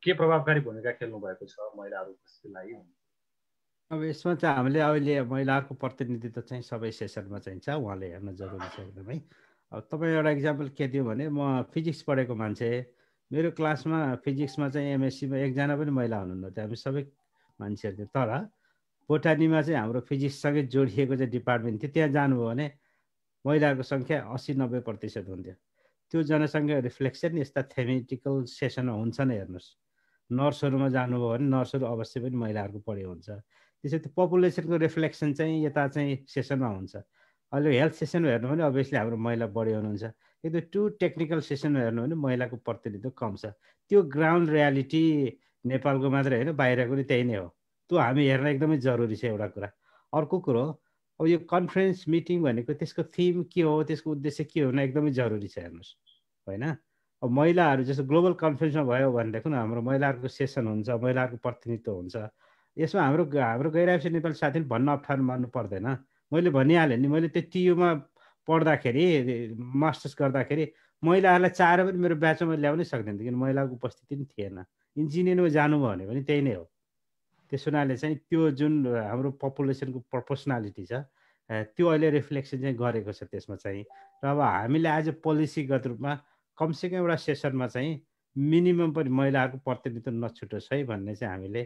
के प्रभावकारी भूमिका खेल्नु भएको छ महिलाहरू उपस्थितिलाई? अब यसमा चाहिँ हामीले अहिले महिलाहरूको प्रतिनिधित्व चाहिँ सबै सेसनमा चाहिन्छ, उहाँले हेर्न जरुरी छ एकदमै। अब तपाईँ एउटा इक्जाम्पल के दियो भने म फिजिक्स पढेको मान्छे, मेरो क्लासमा फिजिक्समा चाहिँ एमएससीमा एकजना पनि महिला हुनुहुन्न थियो, हामी सबै मान्छेहरू थियो। तर बोटानीमा चाहिँ हाम्रो फिजिक्ससँगै जोडिएको चाहिँ डिपार्टमेन्ट थियो, त्यहाँ जानुभयो भने महिलाहरूको सङ्ख्या 80-90% हुन्थ्यो। त्यो जनसङ्ख्या रिफ्लेक्सन यस्ता थेमेटिकल सेसनमा हुन्छ नै। हेर्नुहोस् नर्सहरूमा जानुभयो भने नर्सहरू अवश्य पनि महिलाहरूको पढे हुन्छ। त्यसै त्यो पपुलेसनको रिफ्लेक्सन चाहिँ यता चाहिँ सेसनमा हुन्छ। अहिले हेल्थ सेसनमा हेर्नु भने अभियसली हाम्रो महिला बढी हुनुहुन्छ, एकदम टु टेक्निकल सेसनमा हेर्नु भने महिलाको प्रतिनिधित्व कम छ। त्यो ग्राउन्ड रियालिटी नेपालको मात्रै होइन बाहिरको नि त्यही नै हो, त्यो हामी हेर्न एकदमै जरुरी छ एउटा कुरा। अर्को कुरो अब यो कन्फरेन्स मिटिङ भनेको त्यसको थिम के हो, त्यसको उद्देश्य के हो एकदमै जरुरी छ हेर्नुहोस् होइन। अब महिलाहरू जस्तो ग्लोबल कन्फरेन्समा भयो भनेदेखि हाम्रो महिलाहरूको सेसन हुन्छ, महिलाहरूको प्रतिनिधित्व हुन्छ। यसमा हाम्रो गैराफी नेपाली साथीले भन्न अप्ठ्यारो मान्नु पर्दैन, मैले भनिहालेँ नि। मैले त्यो टियुमा पढ्दाखेरि मास्टर्स गर्दाखेरि महिलाहरूलाई चाहेर पनि मेरो ब्याचमा मैले ल्याउनै सक्दैन थिएँ, किन महिलाको उपस्थिति पनि थिएन। इन्जिनियरिङमा जानुभयो भने पनि त्यही नै हो। त्यस हुनाले चाहिँ त्यो जुन हाम्रो पपुलेसनको प्रोपोर्सनालिटी छ त्यो अहिले रिफ्लेक्सन चाहिँ गरेको छ त्यसमा चाहिँ। र अब हामीले आज पोलिसीगत रूपमा कमसेकम एउटा सेसनमा चाहिँ मिनिमम पनि महिलाहरूको प्रतिनिधित्व नछुटोस् है भन्ने चाहिँ हामीले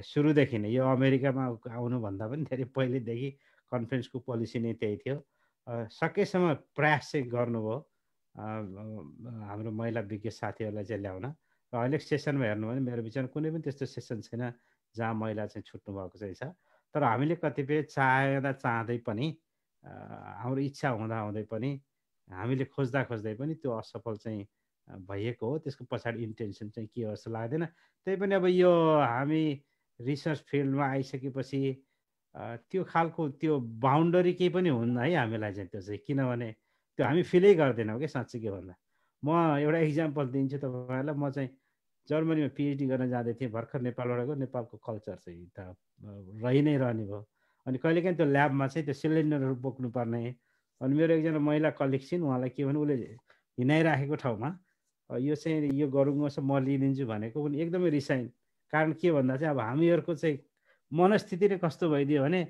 सुरुदेखि नै, यो अमेरिकामा आउनुभन्दा पनि धेरै पहिलेदेखि कन्फरेन्सको पोलिसी नै त्यही थियो। सकेसम्म प्रयास चाहिँ गर्नुभयो हाम्रो महिला विज्ञ साथीहरूलाई चाहिँ ल्याउन। र अहिले सेसनमा हेर्नु भने मेरो विचारमा कुनै पनि त्यस्तो सेसन छैन जहाँ महिला चाहिँ छुट्नु भएको चाहिँ छ। तर हामीले कतिपय चाहँदै पनि हाम्रो इच्छा हुँदै पनि हामीले खोज्दै पनि त्यो असफल चाहिँ भइएको हो। त्यसको पछाडि इन्टेन्सन चाहिँ के हो जस्तो लाग्दैन। त्यही पनि अब यो हामी रिसर्च फिल्डमा आइसकेपछि त्यो खालको त्यो बााउन्डरी केही पनि हुन्न है हामीलाई चाहिँ त्यो चाहिँ, किनभने त्यो हामी फिलै गर्दैनौँ कि साँच्चै के भन्दा। म एउटा इक्जाम्पल दिन्छु तपाईँहरूलाई। म चाहिँ जर्मनीमा पिएचडी गर्न जाँदै थिएँ भर्खर नेपालबाट गयो। नेपालको कल्चर चाहिँ त रहि नै रहने भयो। अनि कहिलेकाहीँ त्यो ल्याबमा चाहिँ त्यो सिलिन्डरहरू बोक्नुपर्ने। अनि मेरो एकजना महिला कलिग छिन्, उहाँलाई के भने उसले हिँडाइराखेको ठाउँमा यो चाहिँ यो गरौँछ म लिइदिन्छु भनेको पनि एकदमै रिसाइन्। कारण के भन्दा चाहिँ अब हामीहरूको चाहिँ मनस्थिति नै कस्तो भइदियो भने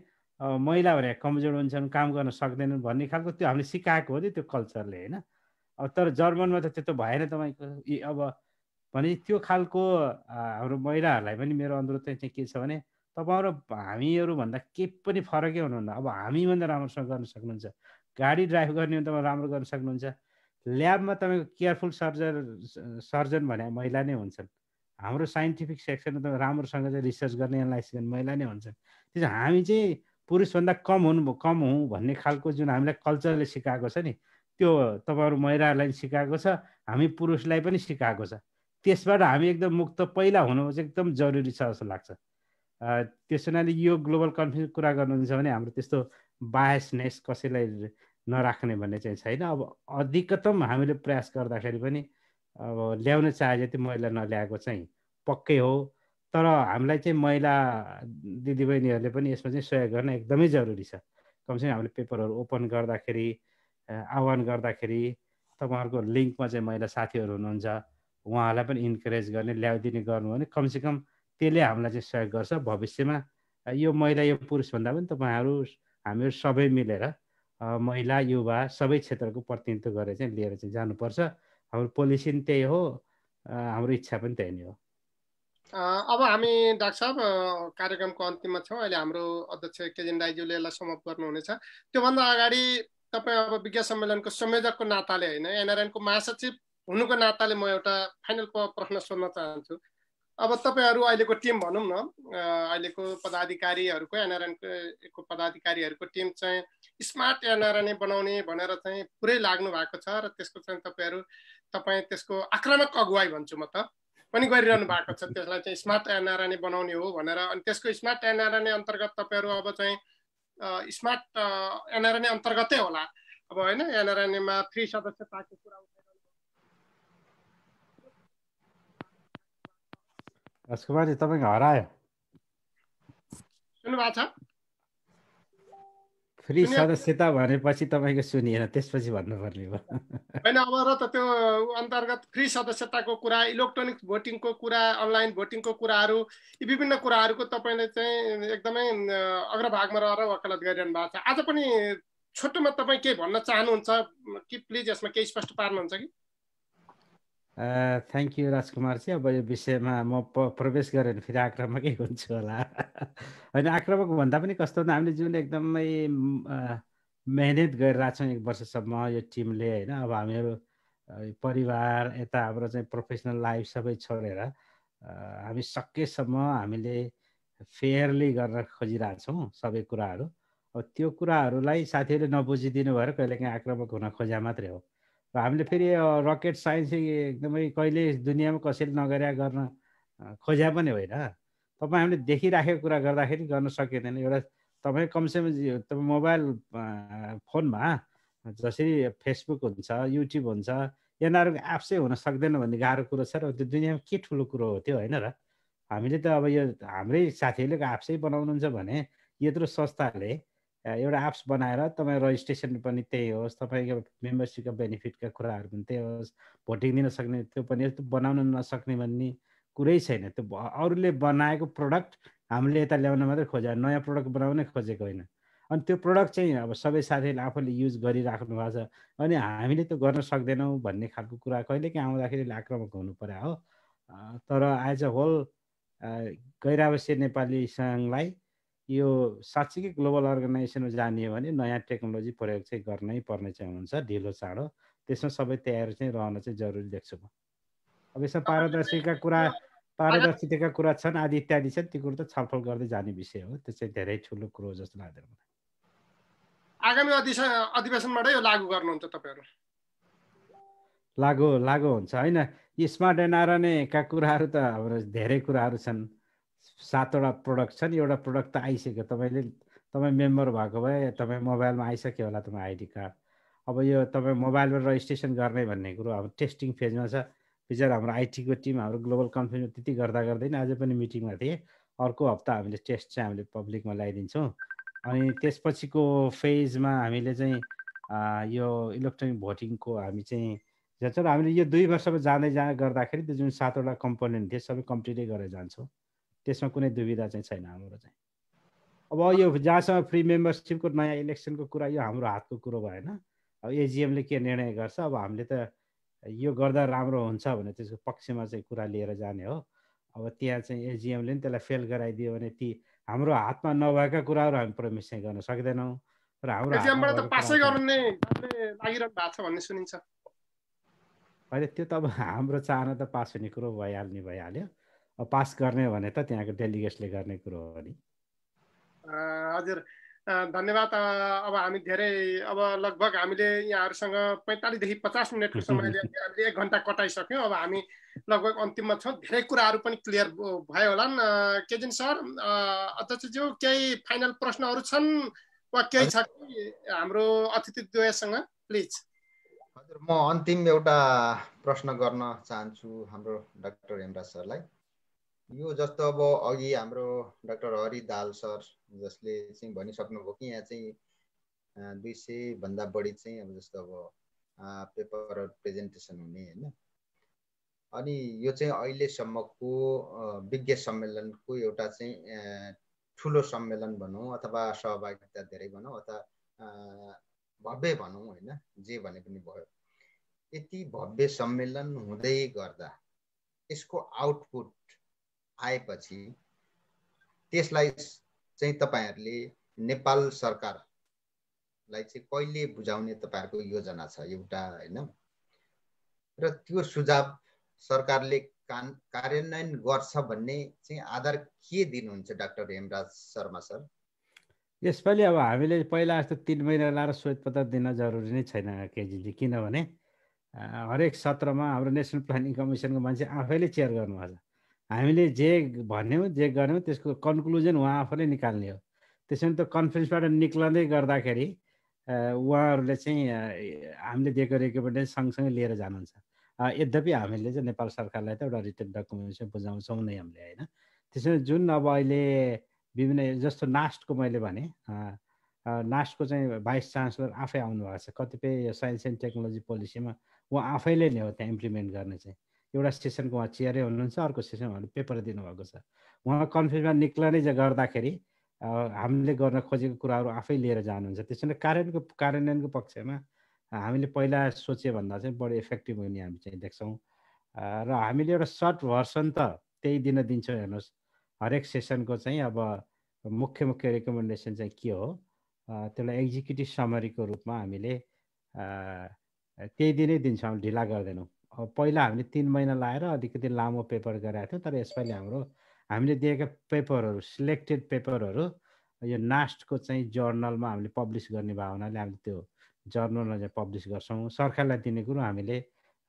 महिला भने कमजोर हुन्छन्, काम गर्न सक्दैनन् भन्ने खालको त्यो हामीले सिकाएको हो नि त्यो कल्चरले होइन। अब तर जर्मनमा त त्यो भएन तपाईँको। अब भने त्यो खालको हाम्रो महिलाहरूलाई पनि मेरो अनुरोध चाहिँ के छ भने तपाईँहरू हामीहरूभन्दा केही पनि फरकै हुनुहुन्न। अब हामीभन्दा राम्रोसँग गर्न सक्नुहुन्छ, गाडी ड्राइभ गर्ने तपाईँ राम्रो गर्न सक्नुहुन्छ, ल्याबमा तपाईँको केयरफुल सर्जन भने महिला नै हुन्छन्, हाम्रो साइन्टिफिक सेक्सनमा तपाईँ राम्रोसँग चाहिँ रिसर्च गर्ने एनालाइसिस गर्ने महिला नै हुन्छन्। त्यसो हामी चाहिँ पुरुषभन्दा कम हौँ भन्ने खालको जुन हामीलाई कल्चरले सिकाएको छ नि त्यो तपाईँहरू महिलाहरूलाई सिकाएको छ, हामी पुरुषलाई पनि सिकाएको छ। त्यसबाट हामी एकदम मुक्त पहिला हुनु चाहिँ एकदम जरुरी छ जस्तो लाग्छ। त्यस हुनाले यो ग्लोबल कन्फरेन्स कुरा गर्नुहुन्छ भने हाम्रो त्यस्तो बायसनेस कसैलाई नराख्ने भन्ने चाहिँ छैन। अब अधिकतम हामीले प्रयास गर्दाखेरि पनि अब ल्याउन चाहे जति महिला नल्याएको चाहिँ पक्कै हो। तर हामीलाई चाहिँ महिला दिदीबहिनीहरूले पनि यसमा चाहिँ सहयोग गर्न एकदमै जरुरी छ। कमसेकम हामीले पेपरहरू ओपन गर्दाखेरि आह्वान गर्दाखेरि तपाईँहरूको लिङ्कमा चाहिँ महिला साथीहरू हुनुहुन्छ, उहाँहरूलाई पनि इन्करेज गर्ने ल्याइदिने गर्नु भने कमसेकम त्यसले हामीलाई चाहिँ सहयोग गर्छ। भविष्यमा यो महिला यो पुरुषभन्दा पनि तपाईँहरू हामीहरू सबै मिलेर महिला युवा सबै क्षेत्रको प्रतिनिधित्व गरेर चाहिँ लिएर चाहिँ जानुपर्छ। हाम्रो पोलिसी पनि त्यही हो, हाम्रो इच्छा पनि त्यही नै हो। अब हामी डाक्टर साहब कार्यक्रमको अन्तिममा छौँ। अहिले हाम्रो अध्यक्ष केजेन राईज्यूले यसलाई समाप्त गर्नुहुनेछ। त्योभन्दा अगाडि तपाईँ अब विज्ञ सम्मेलनको संयोजकको नाताले होइन, एनआरएनको महासचिव हुनुको नाताले म एउटा फाइनल प्रश्न सोध्न चाहन्छु। अब तपाईँहरू अहिलेको टिम भनौँ न, अहिलेको पदाधिकारीहरूको एनआरएनको पदाधिकारीहरूको टिम चाहिँ स्मार्ट एनआरएनए बनाउने भनेर चाहिँ पुरै लाग्नु भएको छ र त्यसको चाहिँ तपाईँ त्यसको आक्रामक अगुवाई भन्छु म त पनि गरिरहनु भएको छ। त्यसलाई चाहिँ स्मार्ट एनआरएनए बनाउने हो भनेर, अनि त्यसको स्मार्ट एनआरएनए अन्तर्गत तपाईँहरू अब चाहिँ स्मार्ट एनआरएनए अन्तर्गतै होला अब होइन, एनआरएनएमा 3 सदस्यताको कुरा राजकुमारजी तपाईँको हरायो, सुन्नुभएको छ? फ्री सदस्यता भनेपछि तपाईँको सुनिएन, त्यसपछि भन्नुपर्ने भयो। होइन, अब र त त्यो अन्तर्गत फ्री सदस्यताको कुरा, इलेक्ट्रोनिक भोटिङको कुरा, अनलाइन भोटिङको कुराहरू, यी विभिन्न कुराहरूको तपाईँले चाहिँ एकदमै अग्रभागमा रहेर वकालत गरिरहनु भएको छ। आज पनि छोटोमा तपाईँ केही भन्न चाहनुहुन्छ कि प्लिज यसमा केही स्पष्ट पार्नुहुन्छ कि? Thank you राजकुमारजी। अब यो विषयमा म प्रवेश गरेर फेरि आक्रामकै हुन्छु होला। होइन, आक्रामक भन्दा पनि कस्तो भन्दा हामीले जुन एकदमै मेहनत गरिरहेको छौँ 1 वर्षसम्म यो टिमले होइन, अब हामीहरू परिवार यता हाम्रो चाहिँ प्रोफेसनल लाइफ सबै छोडेर हामी सकेसम्म हामीले फेयरली गर्न खोजिरहेछौँ सबै कुराहरू। अब त्यो कुराहरूलाई साथीहरूले नबुझिदिनु भएर कहिलेकाहीँ आक्रामक हुन खोजा मात्रै हो। र हामीले फेरि रकेट साइन्स एकदमै कहिले दुनियाँमा कसैले नगरे गर्न खोज्या पनि होइन। तपाईँ हामीले देखिराखेको कुरा गर्दाखेरि गर्न सकिँदैन। एउटा तपाईँ कमसेकम तपाईँ मोबाइल फोनमा जसरी फेसबुक हुन्छ, युट्युब हुन्छ, यिनीहरूको एप्सै हुन सक्दैन भन्ने गाह्रो कुरो छ र त्यो दुनियाँमा के ठुलो कुरो हो त्यो होइन र। हामीले त अब यो हाम्रै साथीहरूले एप्सै बनाउनुहुन्छ भने यत्रो संस्थाले एउटा एप्स बनाएर तपाईँ रजिस्ट्रेसन पनि त्यही होस्, तपाईँको मेम्बरसिपका बेनिफिटका कुराहरू पनि त्यही होस्, भोटिङ दिन सक्ने त्यो पनि बनाउन नसक्ने भन्ने कुरै छैन। त्यो अरूले बनाएको प्रडक्ट हामीले यता ल्याउन मात्रै खोजेको, नयाँ प्रडक्ट बनाउनै खोजेको होइन। अनि त्यो प्रडक्ट चाहिँ अब सबै साथीहरूले आफूले युज गरिराख्नु भएको छ, अनि हामीले त्यो गर्न सक्दैनौँ भन्ने खालको कुरा कहिलेकाहीँ आउँदाखेरि आक्रामक हुनु पर्यो हो। तर एज अ होल गैर-आवासीय नेपाली सङ्घलाई यो साँच्चीकै ग्लोबल अर्गनाइजेसनमा जाने हो भने नयाँ टेक्नोलोजी प्रयोग चाहिँ गर्नै पर्ने चाहिँ हुन्छ ढिलो चाँडो। त्यसमा सबै तयारी चाहिँ रहन चाहिँ जरुरी देख्छु म। अब यसमा पारदर्शिताका कुरा छन्, आदि इत्यादि छन्, त्यो कुरो त छलफल गर्दै जाने विषय हो। त्यो चाहिँ धेरै ठुलो कुरो जस्तो लाग्दैन मलाई। आगामी अधिवेशनबाटै यो लागू गर्नुहुन्छ तपाईँहरू? लागू हुन्छ होइन। स्मार्ट एनआरएनएका कुराहरू त हाम्रो धेरै कुराहरू छन्। 7वटा प्रोडक्ट छन्। एउटा प्रोडक्ट त आइसक्यो, तपाईँ मेम्बर भएको भए तपाईँ मोबाइलमा आइसक्यो होला तपाईँ आइडी कार्ड। अब यो तपाईँ मोबाइलबाट रजिस्ट्रेसन गर्ने भन्ने कुरो अब टेस्टिङ फेजमा छ। बिचरा हाम्रो आइटीको टिम हाम्रो ग्लोबल कन्फरेन्समा त्यति गर्दा नै आज पनि मिटिङमा थिए। अर्को हप्ता हामीले टेस्ट चाहिँ हामीले पब्लिकमा ल्याइदिन्छौँ। अनि त्यसपछिको फेजमा हामीले चाहिँ यो इलेक्ट्रोनिक भोटिङको हामी चाहिँ जस्तो हामीले यो 2 वर्षमा जाँदै गर्दाखेरि त्यो जुन 7वटा कम्पोनेन्ट थिए सबै कम्प्लिटै गरेर जान्छौँ। त्यसमा कुनै दुविधा चाहिँ छैन हाम्रो चाहिँ। अब यो जहाँसम्म फ्री मेम्बरसिपको नयाँ इलेक्सनको कुरा यो हाम्रो हातको कुरो भएन। अब एजिएमले के निर्णय गर्छ, अब हामीले त यो गर्दा राम्रो हुन्छ भने त्यसको पक्षमा चाहिँ कुरा लिएर जाने हो। अब त्यहाँ चाहिँ एजिएमले पनि त्यसलाई फेल गराइदियो भने ती हाम्रो हातमा नभएका कुराहरू हामी प्रमिस चाहिँ गर्न सक्दैनौँ। र हाम्रो एजिएमबाट त पासै गर्ने लागिरहनु भएको छ भन्ने सुनिन्छ। होइन, त्यो त अब हाम्रो चाहना त पास हुने कुरो भइहाल्यो। अब पास गर्ने भने त त्यहाँको डेलिगेट्सले गर्ने कुरो हो नि। हजुर, धन्यवाद। अब हामी धेरै अब लगभग हामीले यहाँहरूसँग 45 देखि 50 मिनटको समय लिएर हामीले 1 घन्टा कटाइसक्यौँ। अब हामी लगभग अन्तिममा छौँ। धेरै कुराहरू पनि क्लियर भयो होला। केजिन सर, अध्यक्षज्यू, केही फाइनल प्रश्नहरू छन् वा केही छ कि हाम्रो अतिथिद्वयसँग प्लिज? हजुर, म अन्तिम एउटा प्रश्न गर्न चाहन्छु हाम्रो डाक्टर हेमराज सरलाई। यो जस्तो अब अघि हाम्रो डाक्टर हरि दाल सर जसले चाहिँ भनिसक्नुभयो कि यहाँ चाहिँ 200 भन्दा बढी चाहिँ अब जस्तो अब पेपर प्रेजेन्टेसन हुने होइन, अनि यो चाहिँ अहिलेसम्मको विज्ञ सम्मेलनको एउटा चाहिँ ठुलो सम्मेलन भनौँ अथवा सहभागिता धेरै भनौँ अथवा भव्य भनौँ होइन, जे भने पनि भयो। यति भव्य सम्मेलन हुँदै गर्दा यसको आउटपुट आएपछि त्यसलाई चाहिँ तपाईहरुले नेपाल सरकारलाई चाहिँ कहिले बुझाउने तपाईहरुको योजना छ एउटा हैन, र त्यो सुझाव सरकारले कार्यान्वयन गर्छ भन्ने चाहिँ आधार के दिनुहुन्छ डाक्टर हेमराज शर्मा सर? यसपालि अब हामीले पहिला जस्तो 3 महिना लाएर श्वेतपत्र दिन जरुरी नै छैन केजीजी, किनभने हरेक सत्रमा हाम्रो नेसनल प्लानिङ कमिसनको मान्छे आफैले चेयर गर्नुहुन्छ। हामीले जे भन्यौँ जे गर्यौँ त्यसको कन्क्लुजन उहाँ आफैले निकाल्ने हो। त्यसैले त कन्फरेन्सबाट निक्लँदै गर्दाखेरि उहाँहरूले चाहिँ हामीले दिएको रेकमेन्डेसन सँगसँगै लिएर जानुहुन्छ। यद्यपि हामीले चाहिँ नेपाल सरकारलाई त एउटा रिटन डकुमेन्टेसन बुझाउँछौँ नै हामीले होइन। त्यसैले जुन अब अहिले विभिन्न जस्तो नास्टको मैले भने नास्टको चाहिँ भाइस चान्सलर आफै आउनु भएको छ। कतिपय साइन्स एन्ड टेक्नोलोजी पोलिसीमा उहाँ आफैले नै हो त्यहाँ इम्प्लिमेन्ट गर्ने चाहिँ। एउटा सेसनको उहाँ चेयरै हुनुहुन्छ, अर्को सेसन उहाँले पेपर दिनुभएको छ। उहाँ कन्फरेन्समा निक्लने गर्दाखेरि हामीले गर्न खोजेको कुराहरू आफै लिएर जानुहुन्छ। त्यसैले कार्यान्वयनको पक्षमा हामीले पहिला सोचे भन्दा चाहिँ बढी इफेक्टिभ हुने हामी चाहिँ देख्छौँ। र हामीले एउटा सर्ट भर्सन त त्यही दिन दिन्छौँ। हेर्नुहोस्, हरेक सेसनको चाहिँ अब मुख्य रेकमेन्डेसन चाहिँ के हो त्यसलाई एक्जिक्युटिभ समरीको रूपमा हामीले त्यही दिनै दिन्छौँ, ढिला गर्दैनौँ। पहिला हामीले 3 महिना लाएर अलिकति लामो पेपर गरेका थियौँ, तर यसपालि हामीले दिएका पेपरहरू सिलेक्टेड पेपरहरू यो नास्टको चाहिँ जर्नलमा हामीले पब्लिस गर्ने भावनाले हामीले त्यो जर्नलमा चाहिँ पब्लिस गर्छौँ। सरकारलाई दिने कुरो हामीले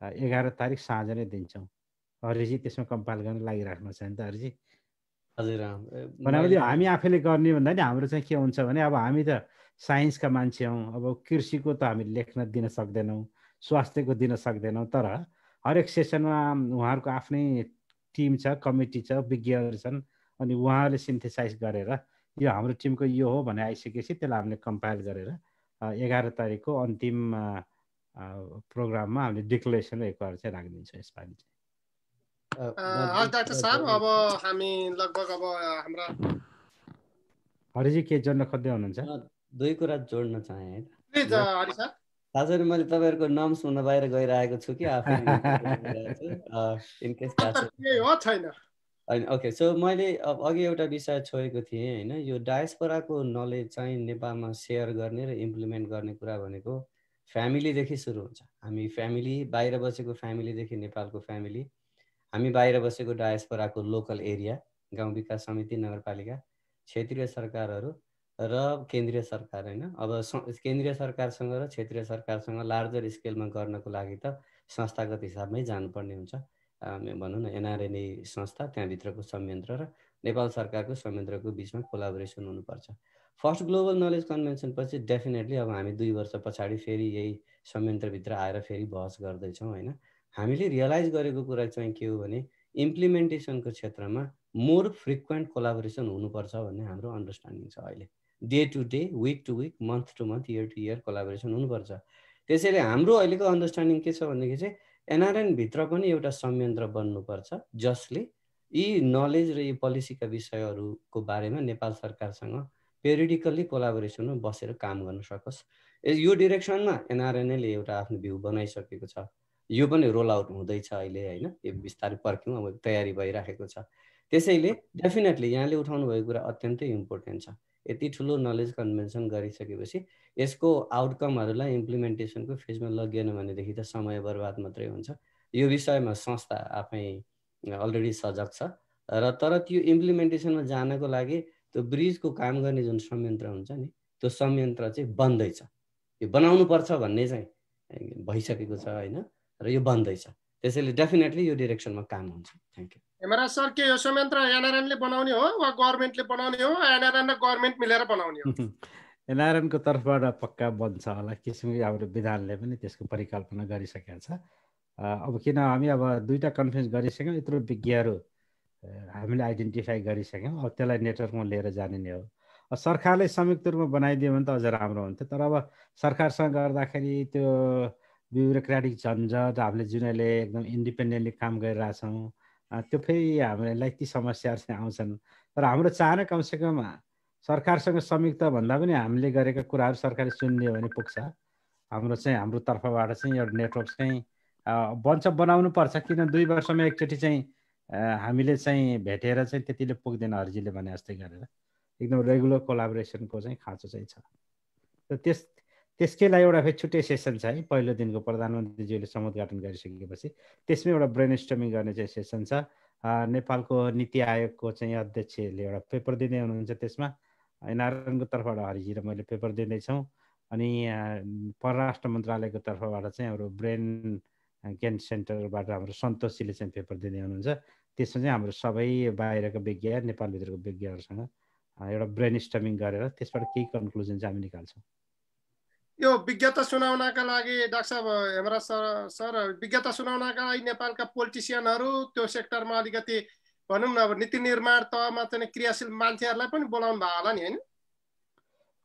11 तारिक साँझ नै दिन्छौँ। हरिजी त्यसमा कम्पाइल गर्न लागिराख्नु छ नि त हरिजी? हजुर, भनेपछि हामी आफैले गर्ने भन्दा नि हाम्रो चाहिँ के हुन्छ भने अब हामी त साइन्सका मान्छे हौँ, अब कृषिको त हामी लेख्न दिन सक्दैनौँ, स्वास्थ्यको दिन सक्दैनौँ, तर हरेक सेसनमा उहाँहरूको आफ्नै टिम छ, कमिटी छ, विज्ञहरू छन्, अनि उहाँहरूले सिन्थेसाइज गरेर यो हाम्रो टिमको यो हो भने आइसकेपछि त्यसलाई हामीले कम्पाइल गरेर 11 तारिकको अन्तिम प्रोग्राममा हामीले डिक्लेरेसन एकबार चाहिँ राखिदिन्छौँ यसपालि चाहिँ। हस् डाक्टर साहब, अब हामी लगभग अब हाम्रा हरिजी के जोड्न खोज्दै हुनुहुन्छ? दुई कुरा जोड्न चाहे है। Please Hari sir. हजुर, मैले तपाईँहरूको नाम सुन्न बाहिर गइरहेको छु कि आफै इनकेस हो छैन। ओके, सो मैले अघि एउटा विषय छोएको थिएँ होइन, यो डायस्पोराको नलेज चाहिँ नेपालमा सेयर गर्ने र इम्प्लिमेन्ट गर्ने कुरा भनेको फ्यामिलीदेखि सुरु हुन्छ। हामी फ्यामिली, बाहिर बसेको फ्यामिलीदेखि नेपालको फ्यामिली, हामी बाहिर बसेको डायस्पोराको लोकल एरिया, गाउँ विकास समिति, नगरपालिका, क्षेत्रीय सरकारहरू र केन्द्रीय सरकार होइन। अब केन्द्रीय सरकारसँग र क्षेत्रीय सरकारसँग लार्जर स्केलमा गर्नको लागि त संस्थागत हिसाबमै जानुपर्ने हुन्छ। भनौँ न एनआरएनए संस्था, त्यहाँभित्रको संयन्त्र र नेपाल सरकारको संयन्त्रको बिचमा कोलाबोरेसन हुनुपर्छ। फर्स्ट ग्लोबल नलेज कन्भेन्सन पछि डेफिनेटली अब हामी 2 वर्ष पछाडि फेरि यही संयन्त्रभित्र आएर फेरि बहस गर्दैछौँ होइन। हामीले रियलाइज गरेको कुरा चाहिँ के हो भने इम्प्लिमेन्टेसनको क्षेत्रमा मोर फ्रिक्वेन्ट कोलाबोरेसन हुनुपर्छ भन्ने हाम्रो अन्डरस्ट्यान्डिङ छ। अहिले day to day, week to week, month to month, year to year collaboration हुनुपर्छ। त्यसैले हाम्रो अहिलेको अन्डरस्ट्यान्डिङ के छ भनेदेखि चाहिँ एनआरएन भित्र पनि एउटा संयन्त्र बन्नुपर्छ जसले यी नलेज र यी पोलिसीका विषयहरूको बारेमा नेपाल सरकारसँग पेरिडिकल्ली कोलाबोरेसनमा बसेर काम गर्न सकोस्। यो डिरेक्सनमा एनआरएनएले एउटा आफ्नो भ्यू बनाइसकेको छ। यो पनि रोल आउट हुँदैछ अहिले होइन। यो बिस्तारै पर्ख्यौँ, अब तयारी भइराखेको छ। त्यसैले डेफिनेटली यहाँले उठाउनु भएको कुरा अत्यन्तै इम्पोर्टेन्ट छ। यति ठुलो नलेज कन्भेन्सन गरिसकेपछि यसको आउटकमहरूलाई इम्प्लिमेन्टेसनको फेजमा लगिएन भनेदेखि त समय बर्बाद मात्रै हुन्छ। यो विषयमा संस्था आफै अलरेडी सजग छ र तर त्यो इम्प्लिमेन्टेसनमा जानको लागि त्यो ब्रिजको काम गर्ने जुन संयन्त्र हुन्छ नि, त्यो संयन्त्र चाहिँ बन्दैछ। यो बनाउनु पर्छ भन्ने चाहिँ भइसकेको छ होइन, र यो बन्दैछ। त्यसैले डेफिनेटली यो डिरेक्सनमा काम हुन्छ। Thank you. हेमराज सर, के यो संयन्त्र एनआरएनले बनाउने हो वा गभर्नमेन्टले बनाउने हो? एनआरएन र गभर्नमेन्ट मिलेर बनाउने हो? एनआरएनको तर्फबाट पक्का बन्छ होला, किसिमको हाम्रो विधानले पनि त्यसको परिकल्पना गरिसकेको छ। अब किन हामी अब 2टा कन्फरेन्स गरिसक्यौँ, यत्रो विज्ञहरू हामीले आइडेन्टिफाई गरिसक्यौँ, अब त्यसलाई नेटवर्कमा लिएर जाने नै हो। सरकारले संयुक्त रूपमा बनाइदियो भने त अझ राम्रो हुन्थ्यो, तर अब सरकारसँग गर्दाखेरि त्यो ब्युरोक्रेटिक झन्झट, हामीले जुन अहिले एकदम इन्डिपेन्डेन्टली काम गरिरहेछौँ त्यो फेरि हामीलाई ती समस्याहरू चाहिँ आउँछन्। तर हाम्रो चाहना कमसेकम सरकारसँग संयुक्त भन्दा पनि हामीले गरेका कुराहरू सरकारले सुनिदियो भने पुग्छ। हाम्रो तर्फबाट चाहिँ एउटा नेटवर्क चाहिँ बन्छ बनाउनु पर्छ, किन 2 वर्षमा एकचोटि चाहिँ हामीले चाहिँ भेटेर चाहिँ त्यतिले पुग्दैन, हर्जीले भने जस्तै गरेर एकदम रेगुलर कोलाबोरेसनको चाहिँ खाँचो चाहिँ छ। त्यसकै लागि एउटा फेरि छुट्टै सेसन छ है, पहिलो दिनको प्रधानमन्त्रीज्यूले समुद्घाटन गरिसकेपछि त्यसमै एउटा ब्रेन स्टर्मिङ गर्ने चाहिँ सेसन छ। नेपालको नीति आयोगको चाहिँ अध्यक्षले एउटा पेपर दिँदै हुनुहुन्छ, त्यसमा एनआरएनको तर्फबाट हरिजी र मैले पेपर दिँदैछौँ, अनि परराष्ट्र मन्त्रालयको तर्फबाट चाहिँ हाम्रो ब्रेन क्यान्सर सेन्टरबाट हाम्रो सन्तोषीले चाहिँ पेपर दिँदै हुनुहुन्छ। त्यसमा चाहिँ हाम्रो सबै बाहिरका विज्ञ नेपालभित्रको विज्ञहरूसँग एउटा ब्रेन स्टर्मिङ गरेर त्यसबाट केही कन्क्लुजन चाहिँ हामी निकाल्छौँ। यो विज्ञता सुनाउनका लागि डाक्टर साहब हेमराज सर विज्ञता सुनाउनका लागि नेपालका पोलिटिसियनहरू त्यो सेक्टरमा अलिकति भनौँ न अब नीति निर्माण तहमा चाहिँ क्रियाशील मान्छेहरूलाई पनि बोलाउनु भयो होला नि, होइन?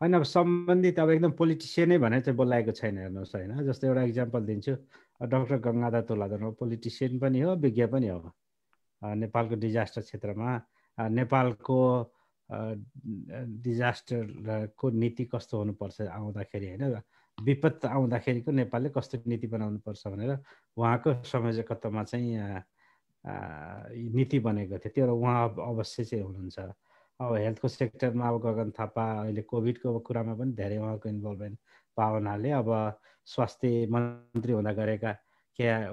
होइन, अब सम्बन्धित अब एकदम पोलिटिसियनै भने चाहिँ बोलाएको छैन, हेर्नुहोस् होइन। जस्तो एउटा इक्जाम्पल दिन्छु, डाक्टर गङ्गाधर तुलाधर पोलिटिसियन पनि हो, विज्ञ पनि हो। नेपालको डिजास्टर क्षेत्रमा नेपालको डिजास्टरको नीति कस्तो हुनुपर्छ आउँदाखेरि, होइन, विपद आउँदाखेरिको नेपालले कस्तो नीति बनाउनुपर्छ भनेर उहाँको संयोजकत्वमा चाहिँ नीति बनेको थियो, त्यो उहाँ अवश्य चाहिँ हुनुहुन्छ। अब हेल्थको सेक्टरमा अब गगन थापा अहिले कोभिडको कुरामा पनि धेरै उहाँको इन्भल्भमेन्ट पाउनाले अब स्वास्थ्य मन्त्री हुँदा गरेका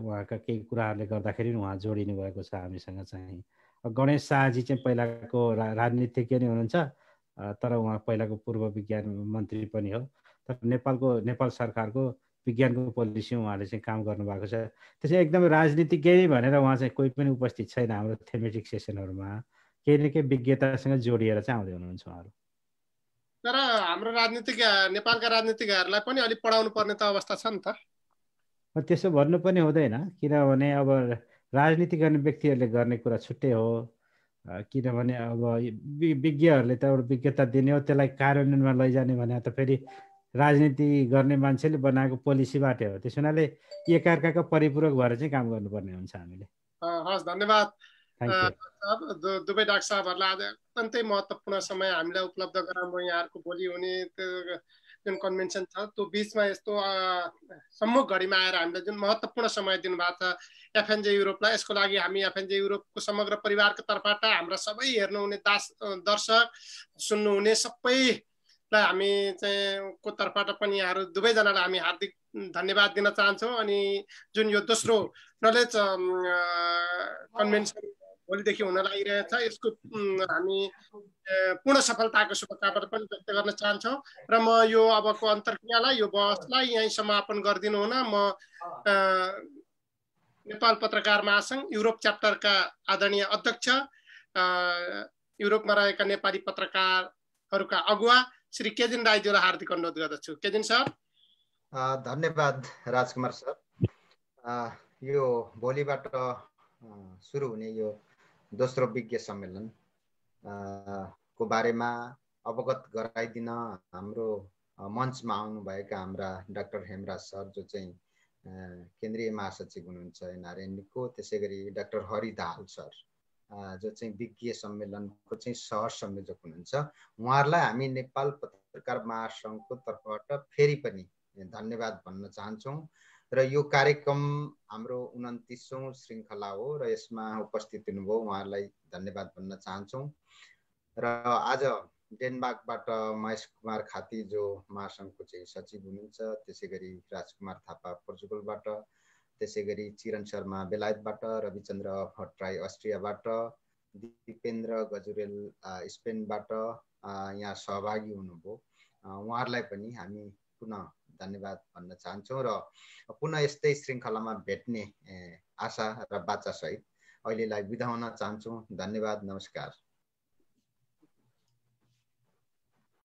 उहाँका केही कुराहरूले गर्दाखेरि उहाँ जोडिनु भएको छ हामीसँग चाहिँ। गणेश शाहजी चाहिँ पहिलाको राजनीतिज्ञ नै हुनुहुन्छ, तर उहाँ पहिलाको पूर्व विज्ञान मन्त्री पनि हो, तर नेपाल सरकारको विज्ञानको पोलिसी उहाँले चाहिँ काम गर्नुभएको छ। त्यसै एकदमै राजनीतिज्ञ नै भनेर उहाँ चाहिँ कोही पनि उपस्थित छैन हाम्रो थेमेटिक सेसनहरूमा, केही न केही विज्ञतासँग जोडिएर चाहिँ आउँदै हुनुहुन्छ उहाँहरू। तर हाम्रो नेपालका राजनीतिज्ञहरूलाई पनि अलिक पढाउनु पर्ने त अवस्था छ नि त। त्यसो भन्नु पनि हुँदैन, किनभने अब राजनीति गर्ने व्यक्तिहरूले गर्ने कुरा छुट्टै हो, किनभने अब विज्ञहरूले त एउटा विज्ञता दिने हो, त्यसलाई कार्यान्वयनमा लैजाने भने त फेरि राजनीति गर्ने मान्छेले बनाएको पोलिसीबाट हो। त्यस हुनाले एकअर्काको परिपूरक भएर चाहिँ काम गर्नुपर्ने हुन्छ हामीले। हस्, धन्यवाद दुवै डाक्टर साहबहरूलाई। आज अत्यन्तै महत्त्वपूर्ण समय हामीलाई उपलब्ध गराउनु, यहाँहरूको भोलि हुने त्यो जुन कन्भेन्सन छ त्यो बिचमा यस्तो सम्मुख घडीमा आएर हामीलाई जुन महत्त्वपूर्ण समय दिनुभएको छ एफएनजे युरोपलाई, यसको लागि हामी एफएनजे युरोपको समग्र परिवारको तर्फबाट हाम्रा सबै हेर्नुहुने दर्शक सुन्नुहुने सबैलाई हामी चाहिँ को तर्फबाट पनि यहाँहरू दुवैजनालाई हामी हार्दिक धन्यवाद दिन चाहन्छौँ। अनि जुन यो दोस्रो नलेज कन्भेन्सन भोलिदेखि हुन लागिरहेछ, यसको हामी पूर्ण सफलताको शुभकामना पनि व्यक्त गर्न चाहन्छौँ। र म यो अबको अन्तर्क्रियालाई, यो बहसलाई यहीँ समापन गरिदिनु हुन म नेपाल पत्रकार महासङ्घ युरोप च्याप्टरका आदरणीय अध्यक्ष, युरोपमा रहेका नेपाली पत्रकारहरूका अगुवा श्री केजिन राईज्यूलाई हार्दिक अनुरोध गर्दछु। Casein sir. धन्यवाद राजकुमार सर। यो भोलिबाट सुरु हुने यो दोस्रो विज्ञ सम्मेलन को बारेमा अवगत गराइदिन हाम्रो मञ्चमा आउनुभएका हाम्रा डाक्टर हेमराज सर, जो चाहिँ केन्द्रीय महासचिव हुनुहुन्छ एनआरएनको, त्यसै गरी डाक्टर हरि दाहाल सर, जो चाहिँ विज्ञ सम्मेलनको चाहिँ सह संयोजक हुनुहुन्छ, उहाँहरूलाई हामी नेपाल पत्रकार महासङ्घको तर्फबाट फेरि पनि धन्यवाद भन्न चाहन्छौँ। र यो कार्यक्रम हाम्रो 29औं श्रृङ्खला हो र यसमा उपस्थित हुनुभयो, उहाँहरूलाई धन्यवाद भन्न चाहन्छौँ। र आज डेनमार्कबाट महेश कुमार खाती जो महासङ्घको चाहिँ सचिव हुनुहुन्छ, त्यसै गरी राजकुमार थापा पोर्चुगलबाट, त्यसै गरी चिरन शर्मा बेलायतबाट, रविचन्द्र भट्टराई अस्ट्रियाबाट, दिपेन्द्र गजुरेल स्पेनबाट यहाँ सहभागी हुनुभयो, उहाँहरूलाई पनि हामी पुनः धन्यवाद भन्न चाहन्छौँ। र पुनः यस्तै श्रृङ्खलामा भेट्ने आशा र बाचासहित अहिलेलाई बिदा हुन चाहन्छौँ। धन्यवाद, नमस्कार।